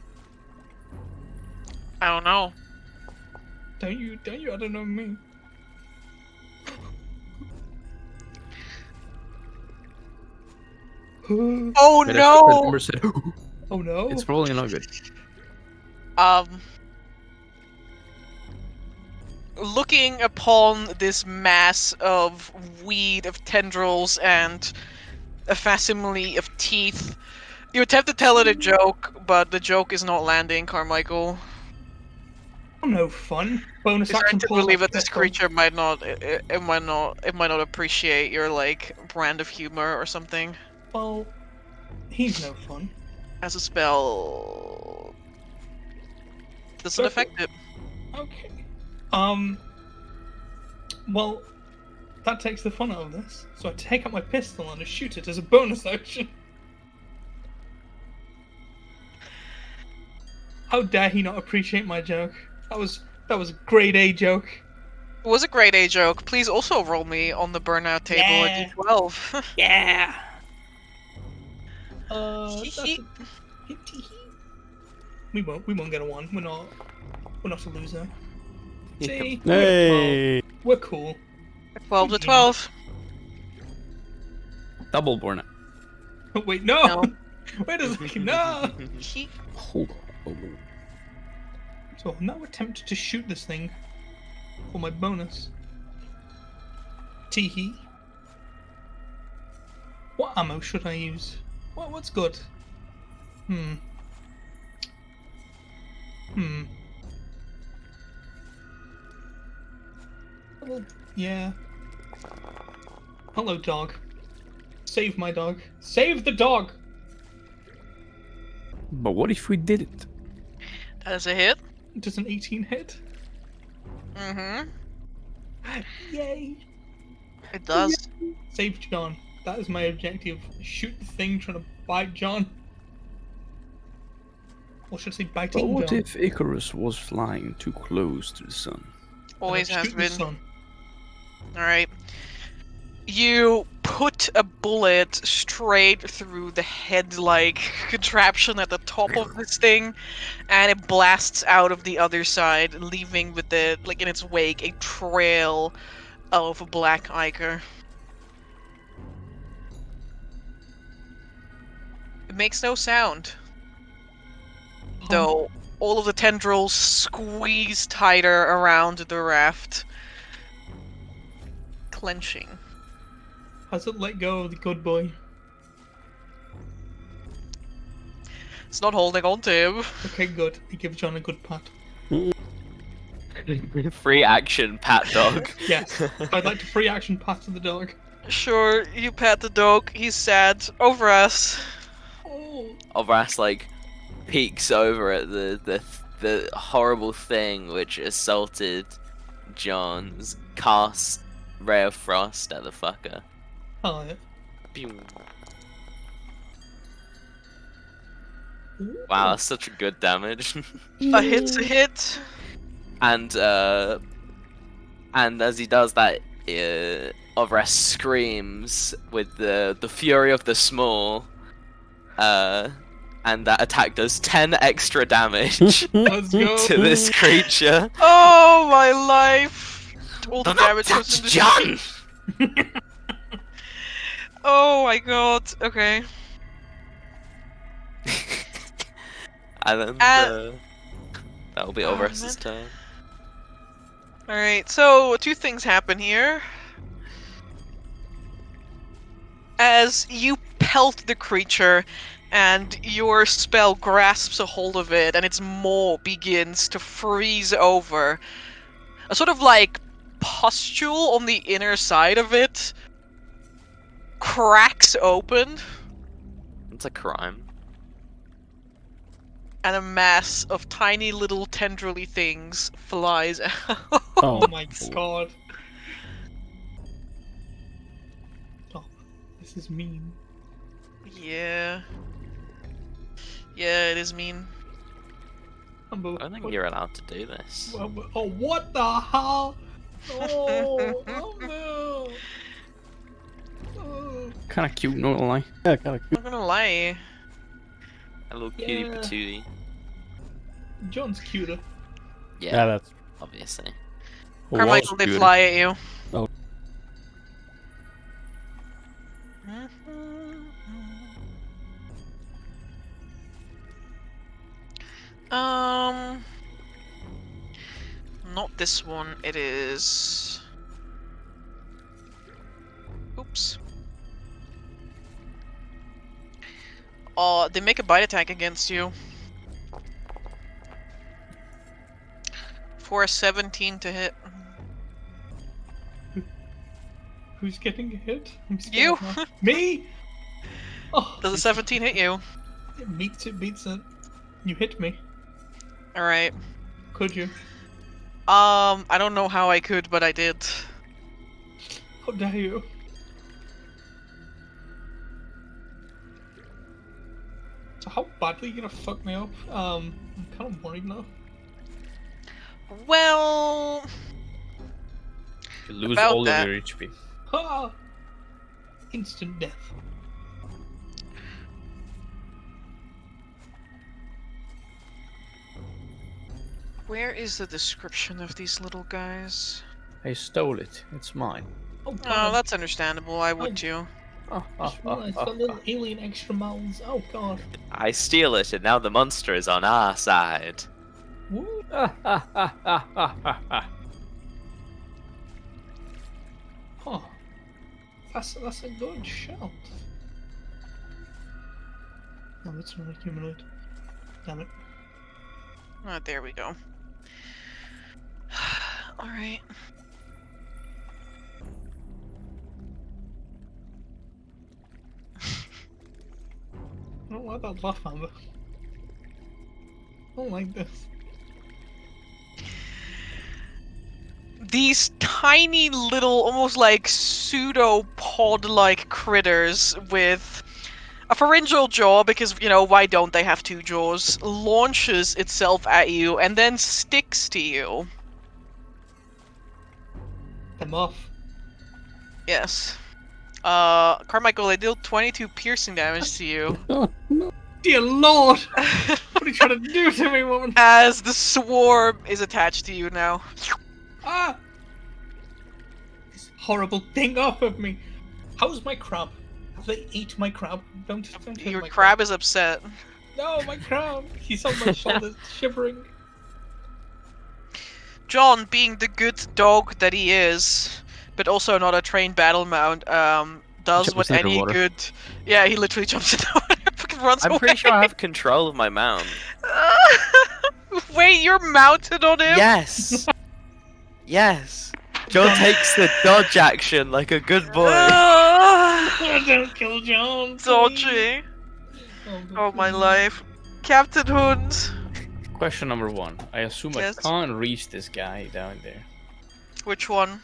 I don't know. Don't you, I don't know me. Oh But that's what the no! number said. Oh no. It's probably not good. Looking upon this mass of weed, of tendrils, and a facsimile of teeth, you attempt to tell it a joke, but the joke is not landing, Carmichael. I'm no fun. Bonus You're action starting to pull believe my that this pistol. creature might not, it might not appreciate your like brand of humor or something. Well, he's no fun. As a spell, doesn't Go for affect it. Okay. Well, that takes the fun out of this. So I take out my pistol and I shoot it as a bonus action. How dare he not appreciate my joke? That was a grade A joke. It was a grade A joke. Please also roll me on the burnout table Yeah. at D12. Yeah. That's a... We won't get a 1. We're not a loser. See? Hey! We're cool. 12 to 12. Double burnout. Oh, wait, no! No. Wait a second, no! Hold on a moment. So I'm now attempting to shoot this thing for my bonus. Teehee. What ammo should I use? What's good? Well, yeah. Hello, dog. Save my dog. Save the dog! But what if we did it? That is a hit. Does an 18 hit? Mm-hmm. Yay! It does. Save John. That is my objective. Shoot the thing trying to bite John. Or should I say But biting what John? if Icarus was flying too close to the sun? Always has Shoot the been. sun. Alright. You put a bullet straight through the head-like contraption at the top of this thing, and it blasts out of the other side, leaving with the, like in its wake, a trail of black ichor. It makes no sound, though all of the tendrils squeeze tighter around the raft, clenching. Has it let go of the good boy? It's not holding on to him. Okay, good. I give John a good pat. Free action, pat dog. Yes, I'd like to free action pat to the dog. Sure, you pat the dog. He's sad. Over us. Oh, Ovras like peeks over at the horrible thing which assaulted John's, cast ray of frost at the fucker. oh yeah. Pew. Wow, that's such a good damage. A hit's a hit. And as he does that, Ovras screams with the fury of the small, and that attack does 10 extra damage Let's go. to this creature. Oh my life! All the Do not damage goes touch into John! Oh my god. Okay. And then that'll be Oh, Ovras's man. turn. All right. So 2 things happen here. As you pelt the creature, and your spell grasps a hold of it, and its maw begins to freeze over. A sort of like pustule on the inner side of it cracks open, It's a crime. and a mass of tiny little tendrily things flies out. Oh my god. Oh, this is mean. Yeah. Yeah, it is mean. I don't think you're allowed to do this. Oh, what the hell? Oh, oh no. Oh. Kinda cute, not gonna lie. Yeah, kind of I'm not gonna lie. A little cutie Yeah. patootie. John's cuter. Yeah, that's obviously. Carmichael, they fly at you. Oh. Not this one. It is. Oops. They make a bite attack against you. For a 17 to hit. Who's getting hit? I'm scared You! now. Me? Oh, Does a 17 hit you? It beats it. You hit me. Alright. Could you? I don't know how I could, but I did. How dare you? So how badly you gonna fuck me up? I'm kind of worried now. Well... You lose About all that. of your HP. Ha! Instant death. Where is the description of these little guys? I stole it. It's mine. Oh, Oh, God. that's understandable. I would Oh. too. I just realized got little alien extra mouths. Oh, God. I steal it, and now the monster is on our side. Woo. Huh. That's a good shout. No, it's not a humanoid. Damn it. Oh, there we go. Alright. I don't like that laugh, Amber. I don't like this. These tiny little, almost like pseudopod-like critters with a pharyngeal jaw, because, you know, why don't they have two jaws, launches itself at you and then sticks to you. I'm off. Yes. Carmichael, they deal 22 piercing damage to you. Oh, no. Dear Lord! What are you trying to do to me, woman? As the swarm is attached to you now. Ah! This horrible thing off of me. How's my crab? Have they ate my crab? Don't kill Your my crab is upset. No, my crab! He's on my shoulders, shivering. John, being the good dog that he is, but also not a trained battle mount, does Jumps what into any water. good... Yeah, he literally jumps into the water, fucking runs I'm away. pretty sure I have control of my mount. Wait, you're mounted on him? Yes. Yes. John takes the dodge action like a good boy. Don't kill John, please. Dodgy. Oh, my life. Captain Hund. Question number 1. I assume Yes. I can't reach this guy down there. Which one?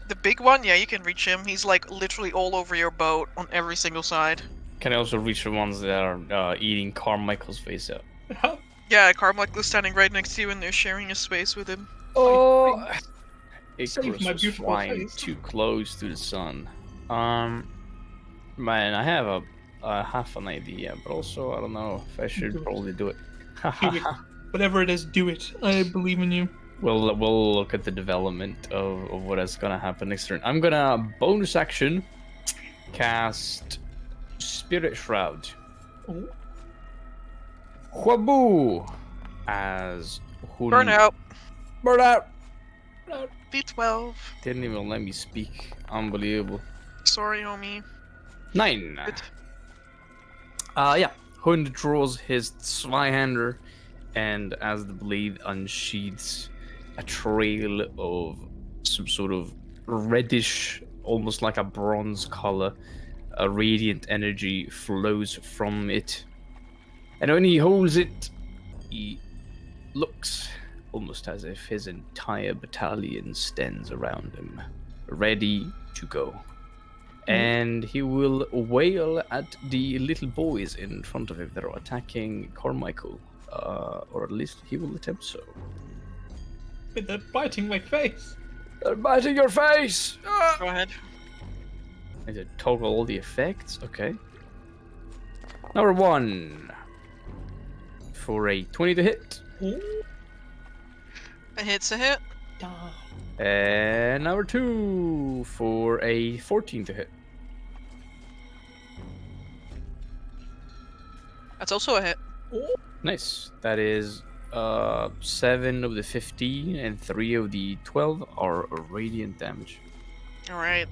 The big one? Yeah, you can reach him. He's like literally all over your boat on every single side. Can I also reach the ones that are eating Carmichael's face out? Yeah, Carmichael's standing right next to you and they're sharing a space with him. Oh! Save Icarus my was beautiful flying face. too close to the sun. Man, I have a half an idea, but also I don't know if I should Do it. probably do it. Do it. Whatever it is, do it. I believe in you. We'll look at the development of what is gonna happen next turn. I'm gonna bonus action cast Spirit Shroud. Oh. Whaboo! As Hund. Burn out. Burn out! D12. Didn't even let me speak. Unbelievable. Sorry, homie. 9. Good. Yeah. Hund draws his Zweihander, and as the blade unsheathes, a trail of some sort of reddish, almost like a bronze color, a radiant energy flows from it. And when he holds it, he looks almost as if his entire battalion stands around him, ready to go. And he will wail at the little boys in front of him that are attacking Carmichael, or at least he will attempt so. Wait, they're biting my face. They're biting your face! Ah! Go ahead. I need to toggle all the effects, okay. Number 1. For a 20 to hit. A hit's a hit. And number 2 for a 14 to hit. That's also a hit. Nice. That is 7 of the 15 and 3 of the 12 are radiant damage. All right.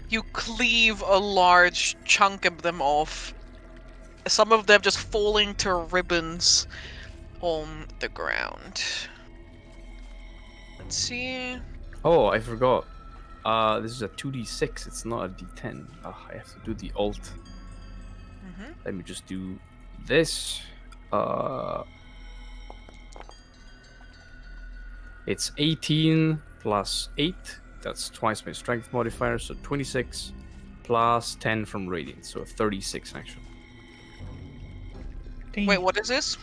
You cleave a large chunk of them off. Some of them just falling to ribbons on the ground. Let's see. Oh, I forgot. This is a 2d6. It's not a d10. I have to do the alt. Mm-hmm. Let me just do this. It's 18 plus 8. That's twice my strength modifier, so 26 plus 10 from radiant, so 36 actually. Wait, what is this?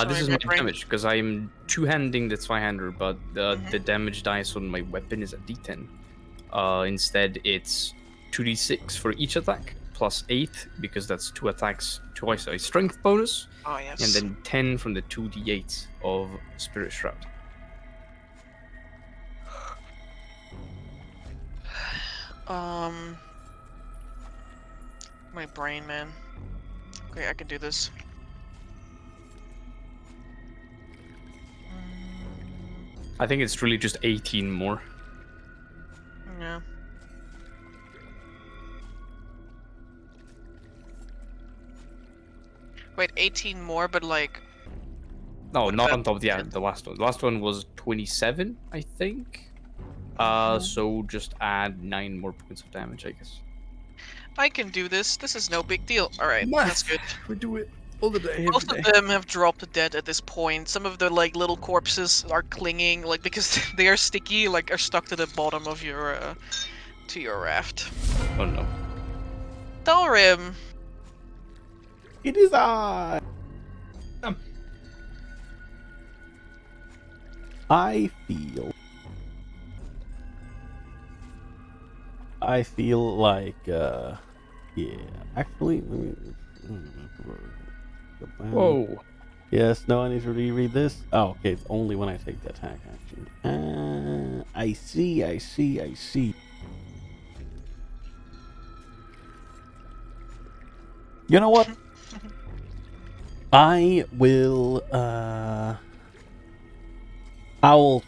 This is my my brain- damage because I'm two-handing the Zweihander, but the damage dice on my weapon is a d10. Instead, it's 2d6 for each attack plus 8 because that's 2 attacks twice a strength bonus, Oh, yes. and then 10 from the 2d8 of Spirit Shroud. My brain, man. Okay, I can do this. I think it's really just 18 more. Yeah. Wait, 18 more, but like... No, What not about on top of the last one. The last one was 27, I think. So just add 9 more points of damage, I guess. I can do this. This is no big deal. Alright, that's good. We do it all the day, Most of them have dropped dead at this point. Some of the like little corpses are clinging, like because they are sticky, like are stuck to the bottom of your raft. Oh no. Dalrim, It is I. I feel like, yeah. Actually, let me. Whoa. Yes, no, I need to reread this. Oh, okay, it's only when I take the attack action. I see. You know what? I will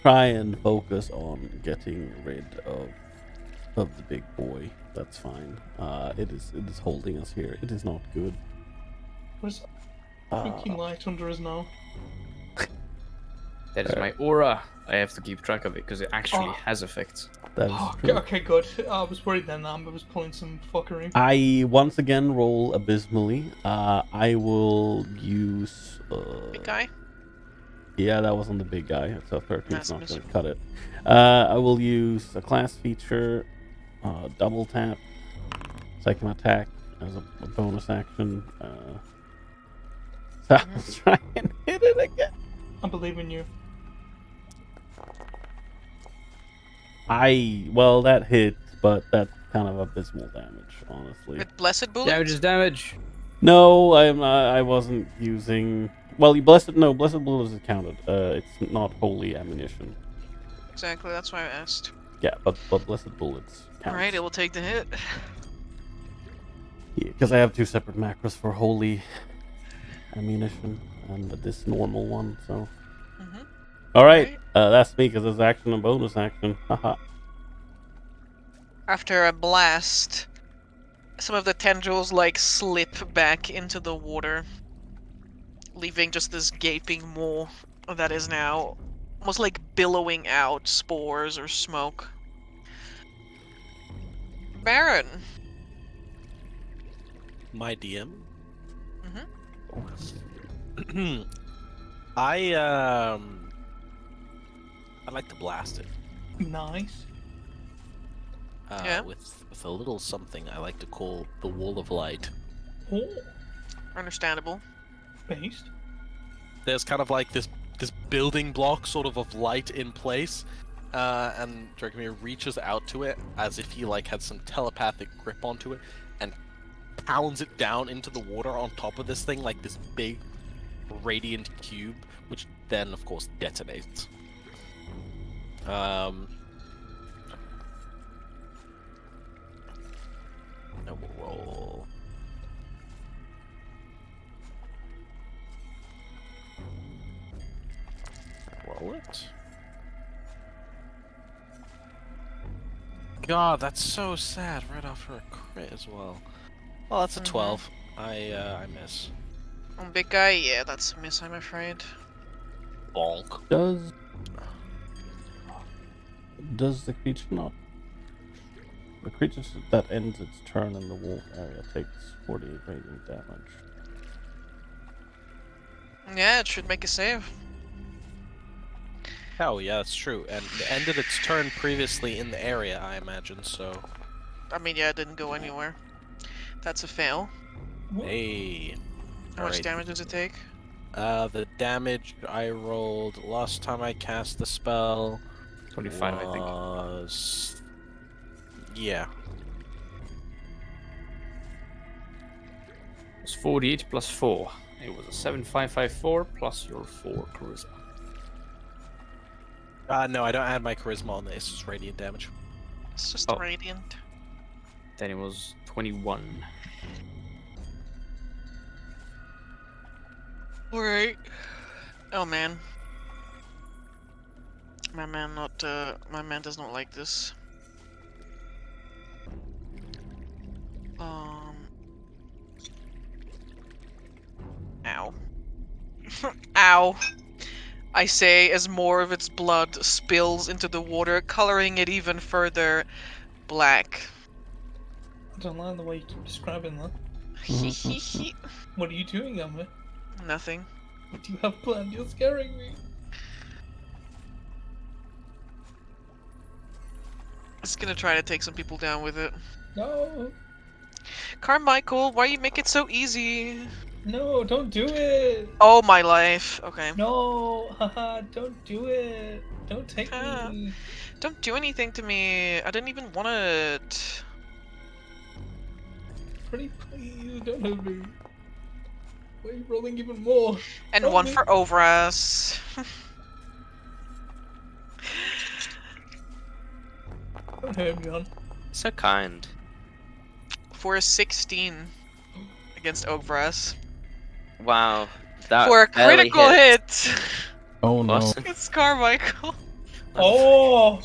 try and focus on getting rid of the big boy. That's fine. It is holding us here. It is not good. There's spooky light under us now. That is my aura. I have to keep track of it because it actually has effects. That is Oh, true. okay, good. I was worried then Amber was pulling some fuckery. I once again roll abysmally. I will use. big guy. Yeah, that wasn't the big guy. It's a 13. That's It's not going miserable. to cut it. I will use a class feature, double tap, second attack as a bonus action. So let's try and hit it again. I believe in you. Well, that hits, but that's kind of abysmal damage, honestly. With blessed bullet. Damage is damage. No, I wasn't using. Well, blessed bullet is counted. It's not holy ammunition. Exactly. That's why I asked. Yeah, but blessed bullets count. All right, it will take the hit. Yeah, because I have 2 separate macros for holy ammunition and this normal one. So. Mhm. All right, that's me because it's action and bonus action. Haha. After a blast, some of the tendrils like slip back into the water, leaving just this gaping maw that is now almost like billowing out spores or smoke. Baron. My DM. Mhm. I like to blast it. Nice. Yeah. With a little something I like to call the wall of light. Oh, Understandable. based. There's kind of like this building block sort of light in place, and Dragomir reaches out to it as if he like had some telepathic grip onto it, and pounds it down into the water on top of this thing like this big radiant cube, which then of course detonates. And we'll roll. bullet. God, that's so sad. Right off her crit as well. Well, that's a 12. I miss. Big guy, yeah, that's a miss, I'm afraid. Bonk. Does the creature not? The creature that ends its turn in the wolf area takes 48 radiant damage. Yeah, it should make a save. Oh, yeah, that's true. And it ended its turn previously in the area, I imagine, so... I mean, yeah, it didn't go anywhere. That's a fail. Hey. How much Alright. damage does it take? The damage I rolled last time I cast the spell 25, I think. was... Yeah. It's 48 plus 4. It was a 7554 plus your 4 charisma. No, I don't add my charisma on this. It's just radiant damage. It's just Oh. radiant. Then it was 21. Alright. Oh man. My man does not like this. Ow. Ow. I say as more of its blood spills into the water, coloring it even further black. I don't like the way you keep describing that. Hee. What are you doing, Emma? Nothing. What do you have planned? You're scaring me. It's gonna try to take some people down with it. No. Carmichael, why you make it so easy? No, don't do it. Oh my life. Okay. No, haha, don't do it. Don't take Ah. me. Don't do anything to me. I didn't even want it. Pretty please, don't hurt me. Why are you rolling even more? And Help one me. for Overus. Don't hurt me, hon. So kind. For a 16 against Overus. Wow. That For a barely critical hit. hit! Oh no. Awesome. It's Carmichael. Oh,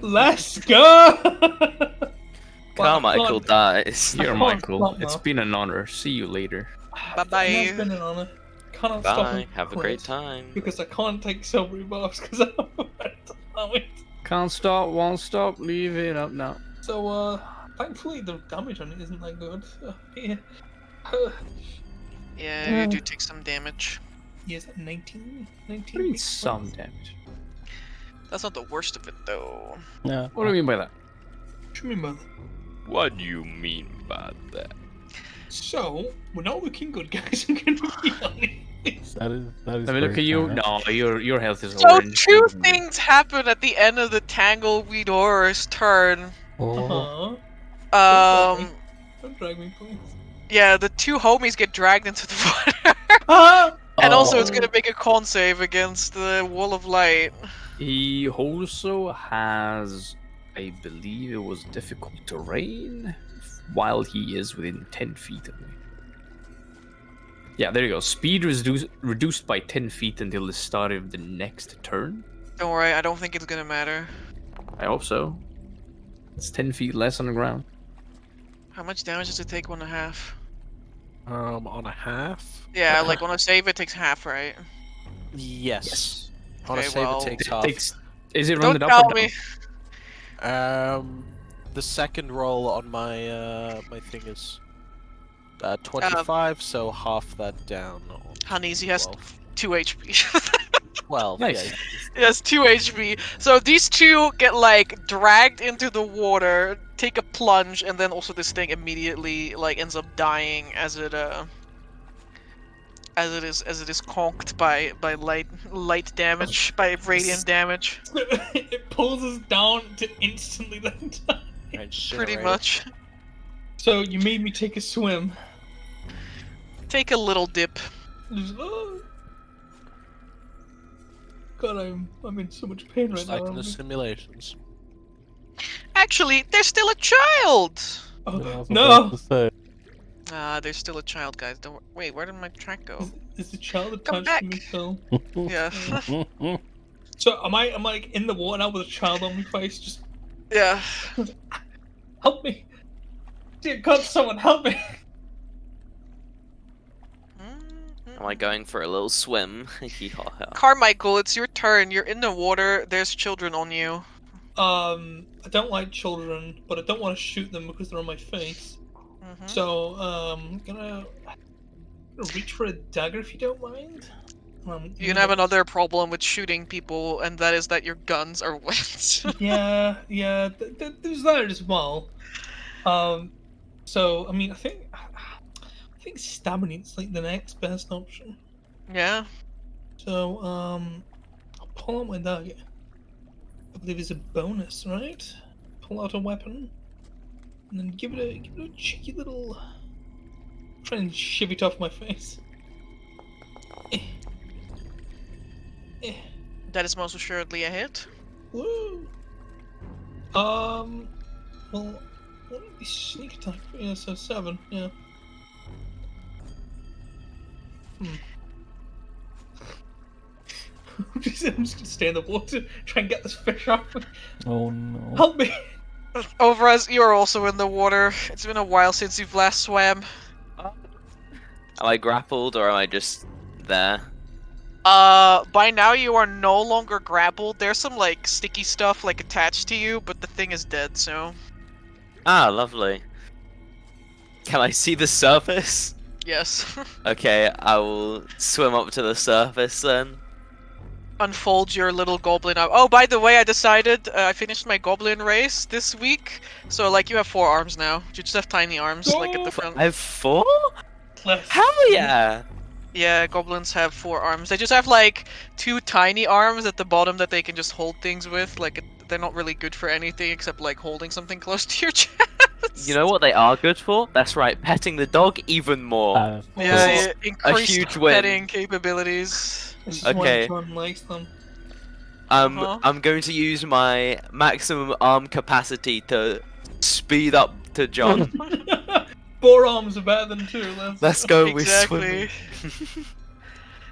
let's go! Carmichael dies. You're can't Michael. stop It's now. been an honor. See you later. It has Bye-bye. been an honor. Cannot stop Bye. and Have a quit great time. because I can't take silvery buffs because I'm about it. Can't stop, won't stop, leave it up now. So, thankfully the damage on it isn't that good. Yeah. Yeah, you do take some damage. Yes, 19? 19? What do you mean some damage? That's not the worst of it, though. Yeah. What do you mean by that? What do you mean by that? What do you mean by that? So, we're not looking good, guys. I'm gonna be honest. That is. Let me look very at you. fair. No, your health is So orange. two things happen at the end of the Tangleweed Horror's turn. Oh. Uh-huh. Um, Don't drag me, please. yeah, the two homies get dragged into the water. Ah! And also, Oh. it's gonna make a con save against the Wall of Light. He also has, I believe it was difficult terrain, while he is within 10 feet of me. Yeah, there you go. Speed reduced by 10 feet until the start of the next turn. Don't worry, I don't think it's gonna matter. I hope so. It's 10 feet less on the ground. How much damage does it take? 1.5? On a half? Yeah, like on a save, it takes half, right? Yes. On a Okay, save, well, it takes It half. takes, is it Don't rounded up tell or down? me. The second roll on my my thing is 25, so half that down. On Honeys, he has 12. 2 HP. 12. Nice. Yeah. He has 2 HP. So these two get like dragged into the water, take a plunge, and then also this thing immediately like ends up dying as it is conked by light damage, by radiant damage. It pulls us down to instantly then die. Pretty much. So, you made me take a swim. Take a little dip. Just, oh. God, I'm in so much pain Just right like now. in the simulations. Actually, there's still a child! Oh, Yeah, I was no! about to say. There's still a child, guys. Don't. Wait, where did my track go? Is the child Come attached back. to me still? Yeah. So am I like in the water now with a child on my face? Just Yeah. help me! Dear God, someone help me! Am I going for a little swim? Yeehaw. Carmichael, it's your turn. You're in the water. There's children on you. I don't like children, but I don't want to shoot them because they're on my face. So I'm gonna reach for a dagger if you don't mind. You can have another problem with shooting people, and that is that your guns are wet. Yeah, there's that as well. So I mean, I think stabbing is like the next best option. Yeah. So I'll pull out my dagger. I believe it's a bonus, right? Pull out a weapon, and then give it a cheeky little. Try and shiv it off my face. That is most assuredly a hit. Woo! Well, what would be sneak attack? Yeah, so 7, yeah. I'm just gonna stay in the water, try and get this fish off. Oh no. Help me! Overas, you are also in the water. It's been a while since you've last swam. Am I grappled or am I just there? By now you are no longer grappled. There's some, like, sticky stuff, like, attached to you, but the thing is dead, so... Ah, lovely. Can I see the surface? Yes. Okay, I will swim up to the surface then. Unfold your little goblin up. Oh, by the way, I decided I finished my goblin race this week, so, like, you have 4 arms now. You just have tiny arms, like, at the front. I have 4? Left. Hell yeah! Yeah, goblins have 4 arms. They just have, like, 2 tiny arms at the bottom that they can just hold things with. Like, they're not really good for anything except, like, holding something close to your chest. You know what they are good for? That's right, petting the dog even more. Yeah, increased huge win. petting capabilities. This is Okay. why John likes them. I'm going to use my maximum arm capacity to speed up to John. 4 arms are better than 2. Let's go with Exactly. swimming.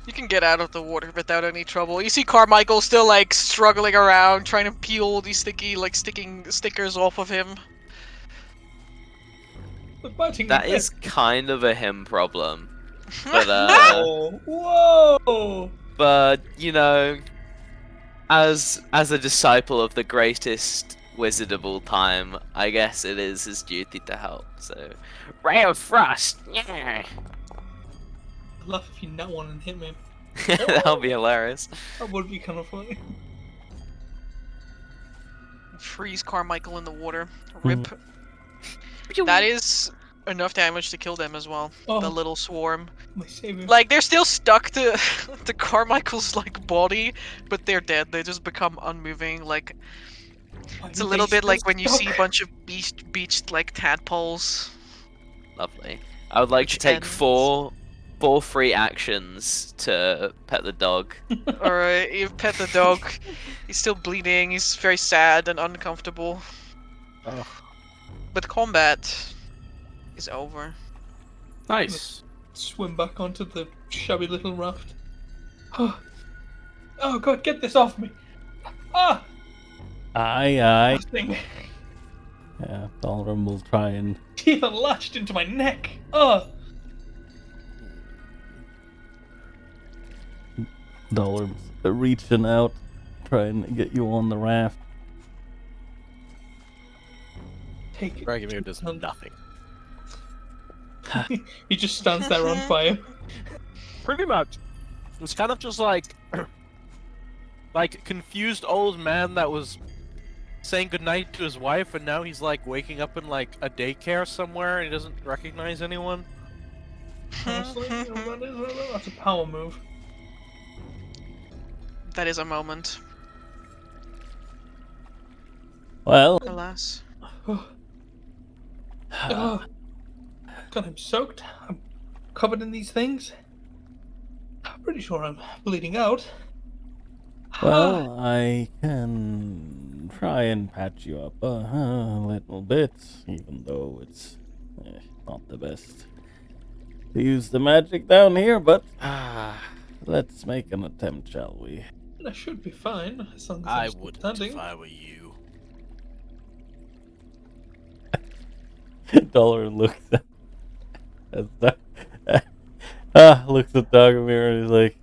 You can get out of the water without any trouble. You see Carmichael still, like, struggling around, trying to peel these sticking stickers off of him. That is kind of a him problem. But, Whoa! but, you know, as a disciple of the greatest wizard of all time, I guess it is his duty to help, so... Ray of Frost! Yeah! I'd love if you nut one and hit me. That'll be hilarious. That would be kind of funny. Freeze Carmichael in the water. Rip. That is enough damage to kill them as well. Oh. The little swarm. My savior. Like, they're still stuck to to Carmichael's, like, body, but they're dead. They just become unmoving. Like, it's a little bit like when you see a bunch of beached like, tadpoles. Lovely. I would like to take 4 free actions to pet the dog. Alright, you pet the dog. He's still bleeding. He's very sad and uncomfortable. Ugh. But combat is over. Nice. Swim back onto the shabby little raft. Oh God, get this off me! Ah! Aye. Thing. Yeah, Dalrim will try and... Teeth are lashed into my neck! Oh! Dalrim's reaching out, trying to get you on the raft. Take it. Dragomir does nothing. He just stands there on fire. Pretty much. It's kind of just like... like, confused old man that was saying goodnight to his wife, and now he's, like, waking up in, like, a daycare somewhere, and he doesn't recognize anyone. Honestly, that's a power move. That is a moment. Well, Alas. God, I'm soaked. I'm covered in these things. I'm pretty sure I'm bleeding out. well, I can try and patch you up a little bit, even though it's not the best to use the magic down here, but let's make an attempt, shall we? And I should be fine, as long as I I'm still wouldn't standing. if I were you. Dollar looks looks at Dogomir and he's like,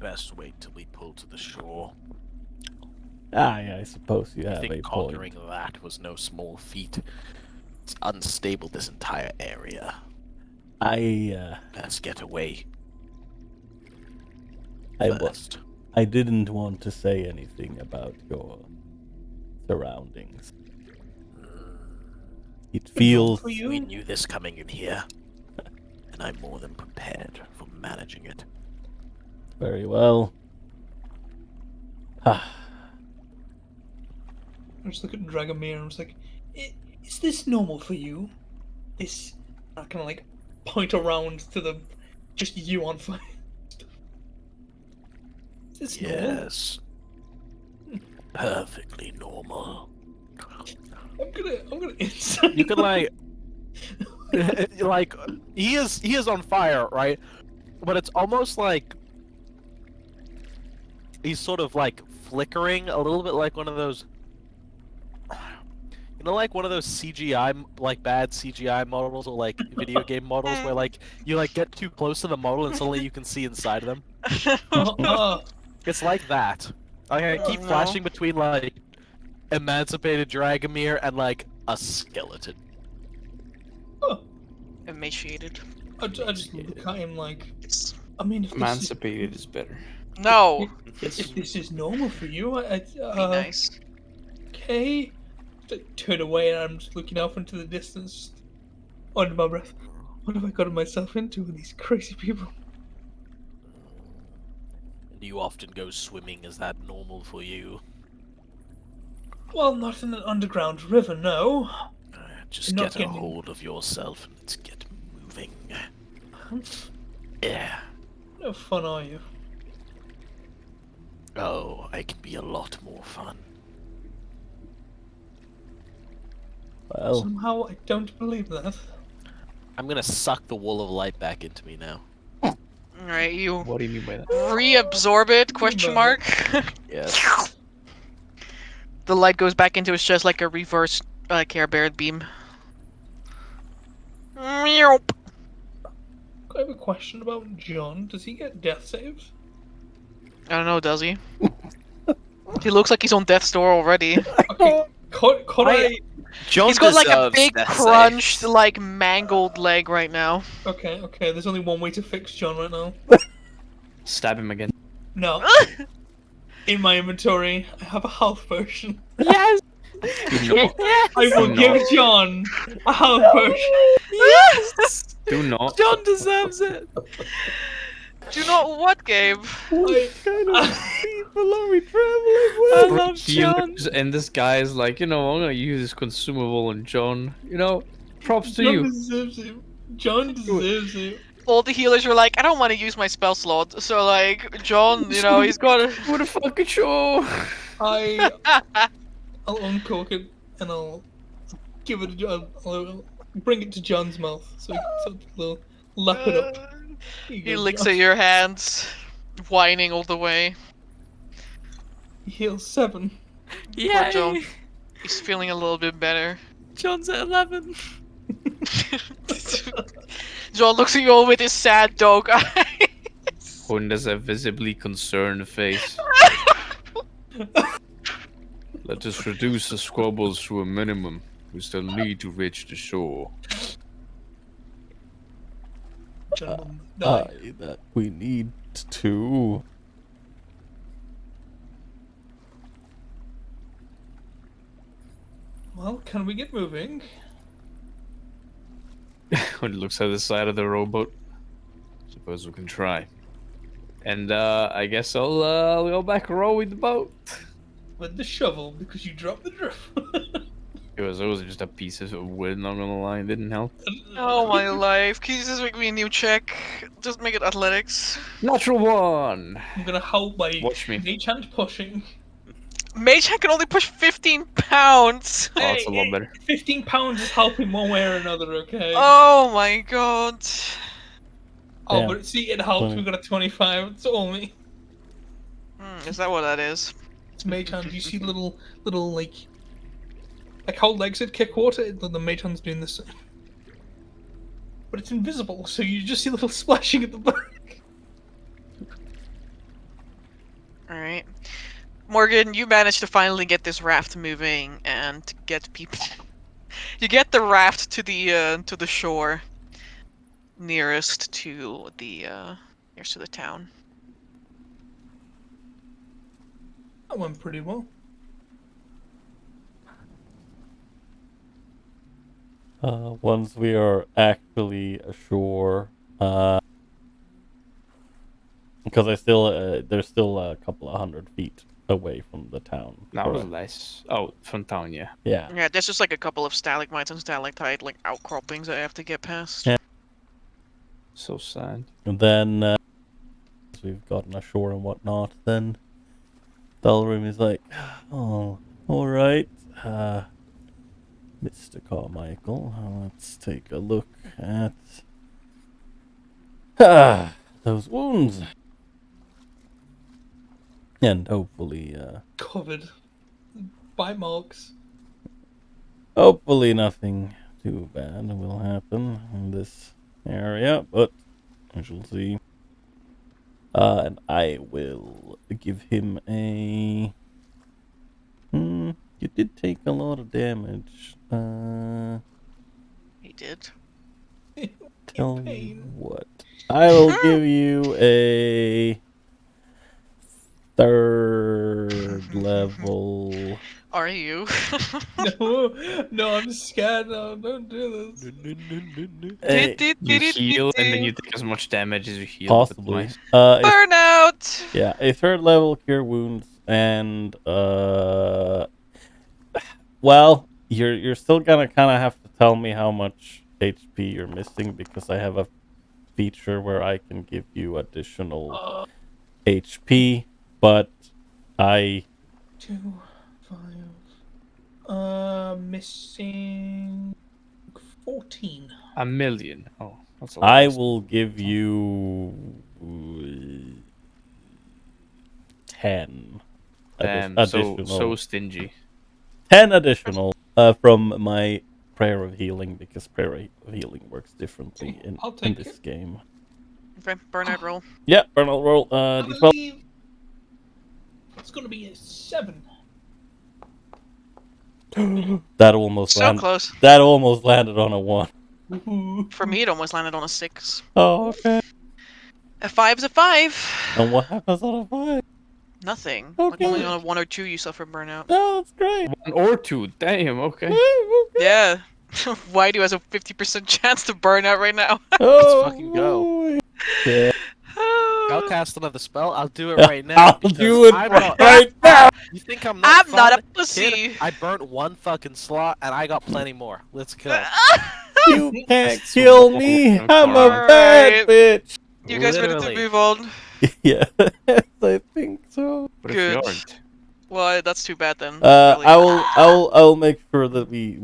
Best wait till we pull to the shore. yeah, I suppose you I have a think point. conquering that was no small feat. It's unstable, this entire area. Let's get away first. I didn't want to say anything about your surroundings. It feels For you? We knew this coming in here, and I'm more than prepared for managing it. very well. I just look at Dragomir and I was like, is this normal for you? This, I kind of like point around to the, just you on fire. Is this normal? Yes. Perfectly normal. I'm gonna inside. You can like he is on fire, right? But it's almost like he's sort of like flickering a little bit like one of those, you know, like one of those CGI, like bad CGI models or like video game models where like you like get too close to the model and suddenly you can see inside of them. It's like that. I keep flashing between like emancipated Dragomir and like a skeleton. Emaciated. I just look at him like, I mean, if Emancipated is better. No. if this is normal for you, Be nice. okay. I turn away and I'm just looking off into the distance, just under my breath. What have I gotten myself into with these crazy people? Do you often go swimming? Is that normal for you? Well, not in an underground river, no. Just Not get a getting- hold of yourself and let's get moving. Huh? Yeah. No fun, are you? Oh, I can be a lot more fun. well. Somehow I don't believe that. I'm gonna suck the wall of light back into me now. Alright, you What do you mean by that? reabsorb it, question mark. Yes. The light goes back into his chest like a reverse Care Bear beam. Meow. I have a question about John. Does he get death saves? I don't know, does he? He looks like he's on death's door already. Okay, could I... John He's got like a deserves big death crunched, saves. like mangled leg right now. Okay, there's only one way to fix John right now. Stab him again. No. In my inventory, I have a health potion. Yes! I will Do give not. John a health potion. Yes! Do not. John deserves it! Do you know what, Gabe? People are we traveling with? I love John! Healers, and this guy is like, I'm gonna use this consumable on John. Props to John you. deserves it. John deserves it. All the healers are like, I don't want to use my spell slot. So like, John, he's got. What a fucking show! I'll uncork it and I'll give it. I'll bring it to John's mouth so he can sort of lap it up. Here you He go, licks John. at your hands, whining all the way. He heals 7. Poor John. Yay! He's feeling a little bit better. John's at 11. John looks at you all with his sad dog eyes. Hund has a visibly concerned face. Let us reduce the squabbles to a minimum. We still need to reach the shore. John will die. That we need to. Well, can we get moving? Hund looks at the side of the rowboat. Suppose we can try. And I guess I'll go back rowing the boat. With the shovel, because you dropped the drift. It was just a piece of wood, not gonna lie, it didn't help. Oh my life. Can you just make me a new check? Just make it athletics. Natural 1! I'm gonna help by Watch me. mage hand pushing. Mage hand can only push 15 pounds. Oh, that's a lot better. 15 pounds is helping one way or another, okay? Oh my god. Oh, Yeah. but see, it helps. 20. We got a 25. It's all me. Is that what that is? It's mage hand. You see little like hold exit, kick water. The mage hand's doing this, but it's invisible, so you just see little splashing at the back. All right, Morgan, you managed to finally get this raft moving and to get people. You get the raft to the shore nearest to the town. That went pretty well. Once we are actually ashore, because there's still a couple of 100 feet away from the town. That was correct? less. Oh, from town, yeah. Yeah. Yeah, there's just like a couple of stalagmites and stalactite like outcroppings that I have to get past. Yeah. So sad. And then as we've gotten ashore and whatnot, then Dalrim is like, "Oh, all right, Mr. Carmichael, let's take a look at those wounds, and hopefully, Covered. Bite marks. hopefully nothing too bad will happen in this area, but we shall see." And I will give him a. You did take a lot of damage. He did. Tell you pain. what. I will give you a 3rd level. Are you? No, I'm scared. No, don't do this. You heal and then you take as much damage as you heal. Possibly. Nice. Burnout. Yeah, a 3rd level cure wounds, and well, you're still gonna kind of have to tell me how much HP you're missing, because I have a feature where I can give you additional HP, but I 2, 5. Missing 14. A million. Oh, that's a lot. I will give you 10 additional. So stingy. 10 additional from my prayer of healing, because prayer of healing works differently in this game. Okay, burnout roll. Yeah, burnout roll. I D12. believe it's gonna be a 7. That almost So landed. close. That almost landed on a 1. For me, it almost landed on a 6. Oh, okay. A 5's a 5. And what happens on a 5? Nothing. Okay. Like only on a 1 or 2 you suffer burnout. Oh, that's great. 1 or 2. Damn. Okay. Yeah. Why do has a 50% chance to burn out right now? Let's fucking go. Yeah. I'll cast another spell. I'll do it right now. I'll do it I'm right now. You think I'm not I'm not a fun? pussy. Kid, I burnt 1 fucking slot and I got plenty more. Let's go. You can't kill me. I'm a Alright. bad bitch. You guys ready to Literally. move on? Yeah, I think so. But if Good. you aren't, Well, that's too bad then. Really. I'll make sure that we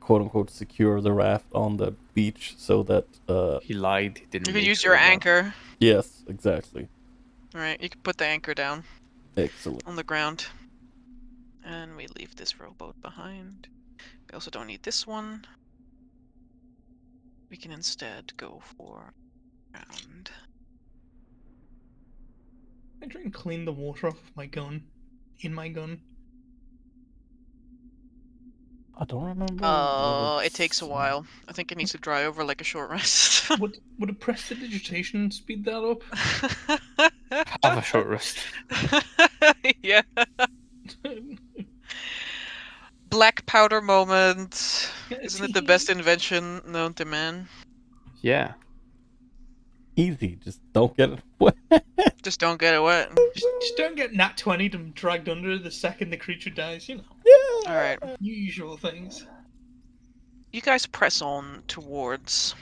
quote unquote secure the raft on the beach, so that he lied. He didn't. You can make use sure your about it. anchor. yes, exactly. Alright, you can put the anchor down Excellent. on the ground. And we leave this rowboat behind. We also don't need this one. We can instead go for round. I try and clean the water off of my gun. In my gun. I don't remember. Oh, what it takes a while. I think it needs to dry over like a short rest. Would a prestidigitation speed that up? Have a short rest. Yeah. Black powder moment. Isn't it the best invention known to man? Yeah. Easy, just don't get it wet. Just don't get it wet. Just don't get nat 20'd and dragged under the second the creature dies, you know. Yeah. Alright. Usual things. You guys press on towards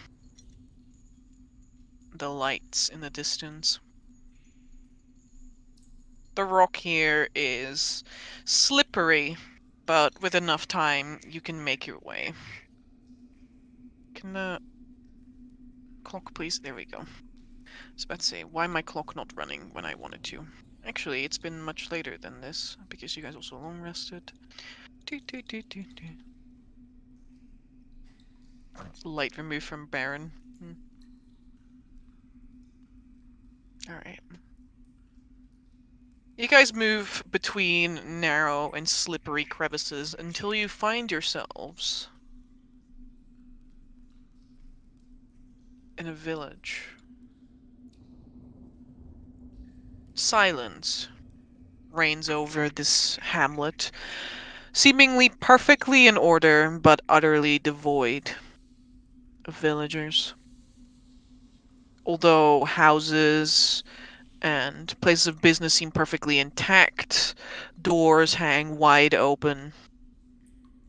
the lights in the distance. The rock here is slippery, but with enough time, you can make your way. Can the clock please? There we go. I was about to say, why my clock not running when I wanted to? Actually, it's been much later than this because you guys also long rested. Light removed from Baron. Alright. You guys move between narrow and slippery crevices until you find yourselves in a village. Silence reigns over this hamlet, seemingly perfectly in order, but utterly devoid of villagers. Although houses and places of business seem perfectly intact, doors hang wide open,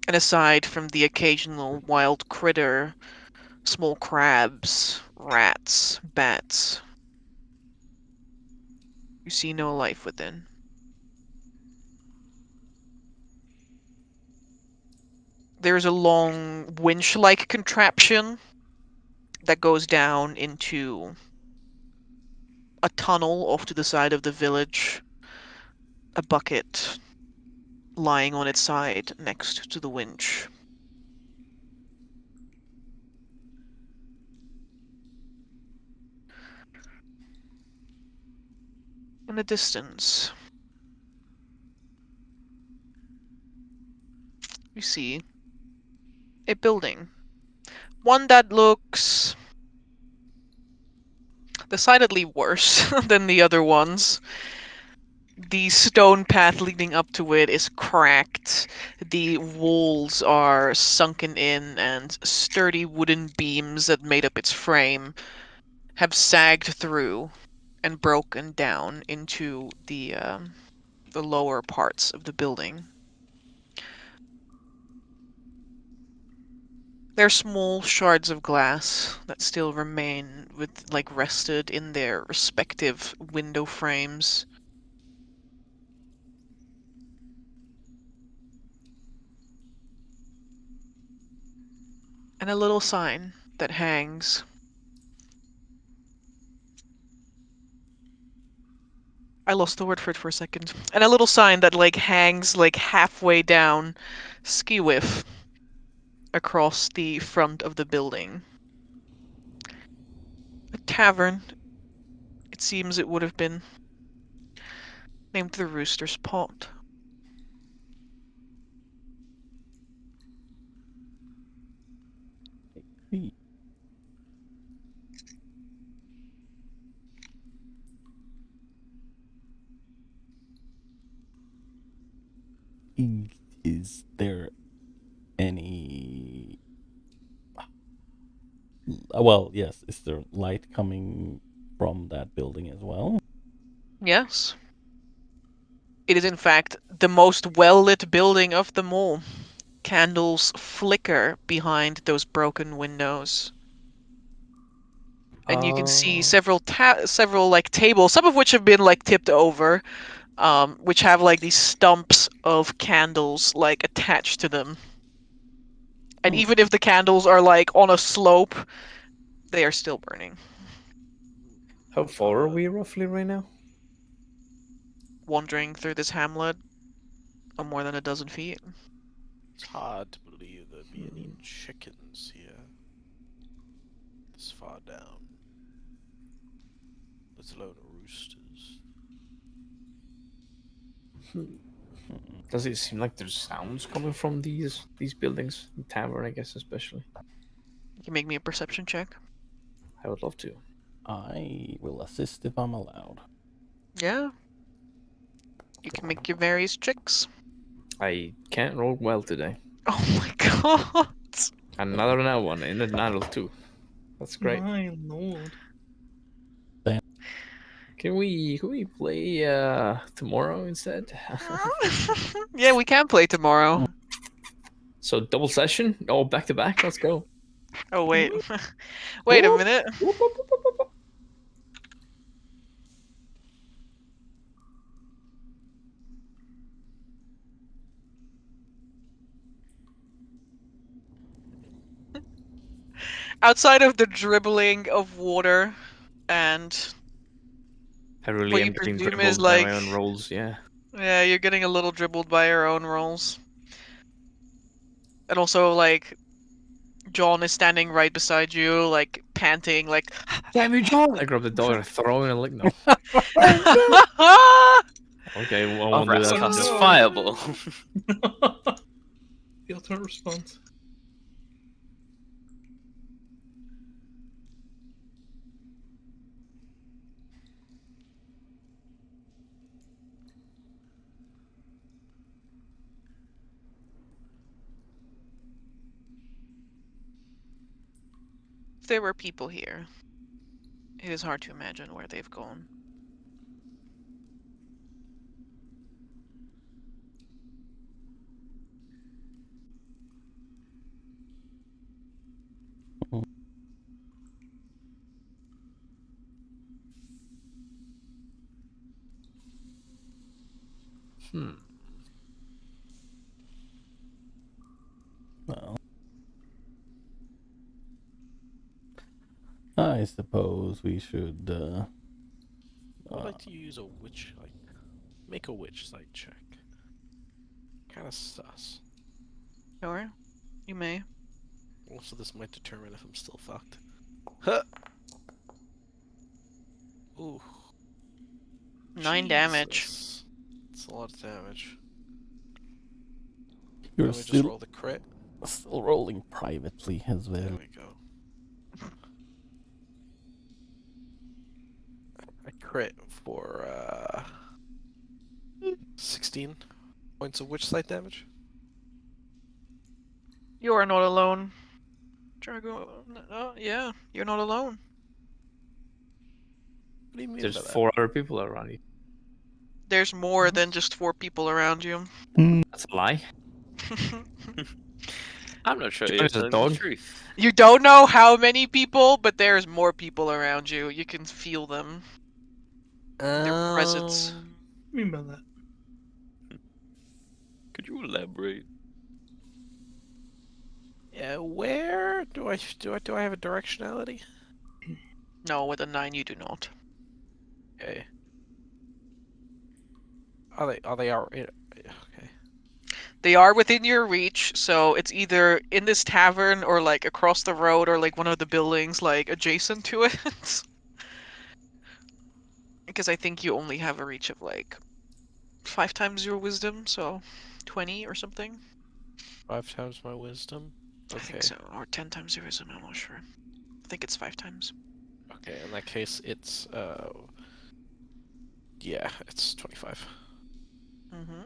and aside from the occasional wild critter, small crabs, rats, bats, you see no life within. There's a long winch-like contraption that goes down into a tunnel off to the side of the village, a bucket lying on its side next to the winch. In the distance, you see a building. One that looks decidedly worse than the other ones. The stone path leading up to it is cracked. The walls are sunken in, and sturdy wooden beams that made up its frame have sagged through and broken down into the lower parts of the building. There are small shards of glass that still remain rested in their respective window frames. And a little sign that hangs. I lost the word for it for a second. And a little sign that hangs halfway down Skiwiff across the front of the building. A tavern. It seems it would have been named the Rooster's Pot. Is there any... Well, yes. Is there light coming from that building as well? Yes. It is in fact the most well-lit building of them all. Candles flicker behind those broken windows. And you can see several tables, some of which have been tipped over, which have these stumps of candles attached to them. And even if the candles are on a slope, they are still burning. How far are we roughly right now? Wandering through this hamlet, more than a dozen feet. It's hard to believe there'd be any chickens here. This far down. Let alone roosters. Does it seem like there's sounds coming from these buildings? The tavern, I guess, especially. You can make me a perception check. I would love to. I will assist if I'm allowed. Yeah. You can make your various checks. I can't roll well today. Oh my god. Another now one in the Naddle too. That's great. My lord. Can we play tomorrow instead? Yeah, we can play tomorrow. So double session? Oh, back to back. Let's go. Oh wait. Wait a minute. Outside of the dribbling of water and I really What am you getting presume dribbled is by like, my own rolls, yeah. yeah, you're getting a little dribbled by your own rolls. And also, like, John is standing right beside you, like, panting, like... Damn you, John! I grab the dog, throw it, and like, no. Okay, I won't do that. Rascal's no. fireball. The ultimate response. If there were people here, it is hard to imagine where they've gone. Well, I suppose we should. I would like to use a witch, like, make a witch sight check. Kind of sus. Sure, you may. Also, this might determine if I'm still fucked. Huh. Ooh. 9 damage. Jesus. That's a lot of damage. You're Let me just still roll the crit. rolling privately as There well. we go. I crit for 16 points of witch sight damage. You are not alone. Drago, yeah, you're not alone. What do you mean There's by that? 4 other people around you. There's more than just 4 people around you. That's a lie. I'm not sure John you're is a telling the dog. truth. You don't know how many people, but there's more people around you. You can feel them. Their presence. What do you mean by that? Could you elaborate? Yeah, where do I have a directionality? No, with a 9 you do not. Okay. Are they all okay? They are within your reach, so it's either in this tavern or like across the road or like one of the buildings like adjacent to it. Because I think you only have a reach of like 5 times your wisdom, so 20 or something. 5 times my wisdom. I think so, or 10 times your wisdom. I'm not sure. I think it's 5 times. Okay, in that case, it's yeah, it's 25. Mm-hmm.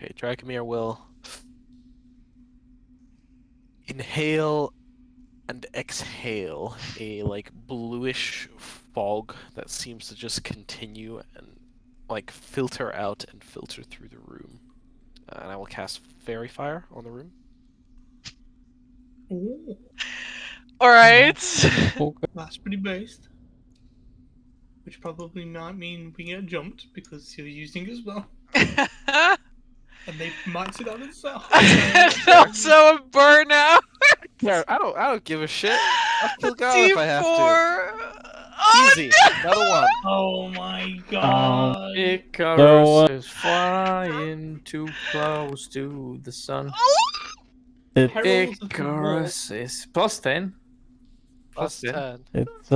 Okay, Dragomir will inhale and exhale a like bluish fog that seems to just continue and like filter out and filter through the room. And I will cast Fairy Fire on the room. Ooh, Alright. that's pretty based. Which probably might mean we get jumped because you're using it as well. And they might see that themselves. Also a burnout. Yeah, I don't give a shit. I'll kill God if I have to. Oh, Easy. Another one. Oh my god. Icarus is flying too close to the sun. It, Heralds of the Wolf. Icarus is plus 10. Plus 10. it's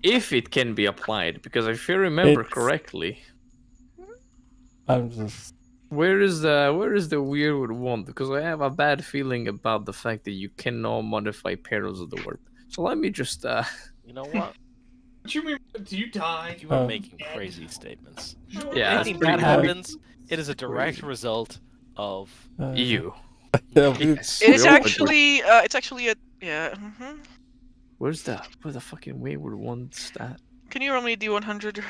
If it can be applied, because if you remember It's- correctly, I'm just where is the weird one? Because I have a bad feeling about the fact that you cannot modify perils of the warp. So let me just You know what? What you mean? Do you die? You are Um, making crazy statements. Yeah, Anything that's bad pretty happens, it is a direct crazy. result of you. Yeah, Yes, it's we all actually a yeah. Where's the fucking wayward one stat? Can you roll me D100?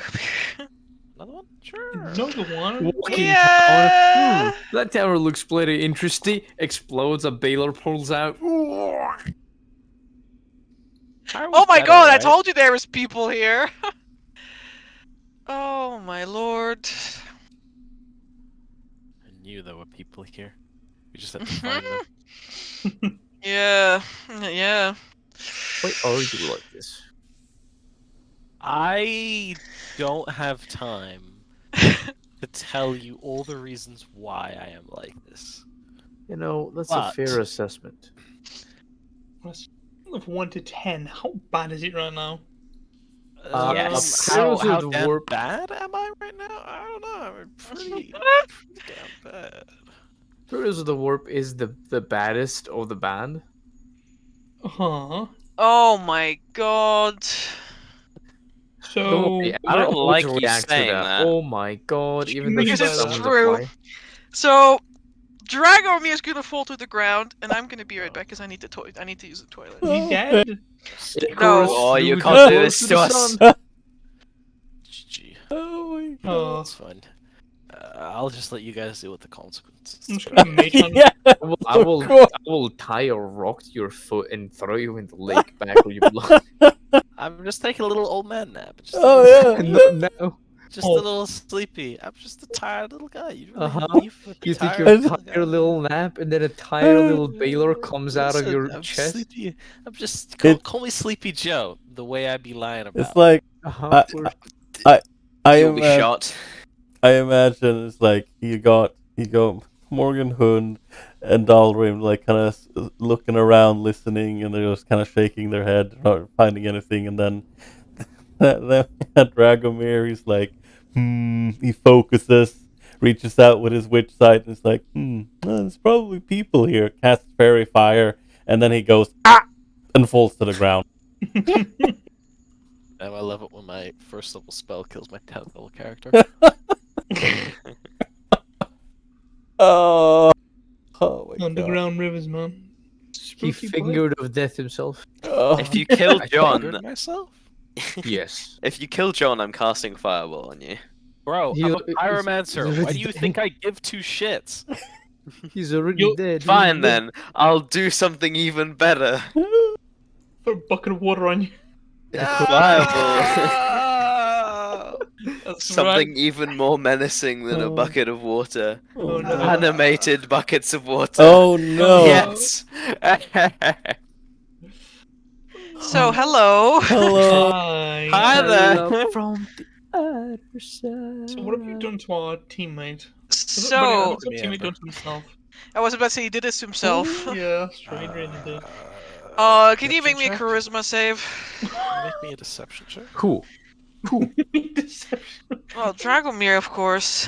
another one. Sure. Another one? Walking Yeah. tower. That tower looks bloody interesting. Explodes. A baler pulls out. Oh my god! I told you there was people here. Oh my lord. I knew there were people here. We just had to find them. Yeah. Yeah. Why are you like this? I don't have time to tell you all the reasons why I am like this. You know, that's a But- fair assessment. On a scale of 1 to 10, how bad is it right now? Yes. How the damn warp. bad am I right now? I don't know. I'm pretty damn bad. Heroes of the Warp is the baddest of the band. Huh. Oh my god. Don't worry, So, I don't Amber always like you reacts to saying that. that. Oh my god, even though Because she it's summons a true. fly. So, Dragomir is gonna fall to the ground, and I'm gonna be right back because I need to I need to use the toilet. is he dead? No. Oh, you flew can't do close this to to the us. sun. GG. Oh my Oh, That's fine. I'll just let you guys deal with the consequences. I'm just gonna mage on yeah, I will tie a rock to your foot and throw you in the lake back where you belong. I'm just taking a little old man nap. Just a Oh little, yeah. Not now. just a little sleepy. I'm just a tired little guy. You really Uh-huh. leave with a You take tired your little guy. tire little nap, and then a tire little baler comes out of Listen, your I'm chest. sleepy. I'm just It- call me Sleepy Joe. The way I be lying about. It's like Uh-huh. I You'll be imagine shot. I imagine it's like you got Morgan, Hund, and Dalrim like kind of looking around, listening, and they're just kind of shaking their head, not finding anything, and then then Dragomir, he's like, he focuses, reaches out with his witch sight, and it's like, there's probably people here. Casts fairy fire, and then he goes and falls to the ground. And I love it when my first level spell kills my 10th level character. Oh, oh my god. underground rivers, man. He Spooky boy. fingered of death himself. Oh. If you kill I John, fingered myself? Yes. if you kill John, I'm casting fireball on you. Bro, He- I'm a he's pyromancer. Why already do you dead. think I give two shits? He's already You'll- dead. Fine then, I'll do something even better. Put a bucket of water on you. Fireball. That's Something right. even more menacing than a Oh. bucket of water. Oh no. Animated buckets of water. Oh no. Yes. So, hello. Hello. Hi. Hi there. Hello from the other side. So what have you done to our teammate? So, What's our teammate done to himself? I was about to say he did this himself. Yeah, straight really did. Can you make me a Deception charisma save? check? Make me a deception check? Who? Deception. Well, Dragomir, of course.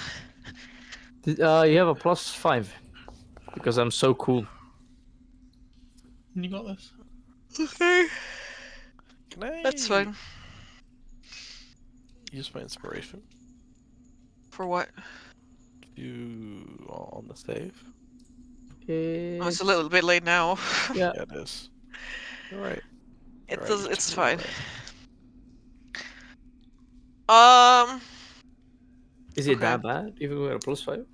You have a +5 because I'm so cool. You got this. Okay. Can I That's fine. use my inspiration For what? to on the save? Oh, it's a little bit late now. Yeah. Yeah, it is. You're right. It You're right, does. you're It's totally fine. right. Is it Okay. that bad? Even with a +5?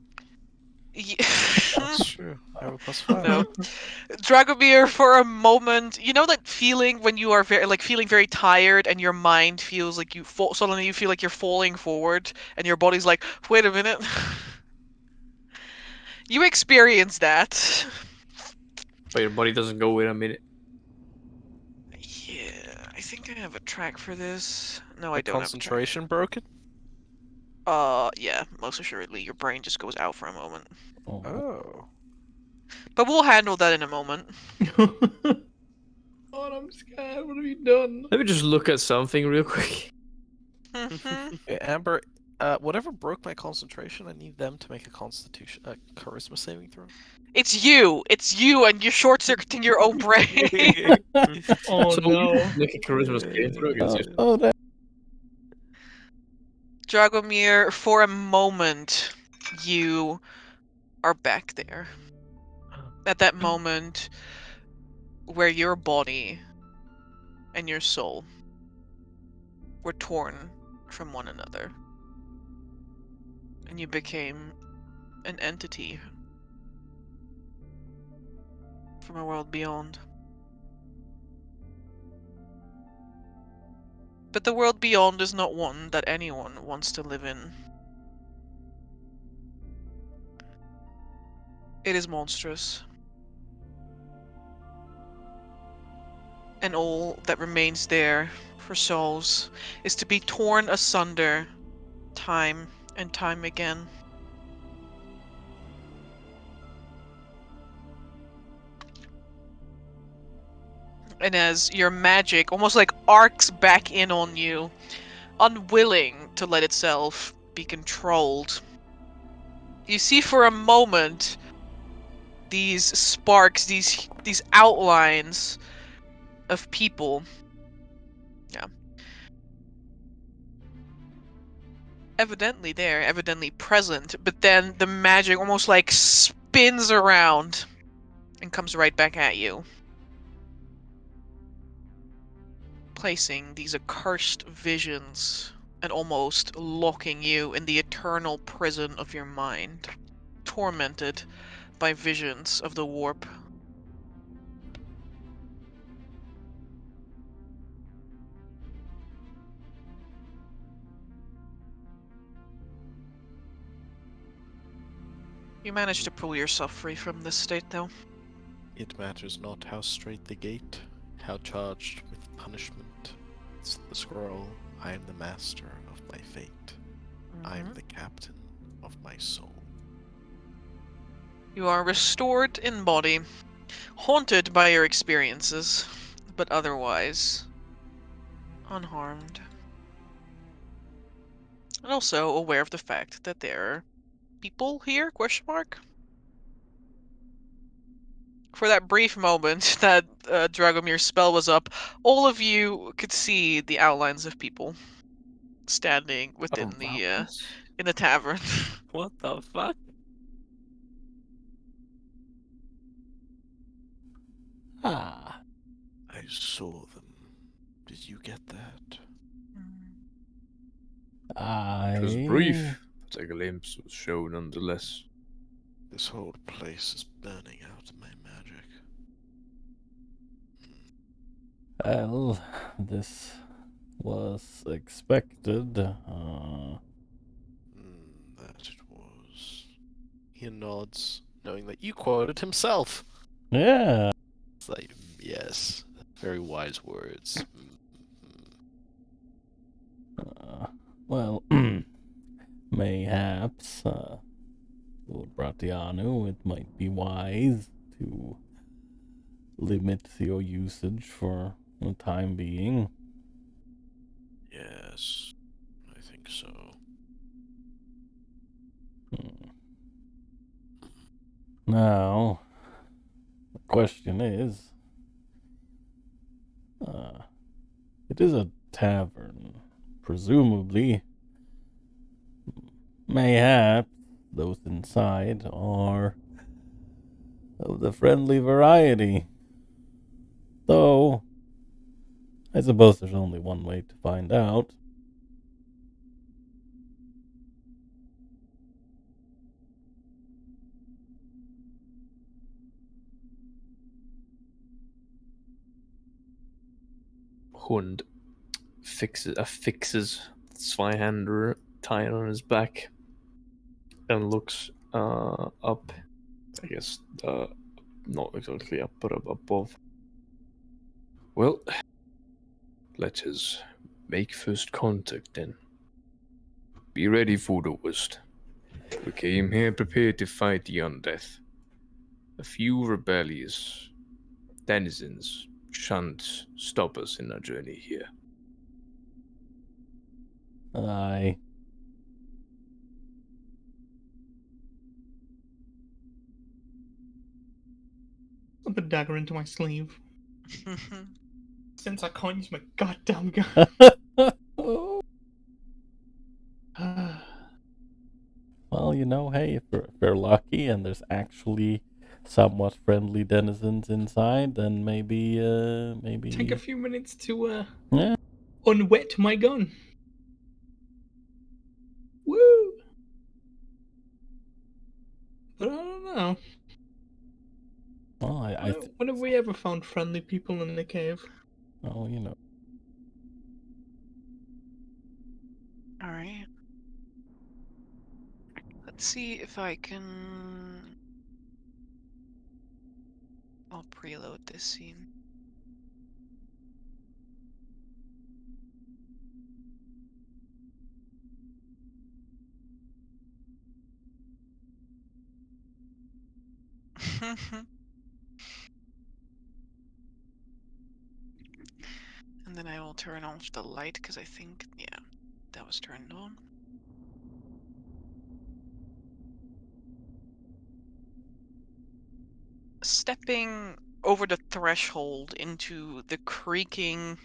That's true. I have a +5. No. Dragomir, for a moment, you know that feeling when you are feeling very tired and your mind feels like you suddenly you feel like you're falling forward and your body's like, wait a minute. You experience that. But your body doesn't go in a minute. Yeah, I think I have a track for this. No, I The don't have a track. concentration broken? Yeah, most assuredly, your brain just goes out for a moment. Oh. But we'll handle that in a moment. Oh, I'm scared. What have you done? Let me just look at something real quick. Hey, Amber, whatever broke my concentration, I need them to make a charisma saving throw. It's you, and you're short-circuiting your own brain. Oh So no. make a charisma saving throw against you. Oh, that. Dragomir, for a moment, you are back there. At that moment where your body and your soul were torn from one another. And you became an entity from a world beyond. But the world beyond is not one that anyone wants to live in. It is monstrous. and all that remains there for souls is to be torn asunder time and time again. And as your magic almost like arcs back in on you, unwilling to let itself be controlled, you see for a moment these sparks, these outlines of people. Yeah. Evidently there, evidently present, but then the magic almost like spins around and comes right back at you, placing these accursed visions and almost locking you in the eternal prison of your mind, tormented by visions of the warp. You manage to pull yourself free from this state, though. It matters not how straight the gate, how charged with punishment. It's the scroll. I am the master of my fate. I am the captain of my soul. You are restored in body, haunted by your experiences, but otherwise unharmed. And also aware of the fact that there are people here, question mark? For that brief moment that Dragomir's spell was up, all of you could see the outlines of people standing within Around us? in the tavern. What the fuck? Ah. I saw them. Did you get that? It was I. brief, but a glimpse was shown nonetheless. This whole place is burning out my magic. Well, this was expected. That it was. He nods, knowing that you quoted himself. Yeah. It's like, yes, very wise words. Well, mayhaps, Lord Bratianu, it might be wise to limit your usage for the time being. Yes, I think so. Now, the question is, it is a tavern. Presumably, mayhaps those inside are of the friendly variety. Though, I suppose there's only one way to find out. Hund affixes Zweihander tied on his back and looks up. I guess not exactly up, but above. Well, let us make first contact then. Be ready for the worst. We came here prepared to fight the undead. A few rebellious denizens shan't stop us in our journey here. Aye. Slip a dagger into my sleeve. Since I can't use my goddamn gun. Well, you know, hey, if we're lucky and there's actually somewhat friendly denizens inside, then maybe. Take a few minutes to Yeah. unwet my gun. Woo! But I don't know. Well, When have we ever found friendly people in the cave? Oh, you know. All right. Let's see if I can. I'll preload this scene. And then I will turn off the light because I think, yeah, that was turned on. Stepping over the threshold into the creaking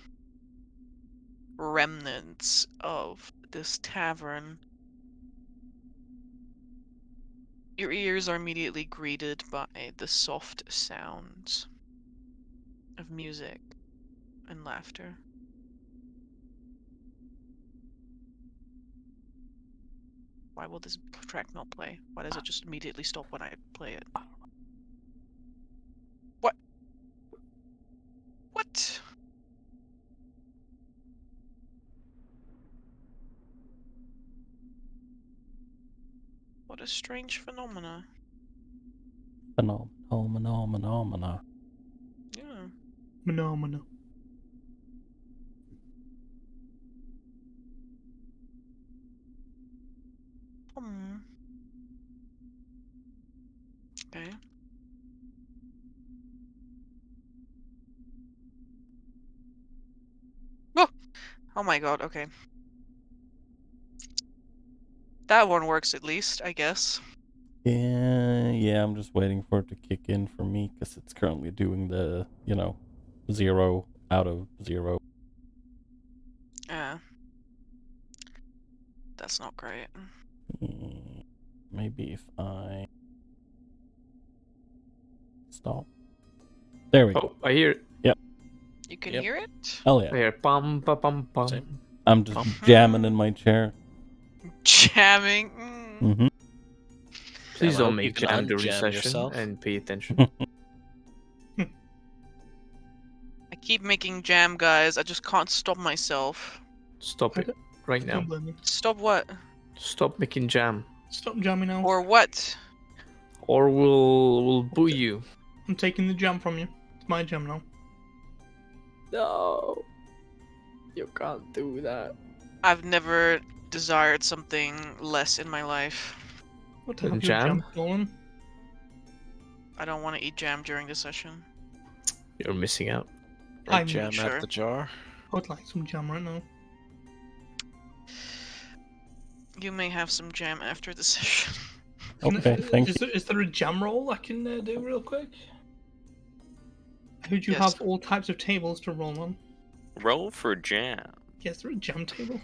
remnants of this tavern, your ears are immediately greeted by the soft sounds of music and laughter. Why will this track not play? Why does it just immediately stop when I play it? What? What? What a strange phenomena. Phenomena. Yeah. Phenomena. Okay. Oh! Oh my god, okay. That one works at least, I guess. Yeah, I'm just waiting for it to kick in for me because it's currently doing the, 0 out of 0. Yeah. That's not great. Maybe if I stop. There we go. Oh, I hear it. Yep. You can Yep. hear it? Oh I yeah. hear pum pum pum pum. Same. I'm just jamming in my chair. Jamming. Mm-hmm. Please I don't hope you make can jam during unjam session yourself. and pay attention. I keep making jam, guys. I just can't stop myself. Stop it right now. Don't blame me. Stop what? Stop making jam, Stop jamming now. Or what? or we'll boo you. I'm taking the jam from you. It's my jam now. No, you can't do that. I've never desired something less in my life. What Than have your jam? jam stolen? I don't want to eat jam during this session. You're missing out. Or I'm jam sure. out the jar. I would like some jam right now. You may have some jam after the session. Okay, thank you. Is there a jam roll I can do real quick? Would you Yes. have all types of tables to roll on? Roll for jam. Yes, there a jam table?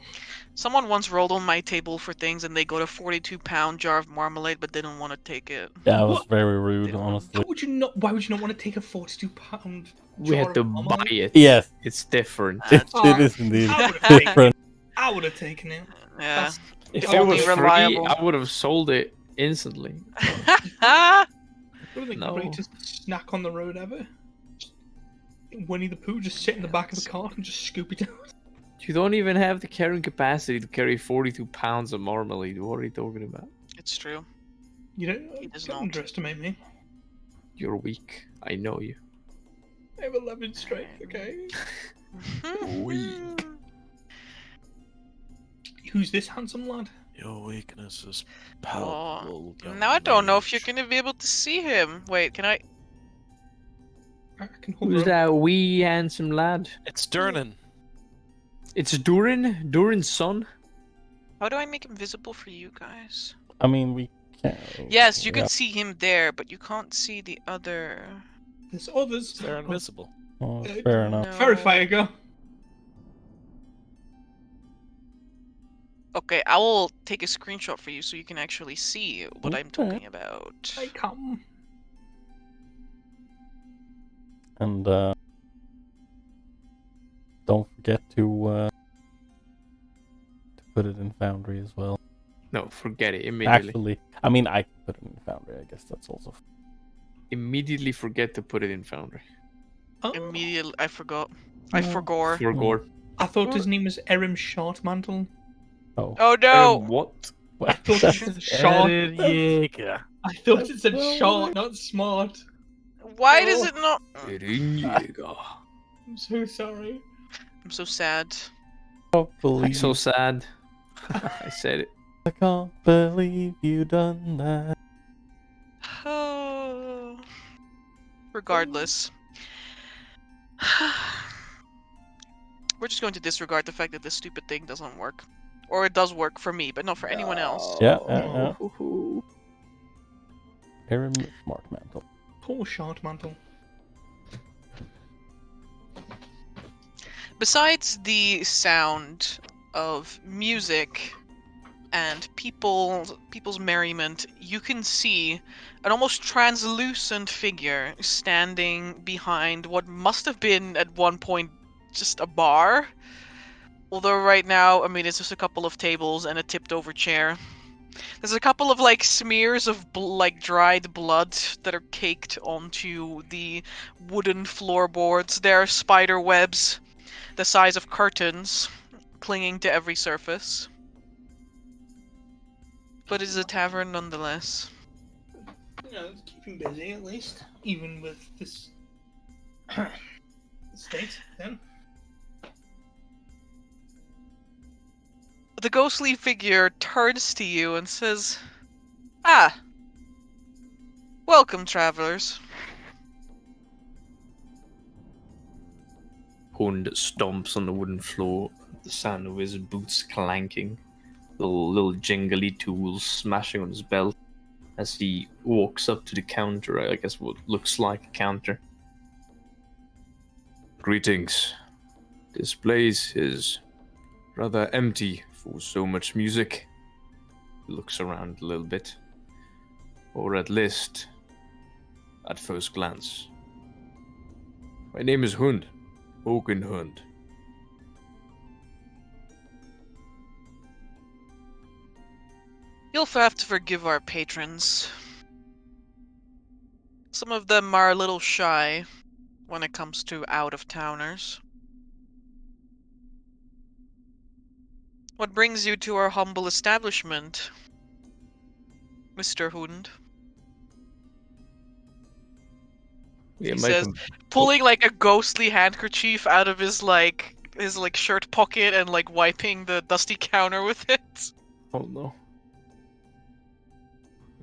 Someone once rolled on my table for things and they got a 42-pound jar of marmalade but didn't want to take it. That was What? very rude, Yeah. honestly. How would you not? Why would you not want to take a 42-pound? We had to buy it. Yes, It's different. it Oh, is indeed I would have taken different. it. I would have taken it. Yeah. That's- If It's it only was reliable. free, I would have sold it instantly. That would be the No. greatest snack on the road ever. Just Winnie the Pooh just sit in the back of the cart and just scoop it out. You don't even have the carrying capacity to carry 42 pounds of marmalade. What are you talking about? It's true. You don't He does don't not. underestimate me. You're weak. I know you. I have 11 strength, okay? Weak. Who's this handsome lad? Your weakness is Oh, palpable. young now I don't know if you're mage. gonna be able to see him. Wait, can I? I can hold Who's her up. that wee handsome lad? It's Durnan. It's Durin? Durin's son? How do I make him visible for you guys? I mean, we can't. Yes, you yeah. can see him there, but you can't see the other. There's others. They're invisible. Oh, fair enough. No. Verify go. Okay, I will take a screenshot for you so you can actually see what I'm Okay. talking about. I come. And don't forget to put it in Foundry as well. No, forget it immediately. Actually, I mean, I can put it in Foundry. I guess that's also. Immediately forget to put it in Foundry. Oh, Immediately, I forgot. I No. forgot. Forgot. I thought his name was Erim Shortmantle. Oh, Oh no! What? I thought it said short. Jaeger. I thought it said Well, short, not smart. Why does Oh. it not? Erinjager. I'm so sorry. I'm so sad. can't I'm believe so sad. I said it. I can't believe you done that. Oh. regardless, we're just going to disregard the fact that this stupid thing doesn't work. Or it does work for me, but not for anyone else. Yeah. Very smart, Mantle. Poor short mantle. Besides the sound of music and people's merriment, you can see an almost translucent figure standing behind what must have been at one point just a bar. Although right now, I mean, it's just a couple of tables and a tipped over chair. There's a couple of like smears of like dried blood that are caked onto the wooden floorboards. There are spider webs the size of curtains clinging to every surface. But it is a tavern nonetheless. It's keeping busy at least, even with this state. Then The ghostly figure turns to you and says, "Ah, welcome, travelers." Hund stomps on the wooden floor, the sound of his boots clanking, little jingly tools smashing on his belt as he walks up to the counter, I guess what looks like a counter. Greetings. This place is rather empty for so much music. He looks around a little bit. Or at least, at first glance. My name is Hund. Morgen Hund. You'll have to forgive our patrons. Some of them are a little shy when it comes to out-of-towners. What brings you to our humble establishment, Mr. Hund? Yeah, He says, pulling like a ghostly handkerchief out of his shirt pocket and like wiping the dusty counter with it. Oh no.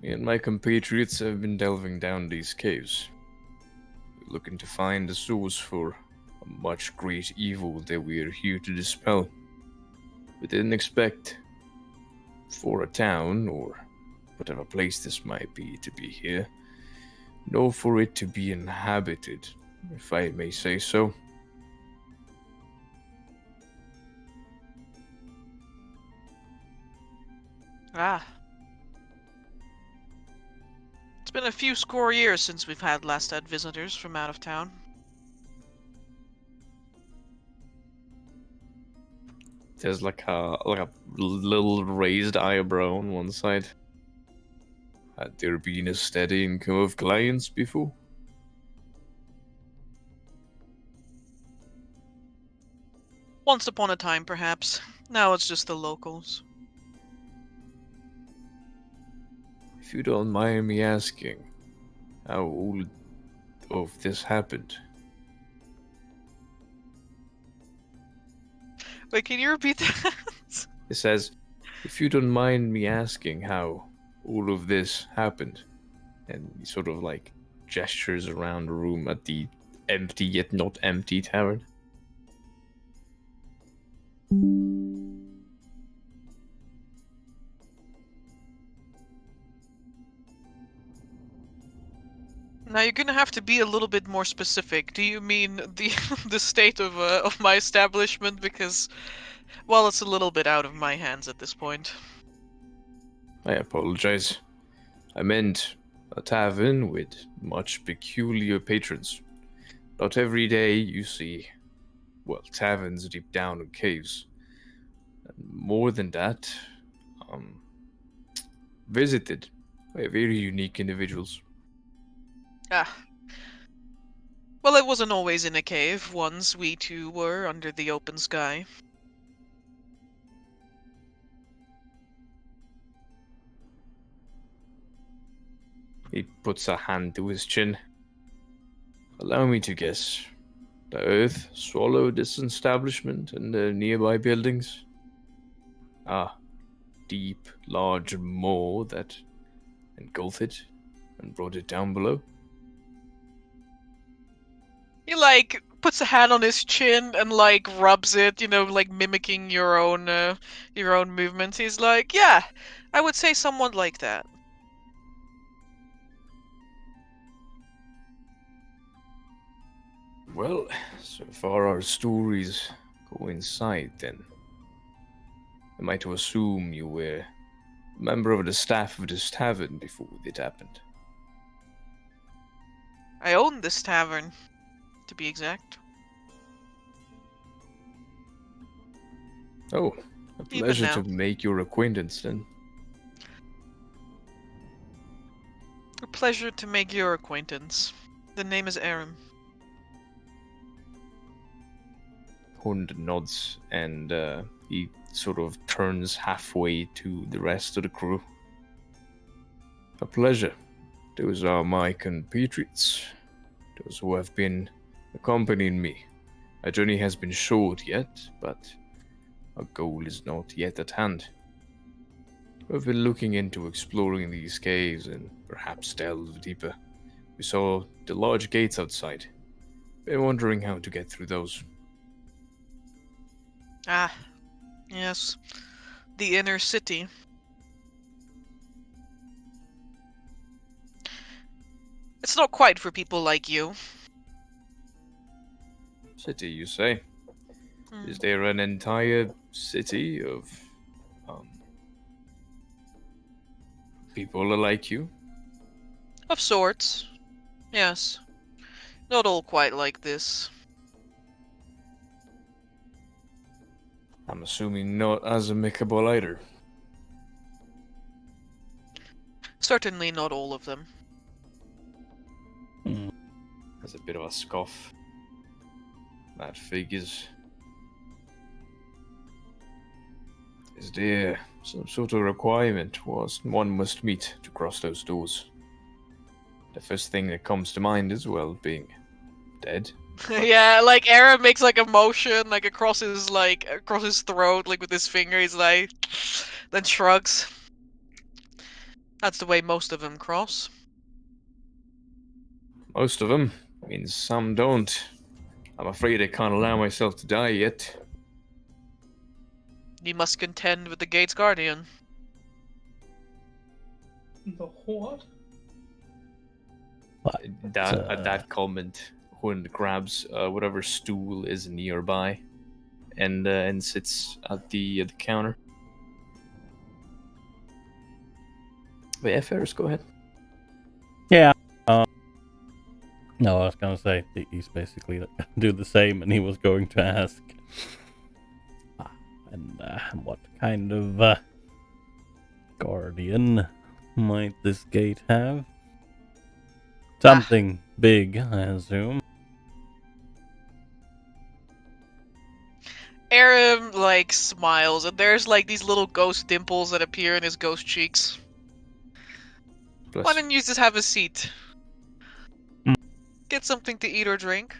Me and my compatriots have been delving down these caves, looking to find the source for a much great evil that we are here to dispel. We didn't expect for a town, or whatever place this might be, to be here, nor for it to be inhabited, if I may say so. Ah. It's been a few score years since we've had visitors from out of town. There's like a little raised eyebrow on one side. Had there been a steady income of clients before? Once upon a time, perhaps. Now it's just the locals. If you don't mind me asking, how all of this happened? Wait, can you repeat that? It says, if you don't mind me asking how all of this happened. And he sort of like gestures around the room at the empty yet not empty tavern. Now you're gonna have to be a little bit more specific. Do you mean the the state of my establishment? Because, well, it's a little bit out of my hands at this point. I apologize. I meant a tavern with much peculiar patrons. Not every day you see, well, taverns deep down in caves. And more than that, visited by very unique individuals. Ah. Well, it wasn't always in a cave. Once we too were under the open sky. He puts a hand to his chin. Allow me to guess. The earth swallowed this establishment and the nearby buildings? Ah, deep, large maw that engulfed it and brought it down below? He like puts a hand on his chin and like rubs it, like mimicking your own movements. He's like, yeah, I would say someone like that. Well, so far our stories coincide then. Am I to assume you were a member of the staff of this tavern before it happened? I own this tavern, to be exact. Oh, a Even pleasure now. to make your acquaintance then. A pleasure to make your acquaintance. The name is Aram. Hund nods and he sort of turns halfway to the rest of the crew. A pleasure. Those are my compatriots. Those who have been accompanying me. My journey has been short yet, but our goal is not yet at hand. We've been looking into exploring these caves and perhaps delve deeper. We saw the large gates outside. Been wondering how to get through those. Ah, yes. The inner city. It's not quite for people like you. City, you say? Hmm. Is there an entire city of people like you? Of sorts. Yes. Not all quite like this. I'm assuming not as amicable either. Certainly not all of them. There's a bit of a scoff. That figures. Is there some sort of requirement one must meet to cross those doors? The first thing that comes to mind is, well, being dead. Yeah, like Aaron makes like a motion like across his throat, like with his finger. He's like, then shrugs. That's the way most of them cross. Most of them. Means some don't. I'm afraid I can't allow myself to die yet. You must contend with the gate's guardian. The what? At that comment, Hund grabs whatever stool is nearby and sits at the counter. But yeah, Ferris, go ahead. Yeah. No, I was gonna say he's basically do the same, and he was going to ask, and what kind of guardian might this gate have? Something big, I assume. Aram like smiles, and there's like these little ghost dimples that appear in his ghost cheeks. Bless. Why don't you just have a seat? Get something to eat or drink.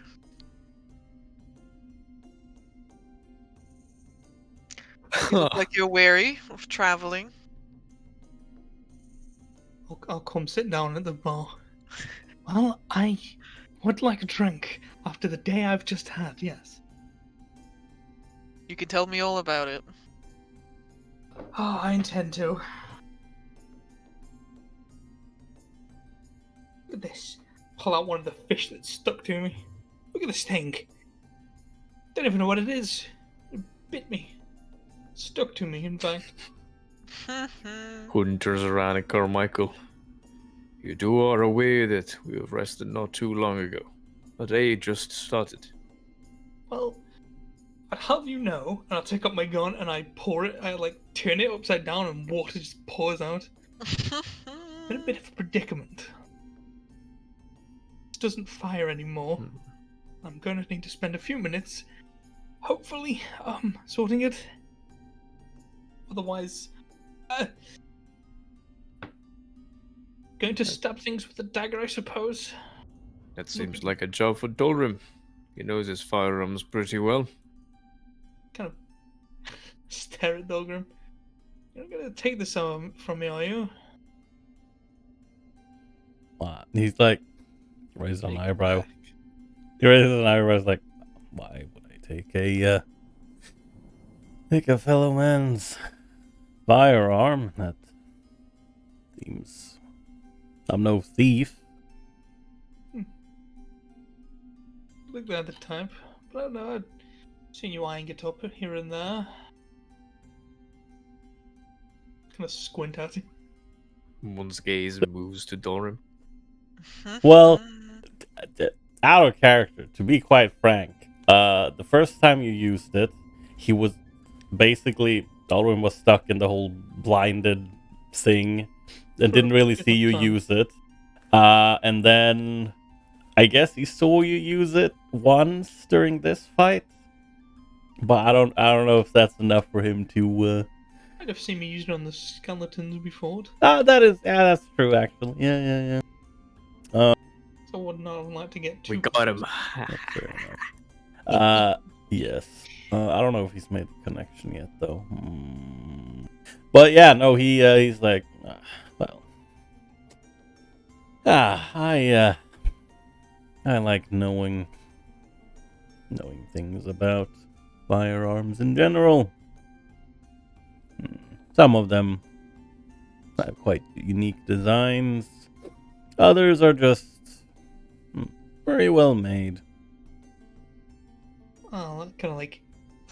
You look like you're weary of traveling. I'll come sit down at the bar. Well, I would like a drink after the day I've just had, yes. You can tell me all about it. Oh, I intend to. Look at this. Pull out one of the fish that's stuck to me. Look at this thing. Don't even know what it is. It bit me. Stuck to me, in fact. Hund turns around at Carmichael. You are aware that we have rested not too long ago. The day just started. Well, I'd have you know, and I'll take up my gun and I pour it, I like turn it upside down and water just pours out. In a bit of a predicament. This doesn't fire anymore. I'm going to need to spend a few minutes, hopefully, sorting it. Otherwise, going to stab things with a dagger, I suppose. That seems like a job for Dolrim. He knows his firearms pretty well. Kind of stare at Dolgrim. You're not gonna take this from me, are you? What? He's like, raised an eyebrow. and I was like, why would I take a fellow man's firearm? That seems... I'm no thief. Look at the type. But I don't know, I've seen you eyeing it up here and there. Kind of squint at him. One's gaze moves to Dorim. Well, out of character, to be quite frank, the first time you used it, he was basically, Alwyn was stuck in the whole blinded thing and didn't really see you use it. And then I guess he saw you use it once during this fight, but I don't know if that's enough for him to. I'd have seen me use it on the skeletons before. That's true actually. Yeah. So I would not have liked to get too. We got him. Yes. I don't know if he's made the connection yet though. But yeah, no, he's like, I like knowing things about firearms in general. Some of them have quite unique designs. Others are just very well made. Oh, kind of like,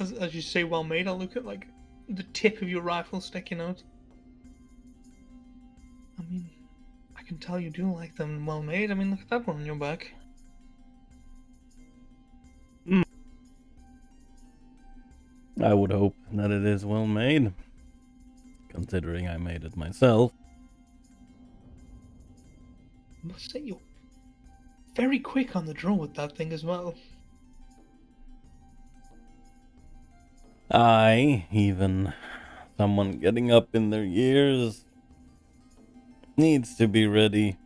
as you say, well made. I look at like the tip of your rifle sticking out. I mean, I can tell you do like them well made. I mean, look at that one on your back. I would hope that it is well made, considering I made it myself. I must say, you're very quick on the draw with that thing as well. Even someone getting up in their years needs to be ready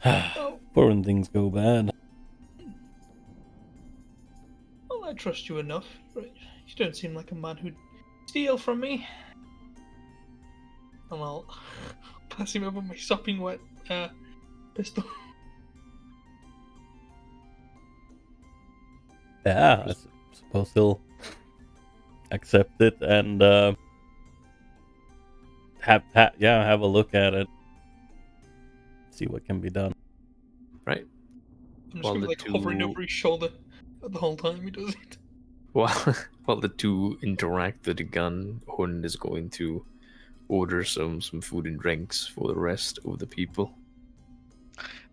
for when things go bad. Well, I trust you enough. You don't seem like a man who'd steal from me. And I'll pass him over my sopping wet pistol. Yeah, I suppose he'll accept it and have a look at it. See what can be done. Right. I'm just gonna be hovering over his shoulder the whole time he does it. While the two interact with the gun, Hund is going to order some food and drinks for the rest of the people.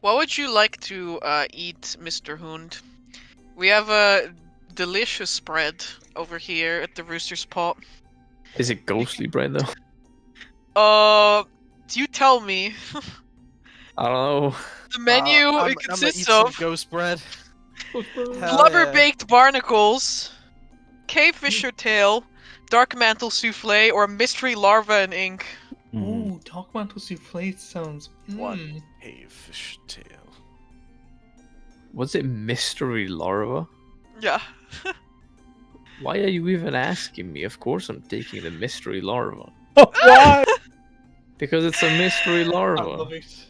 What would you like to eat, Mr. Hund? We have a delicious spread over here at the Rooster's Pot. Is it ghostly bread though? You tell me. I don't know. The menu I'm consists gonna eat of some ghost bread. blubber-baked barnacles, cave-fisher tail, dark mantle souffle, or mystery larva and ink. Ooh, dark mantle souffle sounds. One cavefish tail. Was it mystery larva? Yeah. Why are you even asking me? Of course I'm taking the mystery larva. Why? Because it's a mystery larva. I love it.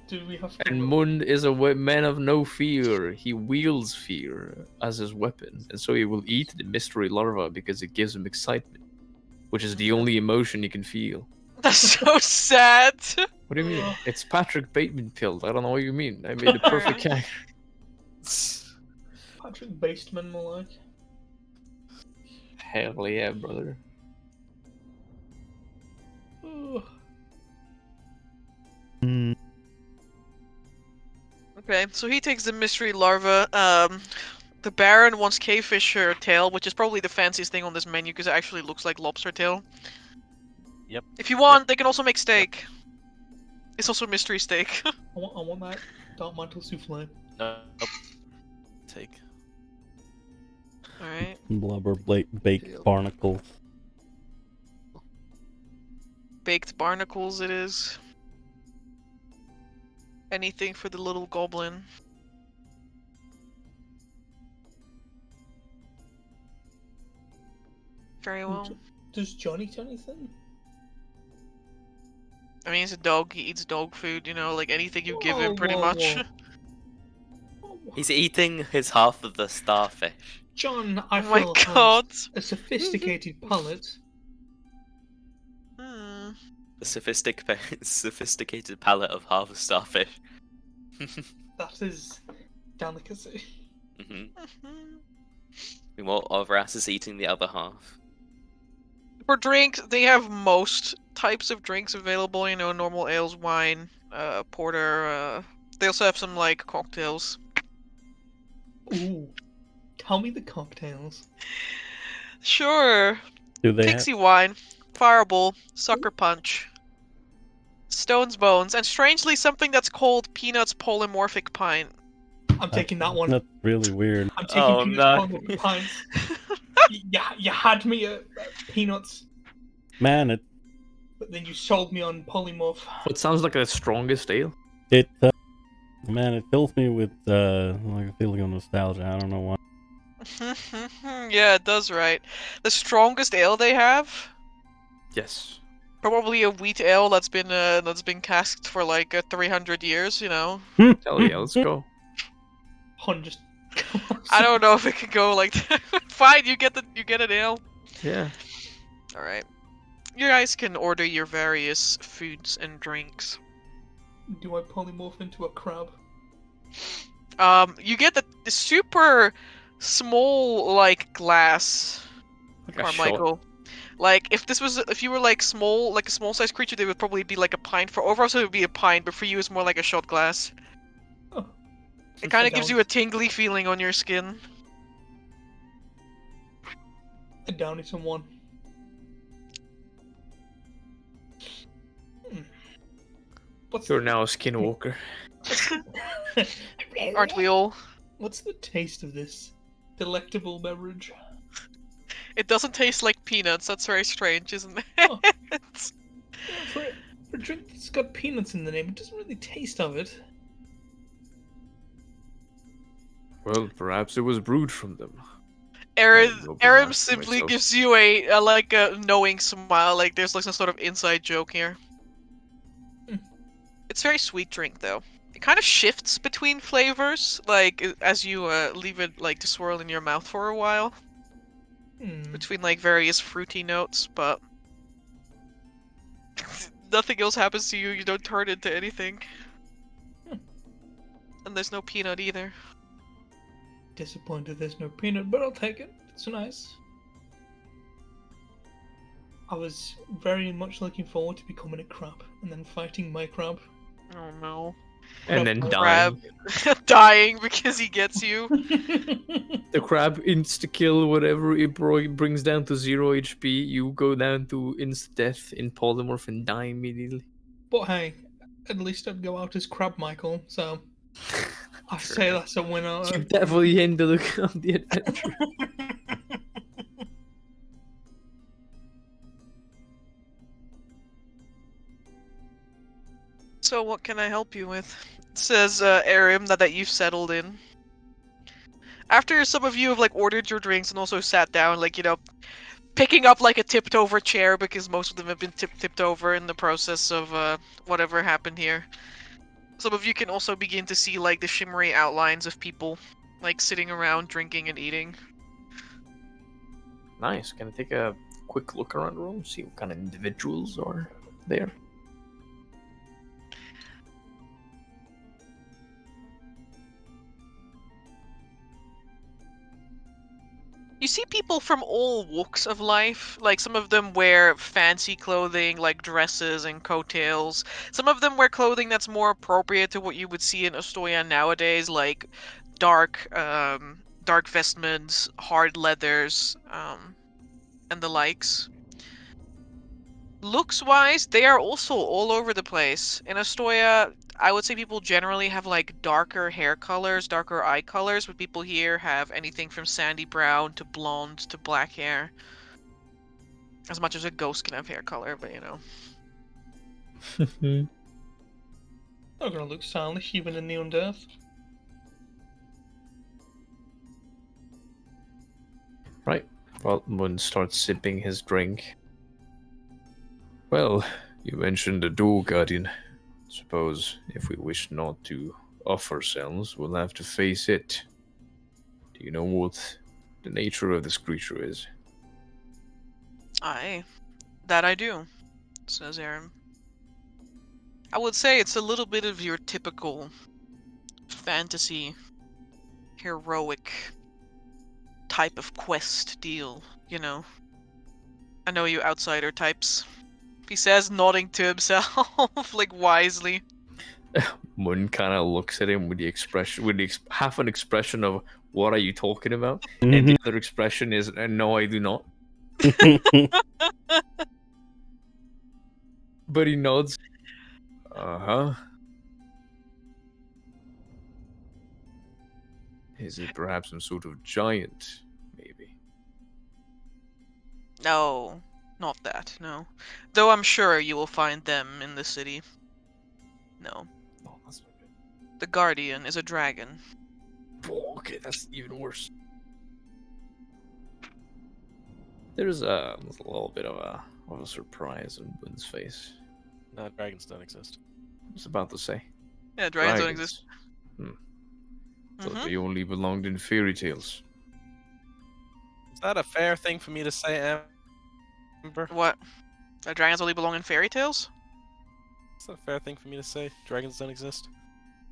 Do we have to... And Mund is a man of no fear. He wields fear as his weapon. And so he will eat the mystery larva because it gives him excitement. Which is the only emotion he can feel. That's so sad. What do you mean? It's Patrick Bateman pilled. I don't know what you mean. I made a perfect character. Patrick Bateman, more like. Hell yeah, brother. Okay, so he takes the mystery larva. The Baron wants cavefish tail, which is probably the fanciest thing on this menu because it actually looks like lobster tail. Yep. If you want, they can also make steak. It's also mystery steak. I want that dark mantle souffle. Nope. Take. Alright. Blubber baked barnacles. Baked barnacles it is. Anything for the little goblin. Very well. Does Johnny eat anything? I mean, he's a dog. He eats dog food, you know, like anything you give him, pretty much. He's eating his half of the starfish. John, I Oh my feel, god. has a sophisticated palate. Hmm. The sophisticated palate of half a starfish. That is delicacy. Meanwhile, Ovras is eating the other half. For drinks, they have most types of drinks available. You know, normal ales, wine, porter. They also have some like cocktails. Ooh. Tell me the cocktails. Sure. Do they have? Pixie wine, fireball, sucker punch, stone's bones, and strangely something that's called peanuts polymorphic pint. I'm taking that one. That's really weird. I'm taking peanuts polymorphic pints. You had me at peanuts, Man, it but then you sold me on polymorph. What sounds like the strongest ale? man, it fills me with like a feeling of nostalgia. I don't know why. Yeah, it does, right. The strongest ale they have, Yes. probably a wheat ale that's been casked for like 300 years. You know, Hell yeah, let's go. Just... I don't know if it could go like that. Fine, you get an ale. Yeah. All right, you guys can order your various foods and drinks. Do I polymorph into a crab? You get the super small like glass, Like a Carmichael. Like if you were like a small sized creature, they would probably be like a pint. For overall, it would be a pint, but for you, it's more like a shot glass. Oh. It kind of gives you a tingly feeling on your skin. A downy to one. What's You're now a skinwalker. Aren't we all? What's the taste of this delectable beverage? It doesn't taste like peanuts. That's very strange, isn't it? Oh. Yeah, for a drink that's got peanuts in the name, it doesn't really taste of it. Well, perhaps it was brewed from them. Aaron simply gives you a like a knowing smile, like there's like some sort of inside joke here. It's a very sweet drink though. It kind of shifts between flavors, like as you leave it like to swirl in your mouth for a while. Between like various fruity notes, but nothing else happens to you. You don't turn into anything, and there's no peanut either. Disappointed there's no peanut, but I'll take it. It's nice. I was very much looking forward to becoming a crab and then fighting my crab. Oh no. And then Crab dying. dying because he gets you. The crab insta-kill, whatever it brings down to 0 HP, you go down to insta-death in polymorph and die immediately. But hey, at least I'd go out as Crab Michael, so I say that's a winner. You definitely ended the adventure. So what can I help you with? Says Arim that you've settled in. After some of you have like ordered your drinks and also sat down, like, you know, picking up like a tipped over chair because most of them have been tipped over in the process of whatever happened here. Some of you can also begin to see like the shimmery outlines of people like sitting around drinking and eating. Nice. Can I take a quick look around the room, see what kind of individuals are there? You see people from all walks of life. Like, some of them wear fancy clothing, like dresses and coattails. Some of them wear clothing that's more appropriate to what you would see in Ostoya nowadays, like dark vestments, hard leathers, and the likes. Looks-wise, they are also all over the place. In Ostoya, I would say people generally have like darker hair colors, darker eye colors, but people here have anything from sandy brown to blonde to black hair. As much as a ghost can have hair color, but you know. Not gonna look stylish even in the undead. Right. Well, Moon starts sipping his drink. Well, you mentioned a dual guardian. Suppose if we wish not to off ourselves, we'll have to face it. Do you know what the nature of this creature is? Aye, that I do, says Aaron. I would say it's a little bit of your typical fantasy, heroic type of quest deal, you know. I know you outsider types. He says, nodding to himself, like wisely. Moon kind of looks at him with the expression, half an expression of "What are you talking about?" and the other expression is "No, I do not." But he nods. Uh-huh. Is it perhaps some sort of giant, maybe? No, not that, no. Though I'm sure you will find them in the city. No. Oh, that's not good. The Guardian is a dragon. Oh, okay, that's even worse. There's a little bit of a surprise on Boon's face. No, dragons don't exist. I was about to say. Yeah, dragons don't exist. Thought they only belonged in fairy tales. Is that a fair thing for me to say, Amber? What? That dragons only belong in fairy tales? Is that a fair thing for me to say? Dragons don't exist?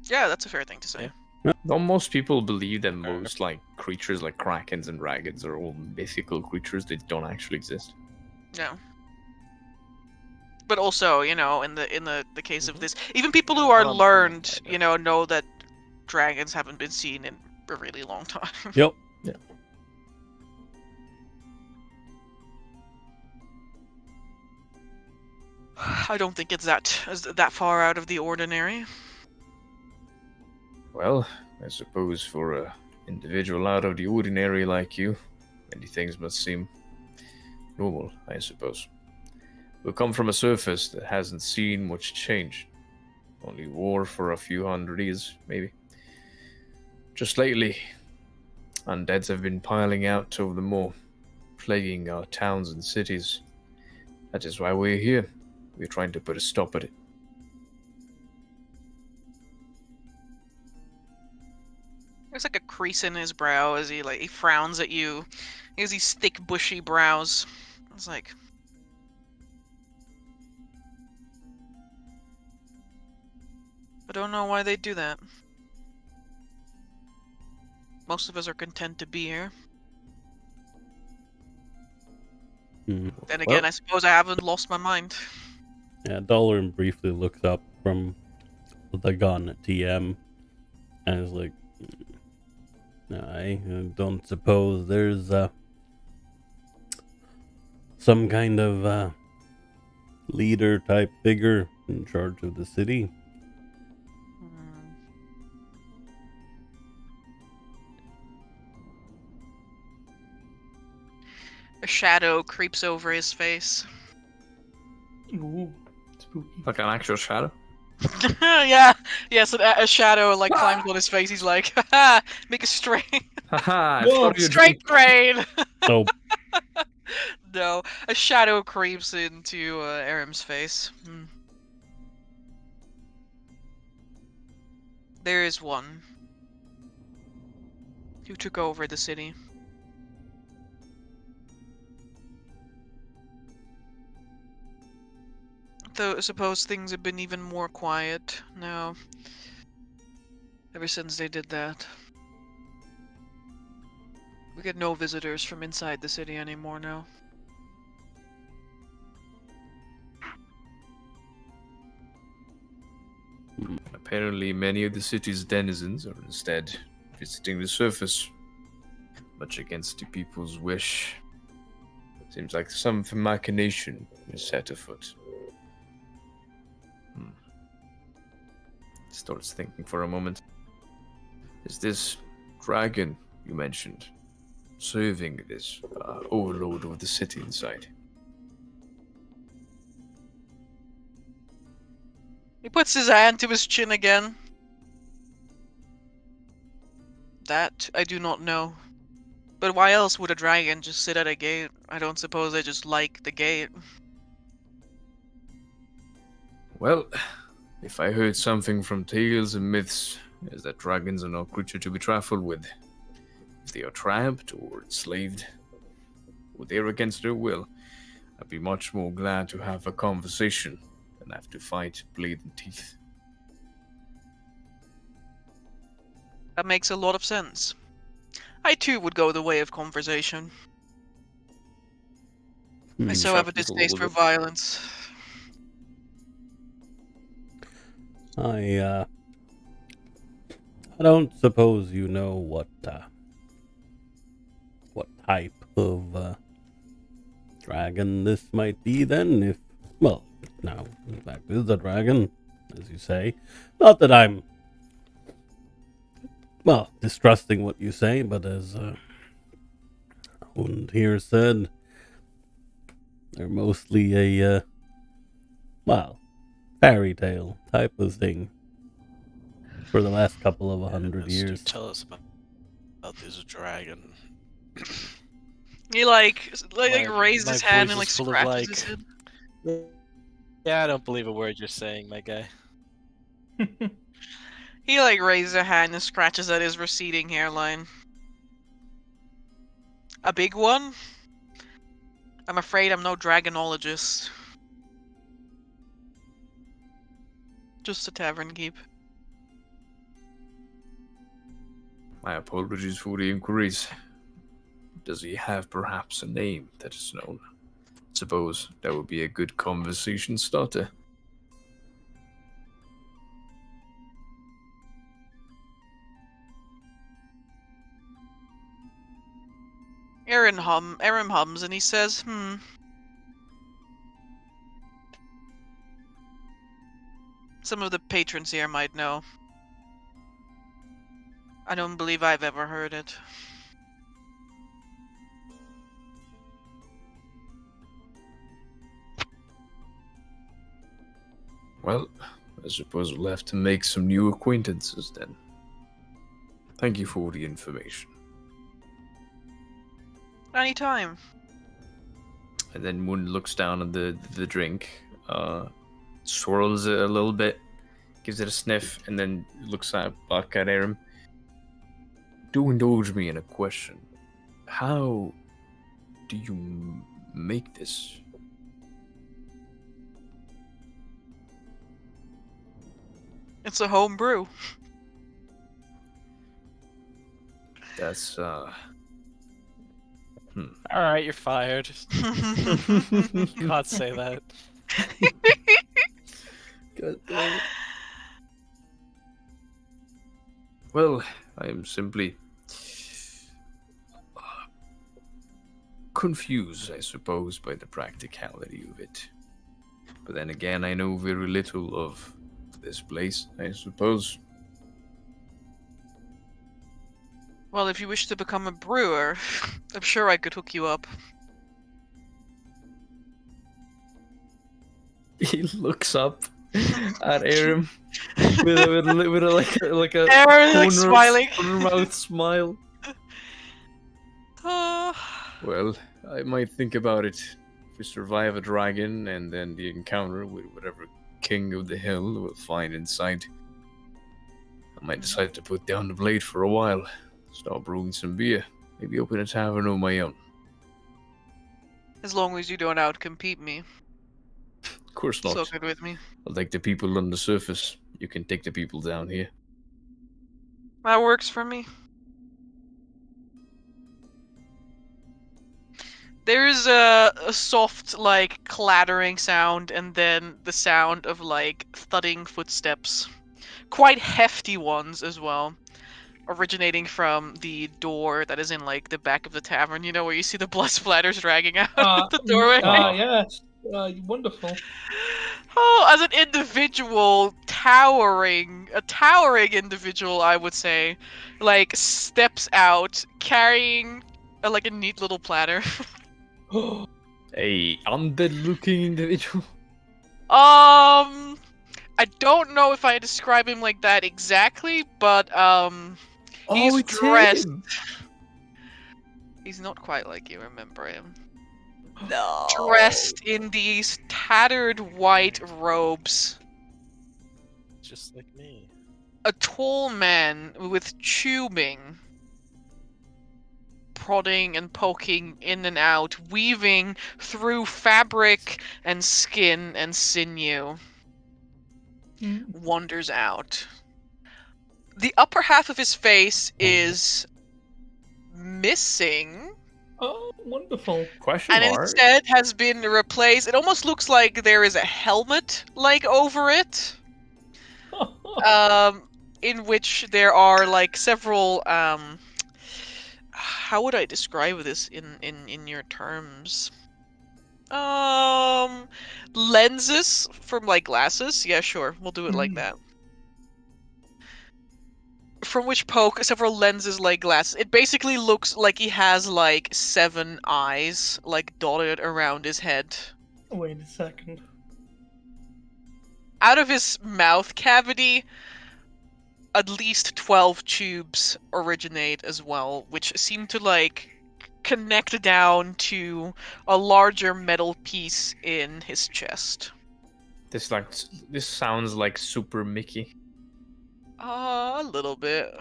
Yeah, that's a fair thing to say. Yeah. Don't most people believe that most creatures like krakens and dragons are all mythical creatures that don't actually exist? No. But also, you know, in the case of this, even people who are learned, you know that dragons haven't been seen in a really long time. Yep. Yeah. I don't think it's that far out of the ordinary. Well, I suppose for an individual out of the ordinary like you, many things must seem normal, I suppose. We come from a surface that hasn't seen much change. Only war for a few hundred years, maybe. Just lately, undeads have been piling out over the moor, plaguing our towns and cities. That is why we're here. We're trying to put a stop at it. There's like a crease in his brow as he frowns at you. He has these thick, bushy brows. It's like, I don't know why they do that. Most of us are content to be here. Then again, I suppose I haven't lost my mind. Yeah, Dalaran briefly looks up from the gun at TM and is like, I don't suppose there's some kind of leader type figure in charge of the city. A shadow creeps over his face. Ooh, spooky. Like an actual shadow? Yeah, yes, a shadow climbs on his face. He's like, haha, make a strain. Haha, Strength drain! So, No, a shadow creeps into Aram's face. There is one who took over the city. Though I suppose things have been even more quiet now, ever since they did that. We get no visitors from inside the city anymore now. Apparently, many of the city's denizens are instead visiting the surface, much against the people's wish. Seems like some machination is set afoot. Starts thinking for a moment. Is this dragon you mentioned serving this overlord of the city inside? He puts his hand to his chin again. That I do not know. But why else would a dragon just sit at a gate? I don't suppose they just like the gate. Well, if I heard something from tales and myths, is that dragons are no creature to be trifled with. If they are trapped or enslaved, or they're against their will, I'd be much more glad to have a conversation than have to fight blade and teeth. That makes a lot of sense. I too would go the way of conversation. I so have a Chuckles a distaste little for bit. violence. I don't suppose you know what type of dragon this might be then, if, well, now, in fact, it is a dragon, as you say. Not that I'm, well, distrusting what you say, but as Hund here said, they're mostly a, well, fairy tale type of thing for the last couple of 100 Yes, years. Tell us about this dragon. He like My- raises my his hand voice and like is full of, scratches like- his head. Yeah, I don't believe a word you're saying, my guy. He like raises a hand and scratches at his receding hairline. A big one? I'm afraid I'm no dragonologist. Just a tavern keep. My apologies for the inquiries. Does he have perhaps a name that is known? Suppose that would be a good conversation starter. Aaron hums and he says, Some of the patrons here might know. I don't believe I've ever heard it. Well, I suppose we'll have to make some new acquaintances then. Thank you for the information. Anytime. And then Moon looks down at the drink, swirls it a little bit, gives it a sniff, and then looks back at Aram. Do indulge me in a question. How do you make this? It's a home brew. That's Alright, you're fired. You can't say that. God damn it. Well, I am simply confused, I suppose, by the practicality of it. But then again, I know very little of this place, I suppose. Well, if you wish to become a brewer, I'm sure I could hook you up. He looks up at Aram with a Aaron, like, smiling. corner mouth smile. Uh, Well, I might think about it. If we survive a dragon and then the encounter with whatever king of the hill we'll find inside, I might decide to put down the blade for a while, start brewing some beer, maybe open a tavern of my own. as long as you don't outcompete me. Of course not. So good with me. I'll take the people on the surface. You can take the people down here. That works for me. There's a soft, like, clattering sound, and then the sound of, like, thudding footsteps. Quite hefty ones as well. Originating from the door that is in, like, the back of the tavern, you know, where you see the blood splatters dragging out the doorway. Yes. Wonderful. Oh, as an individual, a towering individual, I would say, like, steps out, carrying, like, a neat little platter. A undead-looking individual. I don't know if I describe him like that exactly, but he's it's dressed. him. He's not quite like you remember him. No. Dressed in these tattered white robes. Just like me. a tall man with tubing prodding and poking in and out, weaving through fabric and skin and sinew, wanders out. The upper half of his face is missing. Oh, wonderful. Question And mark. instead has been replaced. It almost looks like there is a helmet like over it. In which there are like several how would I describe this in your terms? Lenses from like glasses. Yeah, sure. We'll do it like that. From which poke several lenses like glasses. It basically looks like he has like 7 eyes like dotted around his head. Wait a second. Out of his mouth cavity, at least 12 tubes originate as well, which seem to like connect down to a larger metal piece in his chest. This sounds like Super Mickey. A little bit.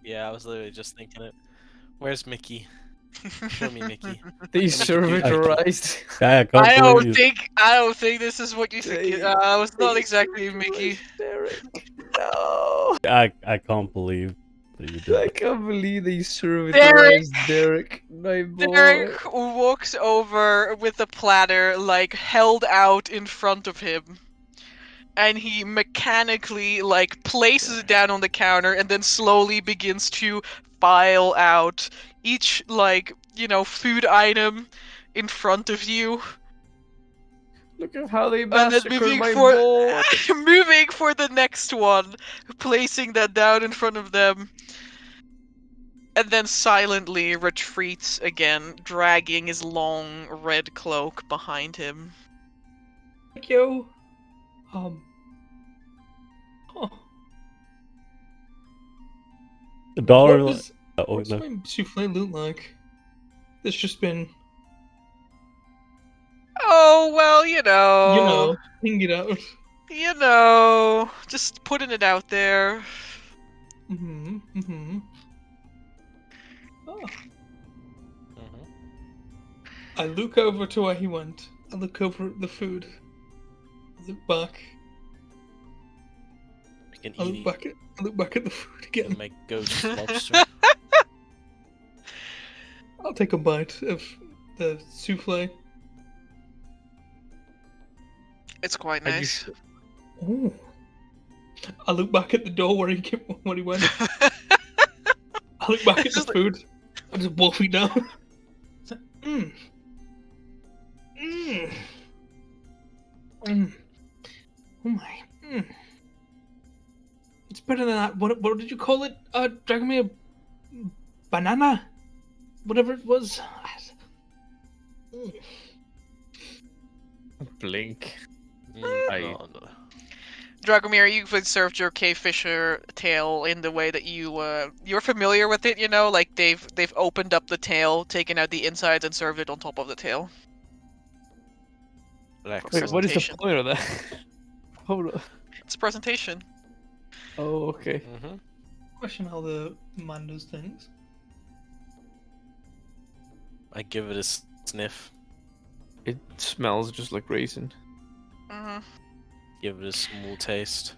Yeah, I was literally just thinking it. Where's Mickey? Show me Mickey. They serve it right. I I don't believe- think this is what you think. It was not exactly Mickey. No. I can't believe that you did. I can't believe they serve it Derek! right, Derek. My boy. Derek walks over with a platter, like, held out in front of him. And he mechanically, like, places it down on the counter and then slowly begins to file out each, like, you know, food item in front of you. Look at how they And then massacre my boy. moving for the next one, placing that down in front of them. And then silently retreats again, dragging his long red cloak behind him. Thank you. Huh. The dollar. What does, Oh, what's no. my souffle look like? It's just been, Oh, well, you know. hang it out. You know. Just putting it out there. Oh. I look over to where he went. I look over at the food. I look back. I look back at the food again. Make ghost lobster. I'll take a bite of the souffle. It's quite nice. Ooh. I look back at the door where he went. I look back at the food. I just wolf it down. Oh my. It's better than that. What did you call it? Dragomir? Banana? Whatever it was. Blink. Dragomir, you've been served your K-Fisher tail in the way that you're familiar with it, you know? Like, they've opened up the tail, taken out the insides, and served it on top of the tail. Wait, what is the point of that? Hold on. It's a presentation. Oh, okay. Question how the man does things. I give it a sniff. It smells just like raisin. Give it a small taste.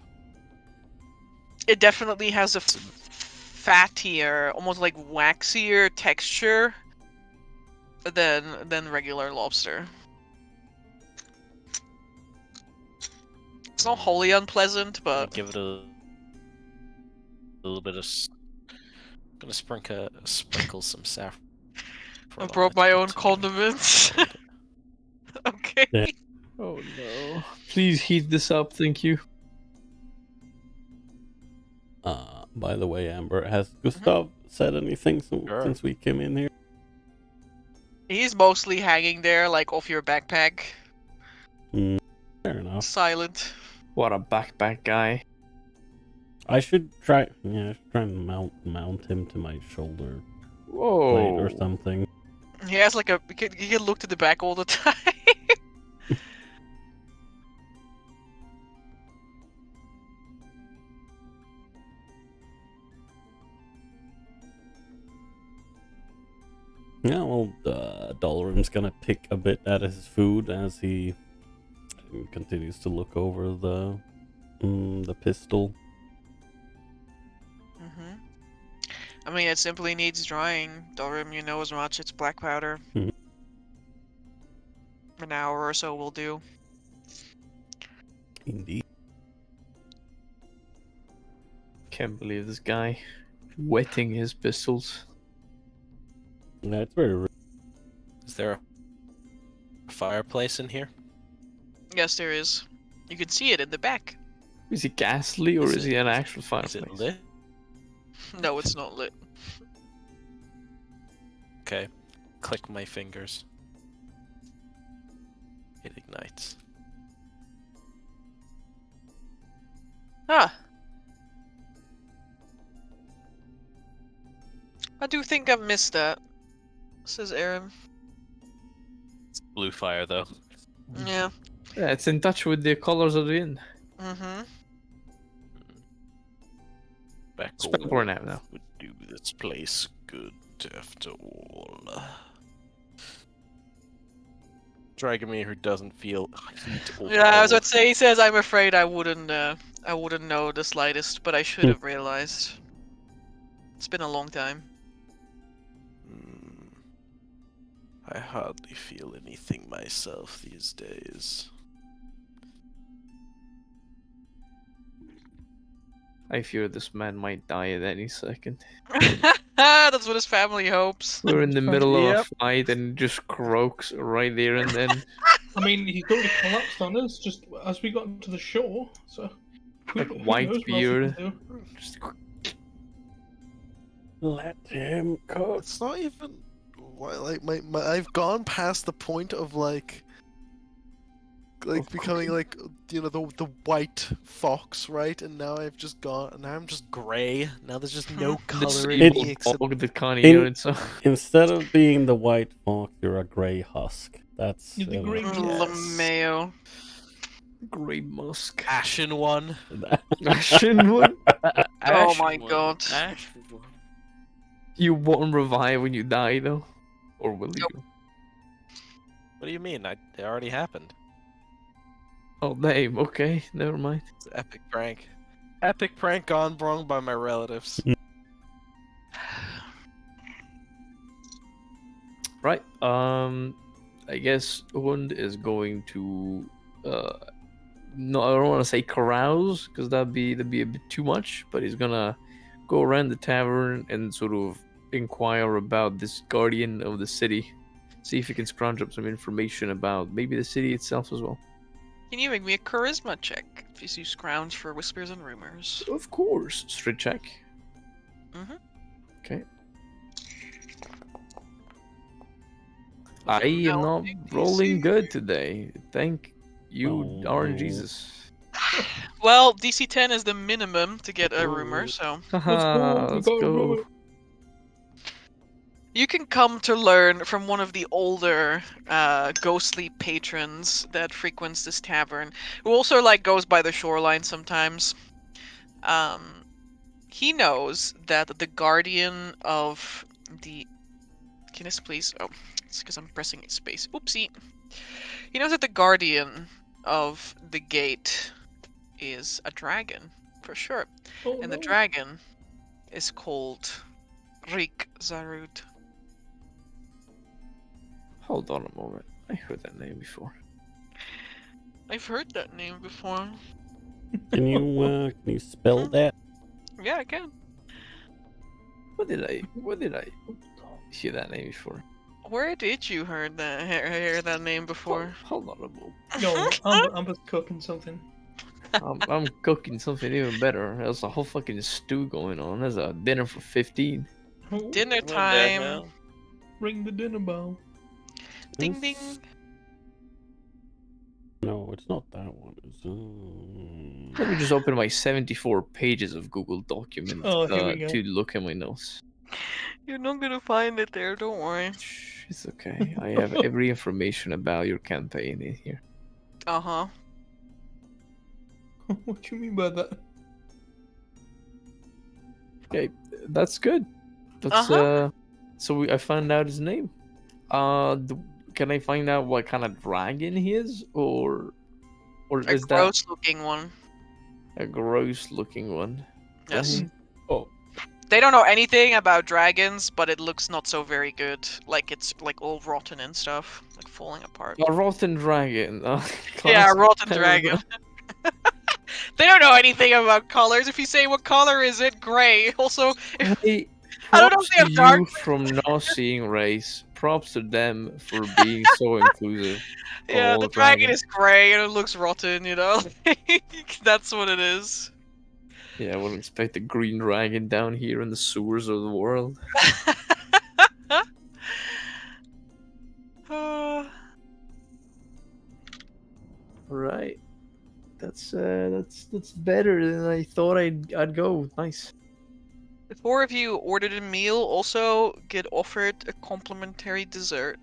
It definitely has a fattier, almost like waxier texture than regular lobster. It's not wholly unpleasant, but Give it a little bit of. Gonna sprinkle some saffron. I brought my own condiments. Okay. Yeah. Oh no. Please heat this up, thank you. By the way, Amber, has Gustav said anything since we came in here? He's mostly hanging there, like off your backpack. Fair enough. Silent. What a backpack guy. I should try. Yeah, I should try and mount him to my shoulder Whoa. blade or something. He has like he can look to the back all the time. Yeah, well, Dalrim's gonna pick a bit at his food as he continues to look over the pistol. I mean, it simply needs drying. Dalrim, you know as much. It's black powder. Mhm. An hour or so will do. Indeed. Can't believe this guy wetting his pistols. Yeah, it's very rude. Is there a fireplace in here? Yes, there is. You can see it in the back. Is he ghastly or is he an actual Is fireplace? it lit? No, it's not lit. Okay. Click my fingers. It ignites. Ah. I do think I've missed that, says Aaron. It's blue fire, though. Yeah. Yeah, it's in touch with the colors of the inn. Mm-hmm. Spellborn out now. Would do this place good after all. Dragomir, who doesn't feel heat or Yeah, I was cold. about to say, he says, I'm afraid I wouldn't know the slightest, but I should have realized. It's been a long time. I hardly feel anything myself these days. I fear this man might die at any second. That's what his family hopes. We're in the middle of Yep. a fight and it just croaks right there and then. I mean, he's already collapsed on us just as we got to the shore, so. Like who knows white what else he beard. can do. Just Let him cook. It's not even like my I've gone past the point of like becoming like the white fox, right? And now I've just gone and now I'm just gray. Now there's just no this color in evil me except dog that can't eat on itself. Instead of being the white fox, you're a gray husk. That's You're the grey LeMayo. Grey musk. Ashen one. Ashen one. Oh my god. You won't revive when you die though, or will you? Nope. What do you mean? It already happened. Oh damn. Okay, never mind. It's an epic prank. Epic prank gone wrong by my relatives. Right. I guess Hund is going to. No, I don't want to say carouse because that'd be a bit too much. But he's gonna go around the tavern and sort of inquire about this guardian of the city. See if he can scrounge up some information about maybe the city itself as well. Can you make me a charisma check if you scrounge for whispers and rumors? Of course, straight check. Mhm. Okay. I am not rolling good today. Thank you, darn Jesus. Well, DC 10 is the minimum to get a rumor, so Let's go. you can come to learn from one of the older ghostly patrons that frequents this tavern, who also goes by the shoreline sometimes. He knows that the guardian of the... Can this please? Oh, it's because I'm pressing space. Oopsie. He knows that the guardian of the gate is a dragon, for sure. Oh, And the no. dragon is called Rik Zarud. Hold on a moment. I heard that name before. I've heard that name before. Can you spell that? Yeah, I can. What did I hear that name before? Where did you hear that name before? Hold on a moment. No, I'm just cooking something. I'm cooking something even better. There's a whole fucking stew going on. There's a dinner for 15. Oh, Dinner time. ring the dinner bell. Ding ding. No, it's not that one. It's, Let me just open my 74 pages of Google document Oh, here we go. to look at my notes. You're not gonna find it there, don't worry. It's okay. I have every information about your campaign in here. Uh-huh. What do you mean by that? Okay, that's good. That's Uh-huh. So I found out his name. Can I find out what kind of dragon he is, or A is that gross-looking one. a gross-looking one? Yes. Oh, They don't know anything about dragons, but it looks not so very good. Like it's like all rotten and stuff, like falling apart. a rotten dragon. Yeah, Classic rotten paradox. dragon. They don't know anything about colors. If you say what color is it, gray. Also, if, Hey, I don't know props if they to have dark. you from not seeing race. Props to them for being so inclusive. of Yeah, all the dragon dragons. is gray and it looks rotten. You know, that's what it is. Yeah, I wouldn't expect a green dragon down here in the sewers of the world. Right. That's better than I thought I'd go. Nice. The four of you ordered a meal. Also, get offered a complimentary dessert.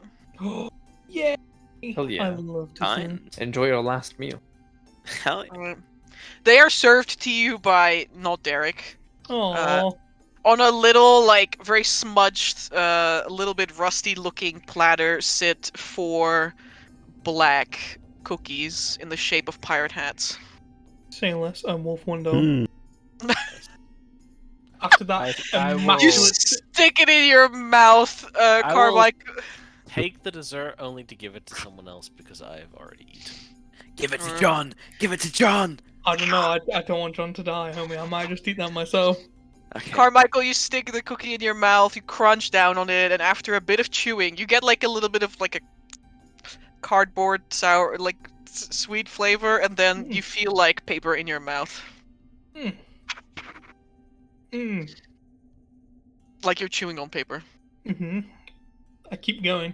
Yeah. Hell yeah. I would love to see. Enjoy your last meal. Hell yeah. They are served to you by not Derek. Oh. On a little, like, very smudged, a little bit rusty-looking platter sit 4 black cookies in the shape of pirate hats. Say less. I'm Wolf Window. Hmm. After that, I will- You immaculate. stick it in your mouth, I will Carmichael. take the dessert only to give it to someone else because I have already eaten. Give it to John! Give it to John! I don't know. I don't want John to die, homie. I might just eat that myself. Okay. Carmichael, you stick the cookie in your mouth, you crunch down on it, and after a bit of chewing, you get like a little bit of like a cardboard sour, like sweet flavor, and then you feel like paper in your mouth. Like you're chewing on paper. I keep going.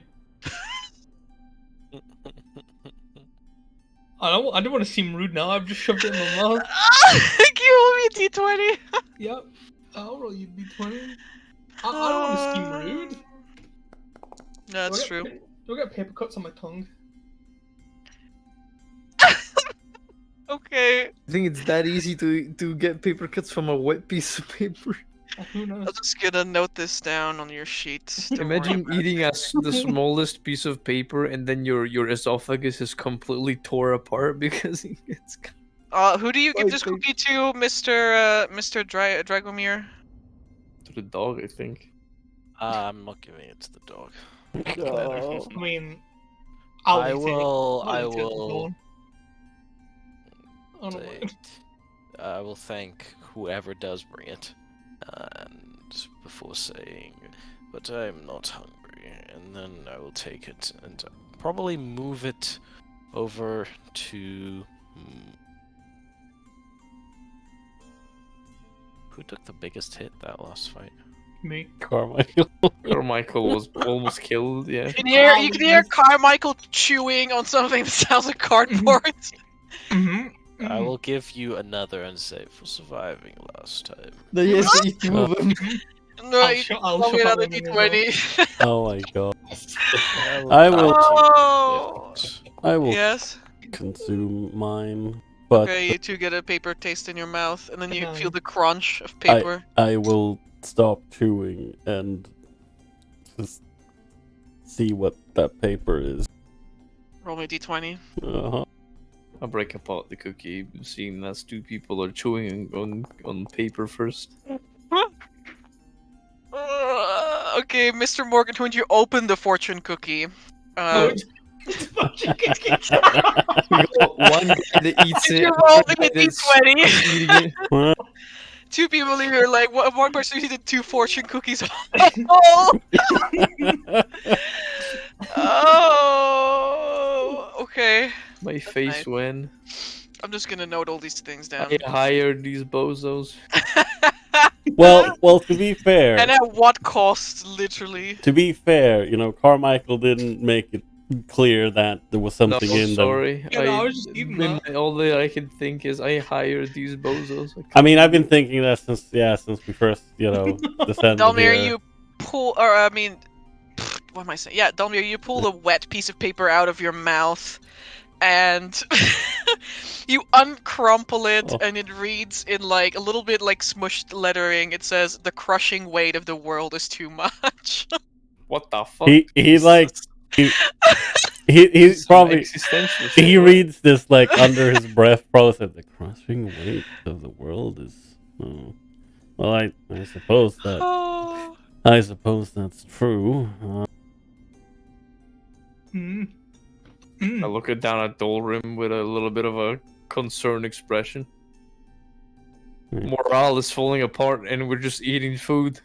I don't want to seem rude now. I've just shoved it in my mouth. Can you roll me a d20? Yep. I'll roll you d20. I don't want to seem rude. No, that's true. Do I get paper cuts on my tongue? Okay. I think it's that easy to get paper cuts from a wet piece of paper. Who knows? I'm just gonna note this down on your sheet. Don't Imagine worry. eating the smallest piece of paper and then your esophagus is completely tore apart because it gets. Who do you give this cookie to, Mr. Dragomir? To the dog, I think. I'm not giving it to the dog. I mean, I will. I will thank whoever does bring it, and before saying, "But I'm not hungry," and then I will take it and probably move it over to. Who took the biggest hit that last fight? Me. Carmichael. Carmichael was almost killed. Yeah. You can hear Carmichael chewing on something that sounds like cardboard. I will give you another and say for surviving last time. Yes, eat two of them. No, I'll you shove roll me another that one in d20. Oh my god. I will. Oh. I will Yes. consume mine, but Okay, you two get a paper taste in your mouth, and then you Nice. feel the crunch of paper. I will stop chewing and just see what that paper is. Roll me a d20. Uh-huh. I'll break apart the cookie, seeing that 2 people are chewing on paper first. Okay, Mr. Morgan, when you open the fortune cookie, We got one guy that eats it. you're and rolling one a guy that's d20. eating it. 2 people here, like one person eating 2 fortune cookies. Oh! Oh! Okay. My face nice. when I'm just gonna note all these things down. I hired these bozos. Well, to be fair, And at what cost, literally? to be fair, Carmichael didn't make it clear that there was No, something in them. sorry. Yeah, no, I was just eating that. All that I can think is I hired these bozos. I mean, I've been thinking that since we first, descended Dalmir, here. you pull, what am I saying? Yeah, Dalmir, you pull the wet piece of paper out of your mouth, and you uncrumple it, and it reads in like a little bit like smushed lettering. It says, "The crushing weight of the world is too much." What the fuck? He like he Some probably existential shit, he right? reads this like under his breath. Probably said the crushing weight of the world is. Oh. Well, I suppose that's true. I look it down at Dolrim with a little bit of a concerned expression. Morale is falling apart, and we're just eating food.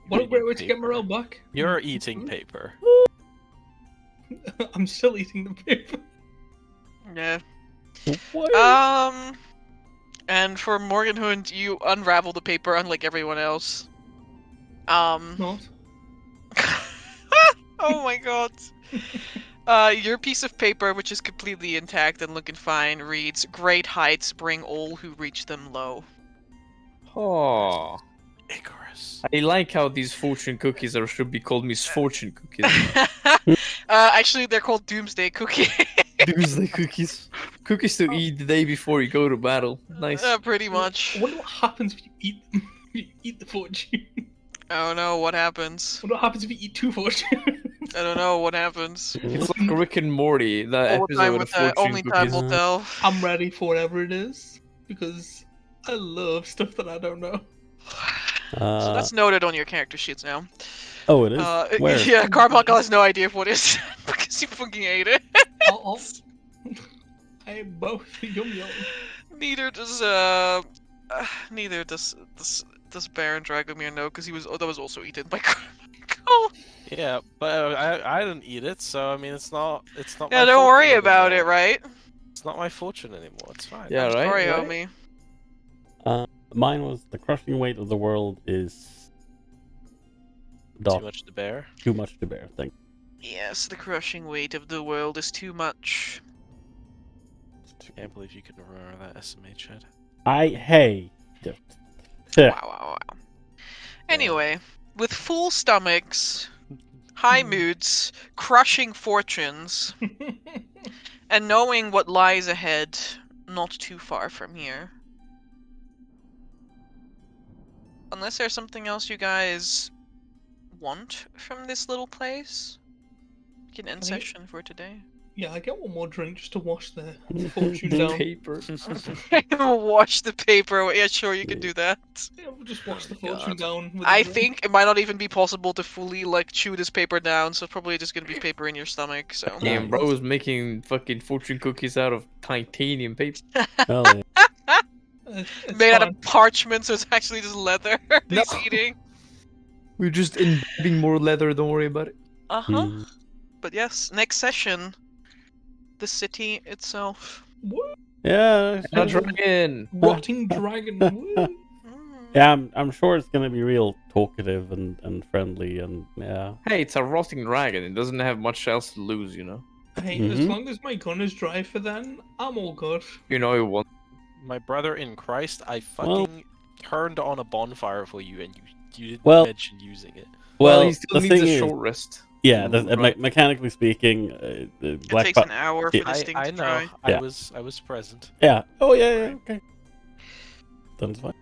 What a great way to get morale back. You're eating paper. I'm still eating the paper. Yeah. What? And for Morgen Hund, you unravel the paper unlike everyone else. Not. Oh my god. Your piece of paper, which is completely intact and looking fine, reads, "Great heights bring all who reach them low." Oh. Icarus. I like how these fortune cookies should be called misfortune cookies. Actually, they're called Doomsday Cookie. Doomsday cookies. Cookies to eat the day before you go to battle. Nice. Pretty much. I wonder what happens if you eat them. You eat the fortune. I don't know what happens. What happens if you eat 2 fortunes? I don't know what happens. It's like Rick and Morty, that episode of fortune only time cookies. will tell. I'm ready for whatever it is because I love stuff that I don't know. So that's noted on your character sheets now. Oh, it is. Where? Yeah, Carbuncle has no idea of what it is because he fucking ate it. I ate both. Yum yum. Neither does Baron Dragomir know because that was also eaten by Carbuncle. Yeah, but I didn't eat it, so I mean it's not. Yeah, my don't worry fortune about anymore. it, right? It's not my fortune anymore. It's fine. Yeah, right. Sorry, right? Omi. Mine was the crushing weight of the world is Too much to bear. Too much to bear. Thank you. Yes, the crushing weight of the world is too much. Can't believe you couldn't remember that estimate, Chad. Hey. Wow. Anyway, with full stomachs, high moods, crushing fortunes, and knowing what lies ahead not too far from here. Unless there's something else you guys want from this little place, we can end session for today. Yeah, I get one more drink just to wash the fortune down. Paper. Wash the paper. Yeah, sure, you can do that. Yeah, we'll just wash the fortune down. With I the drink. think it might not even be possible to fully chew this paper down, so it's probably just gonna be paper in your stomach. So. Damn, bro was making fucking fortune cookies out of titanium paper. Hell yeah. It's Made out fine. of parchment, so it's actually just leather he's eating. We're just embedding more leather. Don't worry about it. But yes, next session, the city itself. Yeah. A dragon. Rotting dragon. Woo. Yeah, I'm sure it's gonna be real talkative and friendly and yeah. Hey, it's a rotting dragon. It doesn't have much else to lose, you know. Hey, as long as my gun is dry for then, I'm all good. You know it won't. My brother in Christ, I fucking turned on a bonfire for you, and you didn't mention using it. Well, he still needs a short rest. Yeah, mechanically speaking, the It Black takes an hour for this thing I to know. dry. Yeah. I was present. Yeah. Oh yeah. Okay. Then it's fine.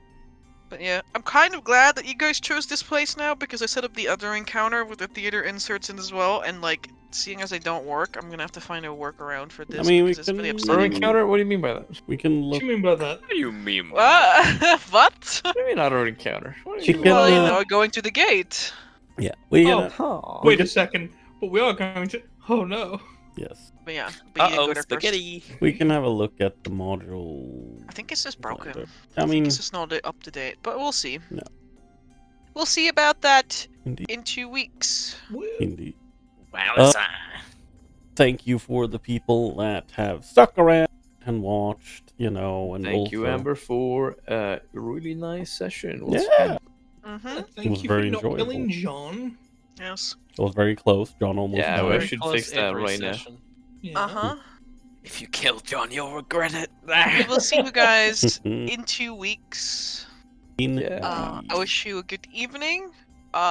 But yeah, I'm kind of glad that you guys chose this place now because I set up the other encounter with the theater inserts in as well, and seeing as they don't work, I'm gonna have to find a workaround for this. I mean, we because it's really can. upsetting. Encounter? What do you mean by that? We can look. What do you mean by that? What do you mean? What? What do you mean auto encounter? Well, you know, going to the gate. Yeah. We. Wait a second. But we are going to. Oh no. Yes. But yeah, but you go there first. Spaghetti. We can have a look at the module. I think it's just broken. I mean, it's just not up to date, but we'll see. No. We'll see about that Indeed. in 2 weeks. Indeed. Wow, thank you for the people that have stuck around and watched, and Thank you, also- Amber, for a really nice session. Yeah. Thank was you very for not enjoyable. killing John. Yes. It was very close. John almost Yeah, died. we should fix that right now. Yeah. If you kill John, you'll regret it. We'll see you guys in 2 weeks. Yeah. I wish you a good evening.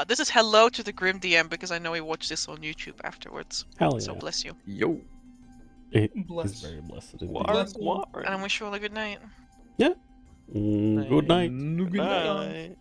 This is hello to the Grim DM because I know he watched this on YouTube afterwards. Hell So yeah. bless you. Yo. It Bless. is very blessed. Indeed. And I wish you all a good night. Yeah. Good night. Good night. Bye.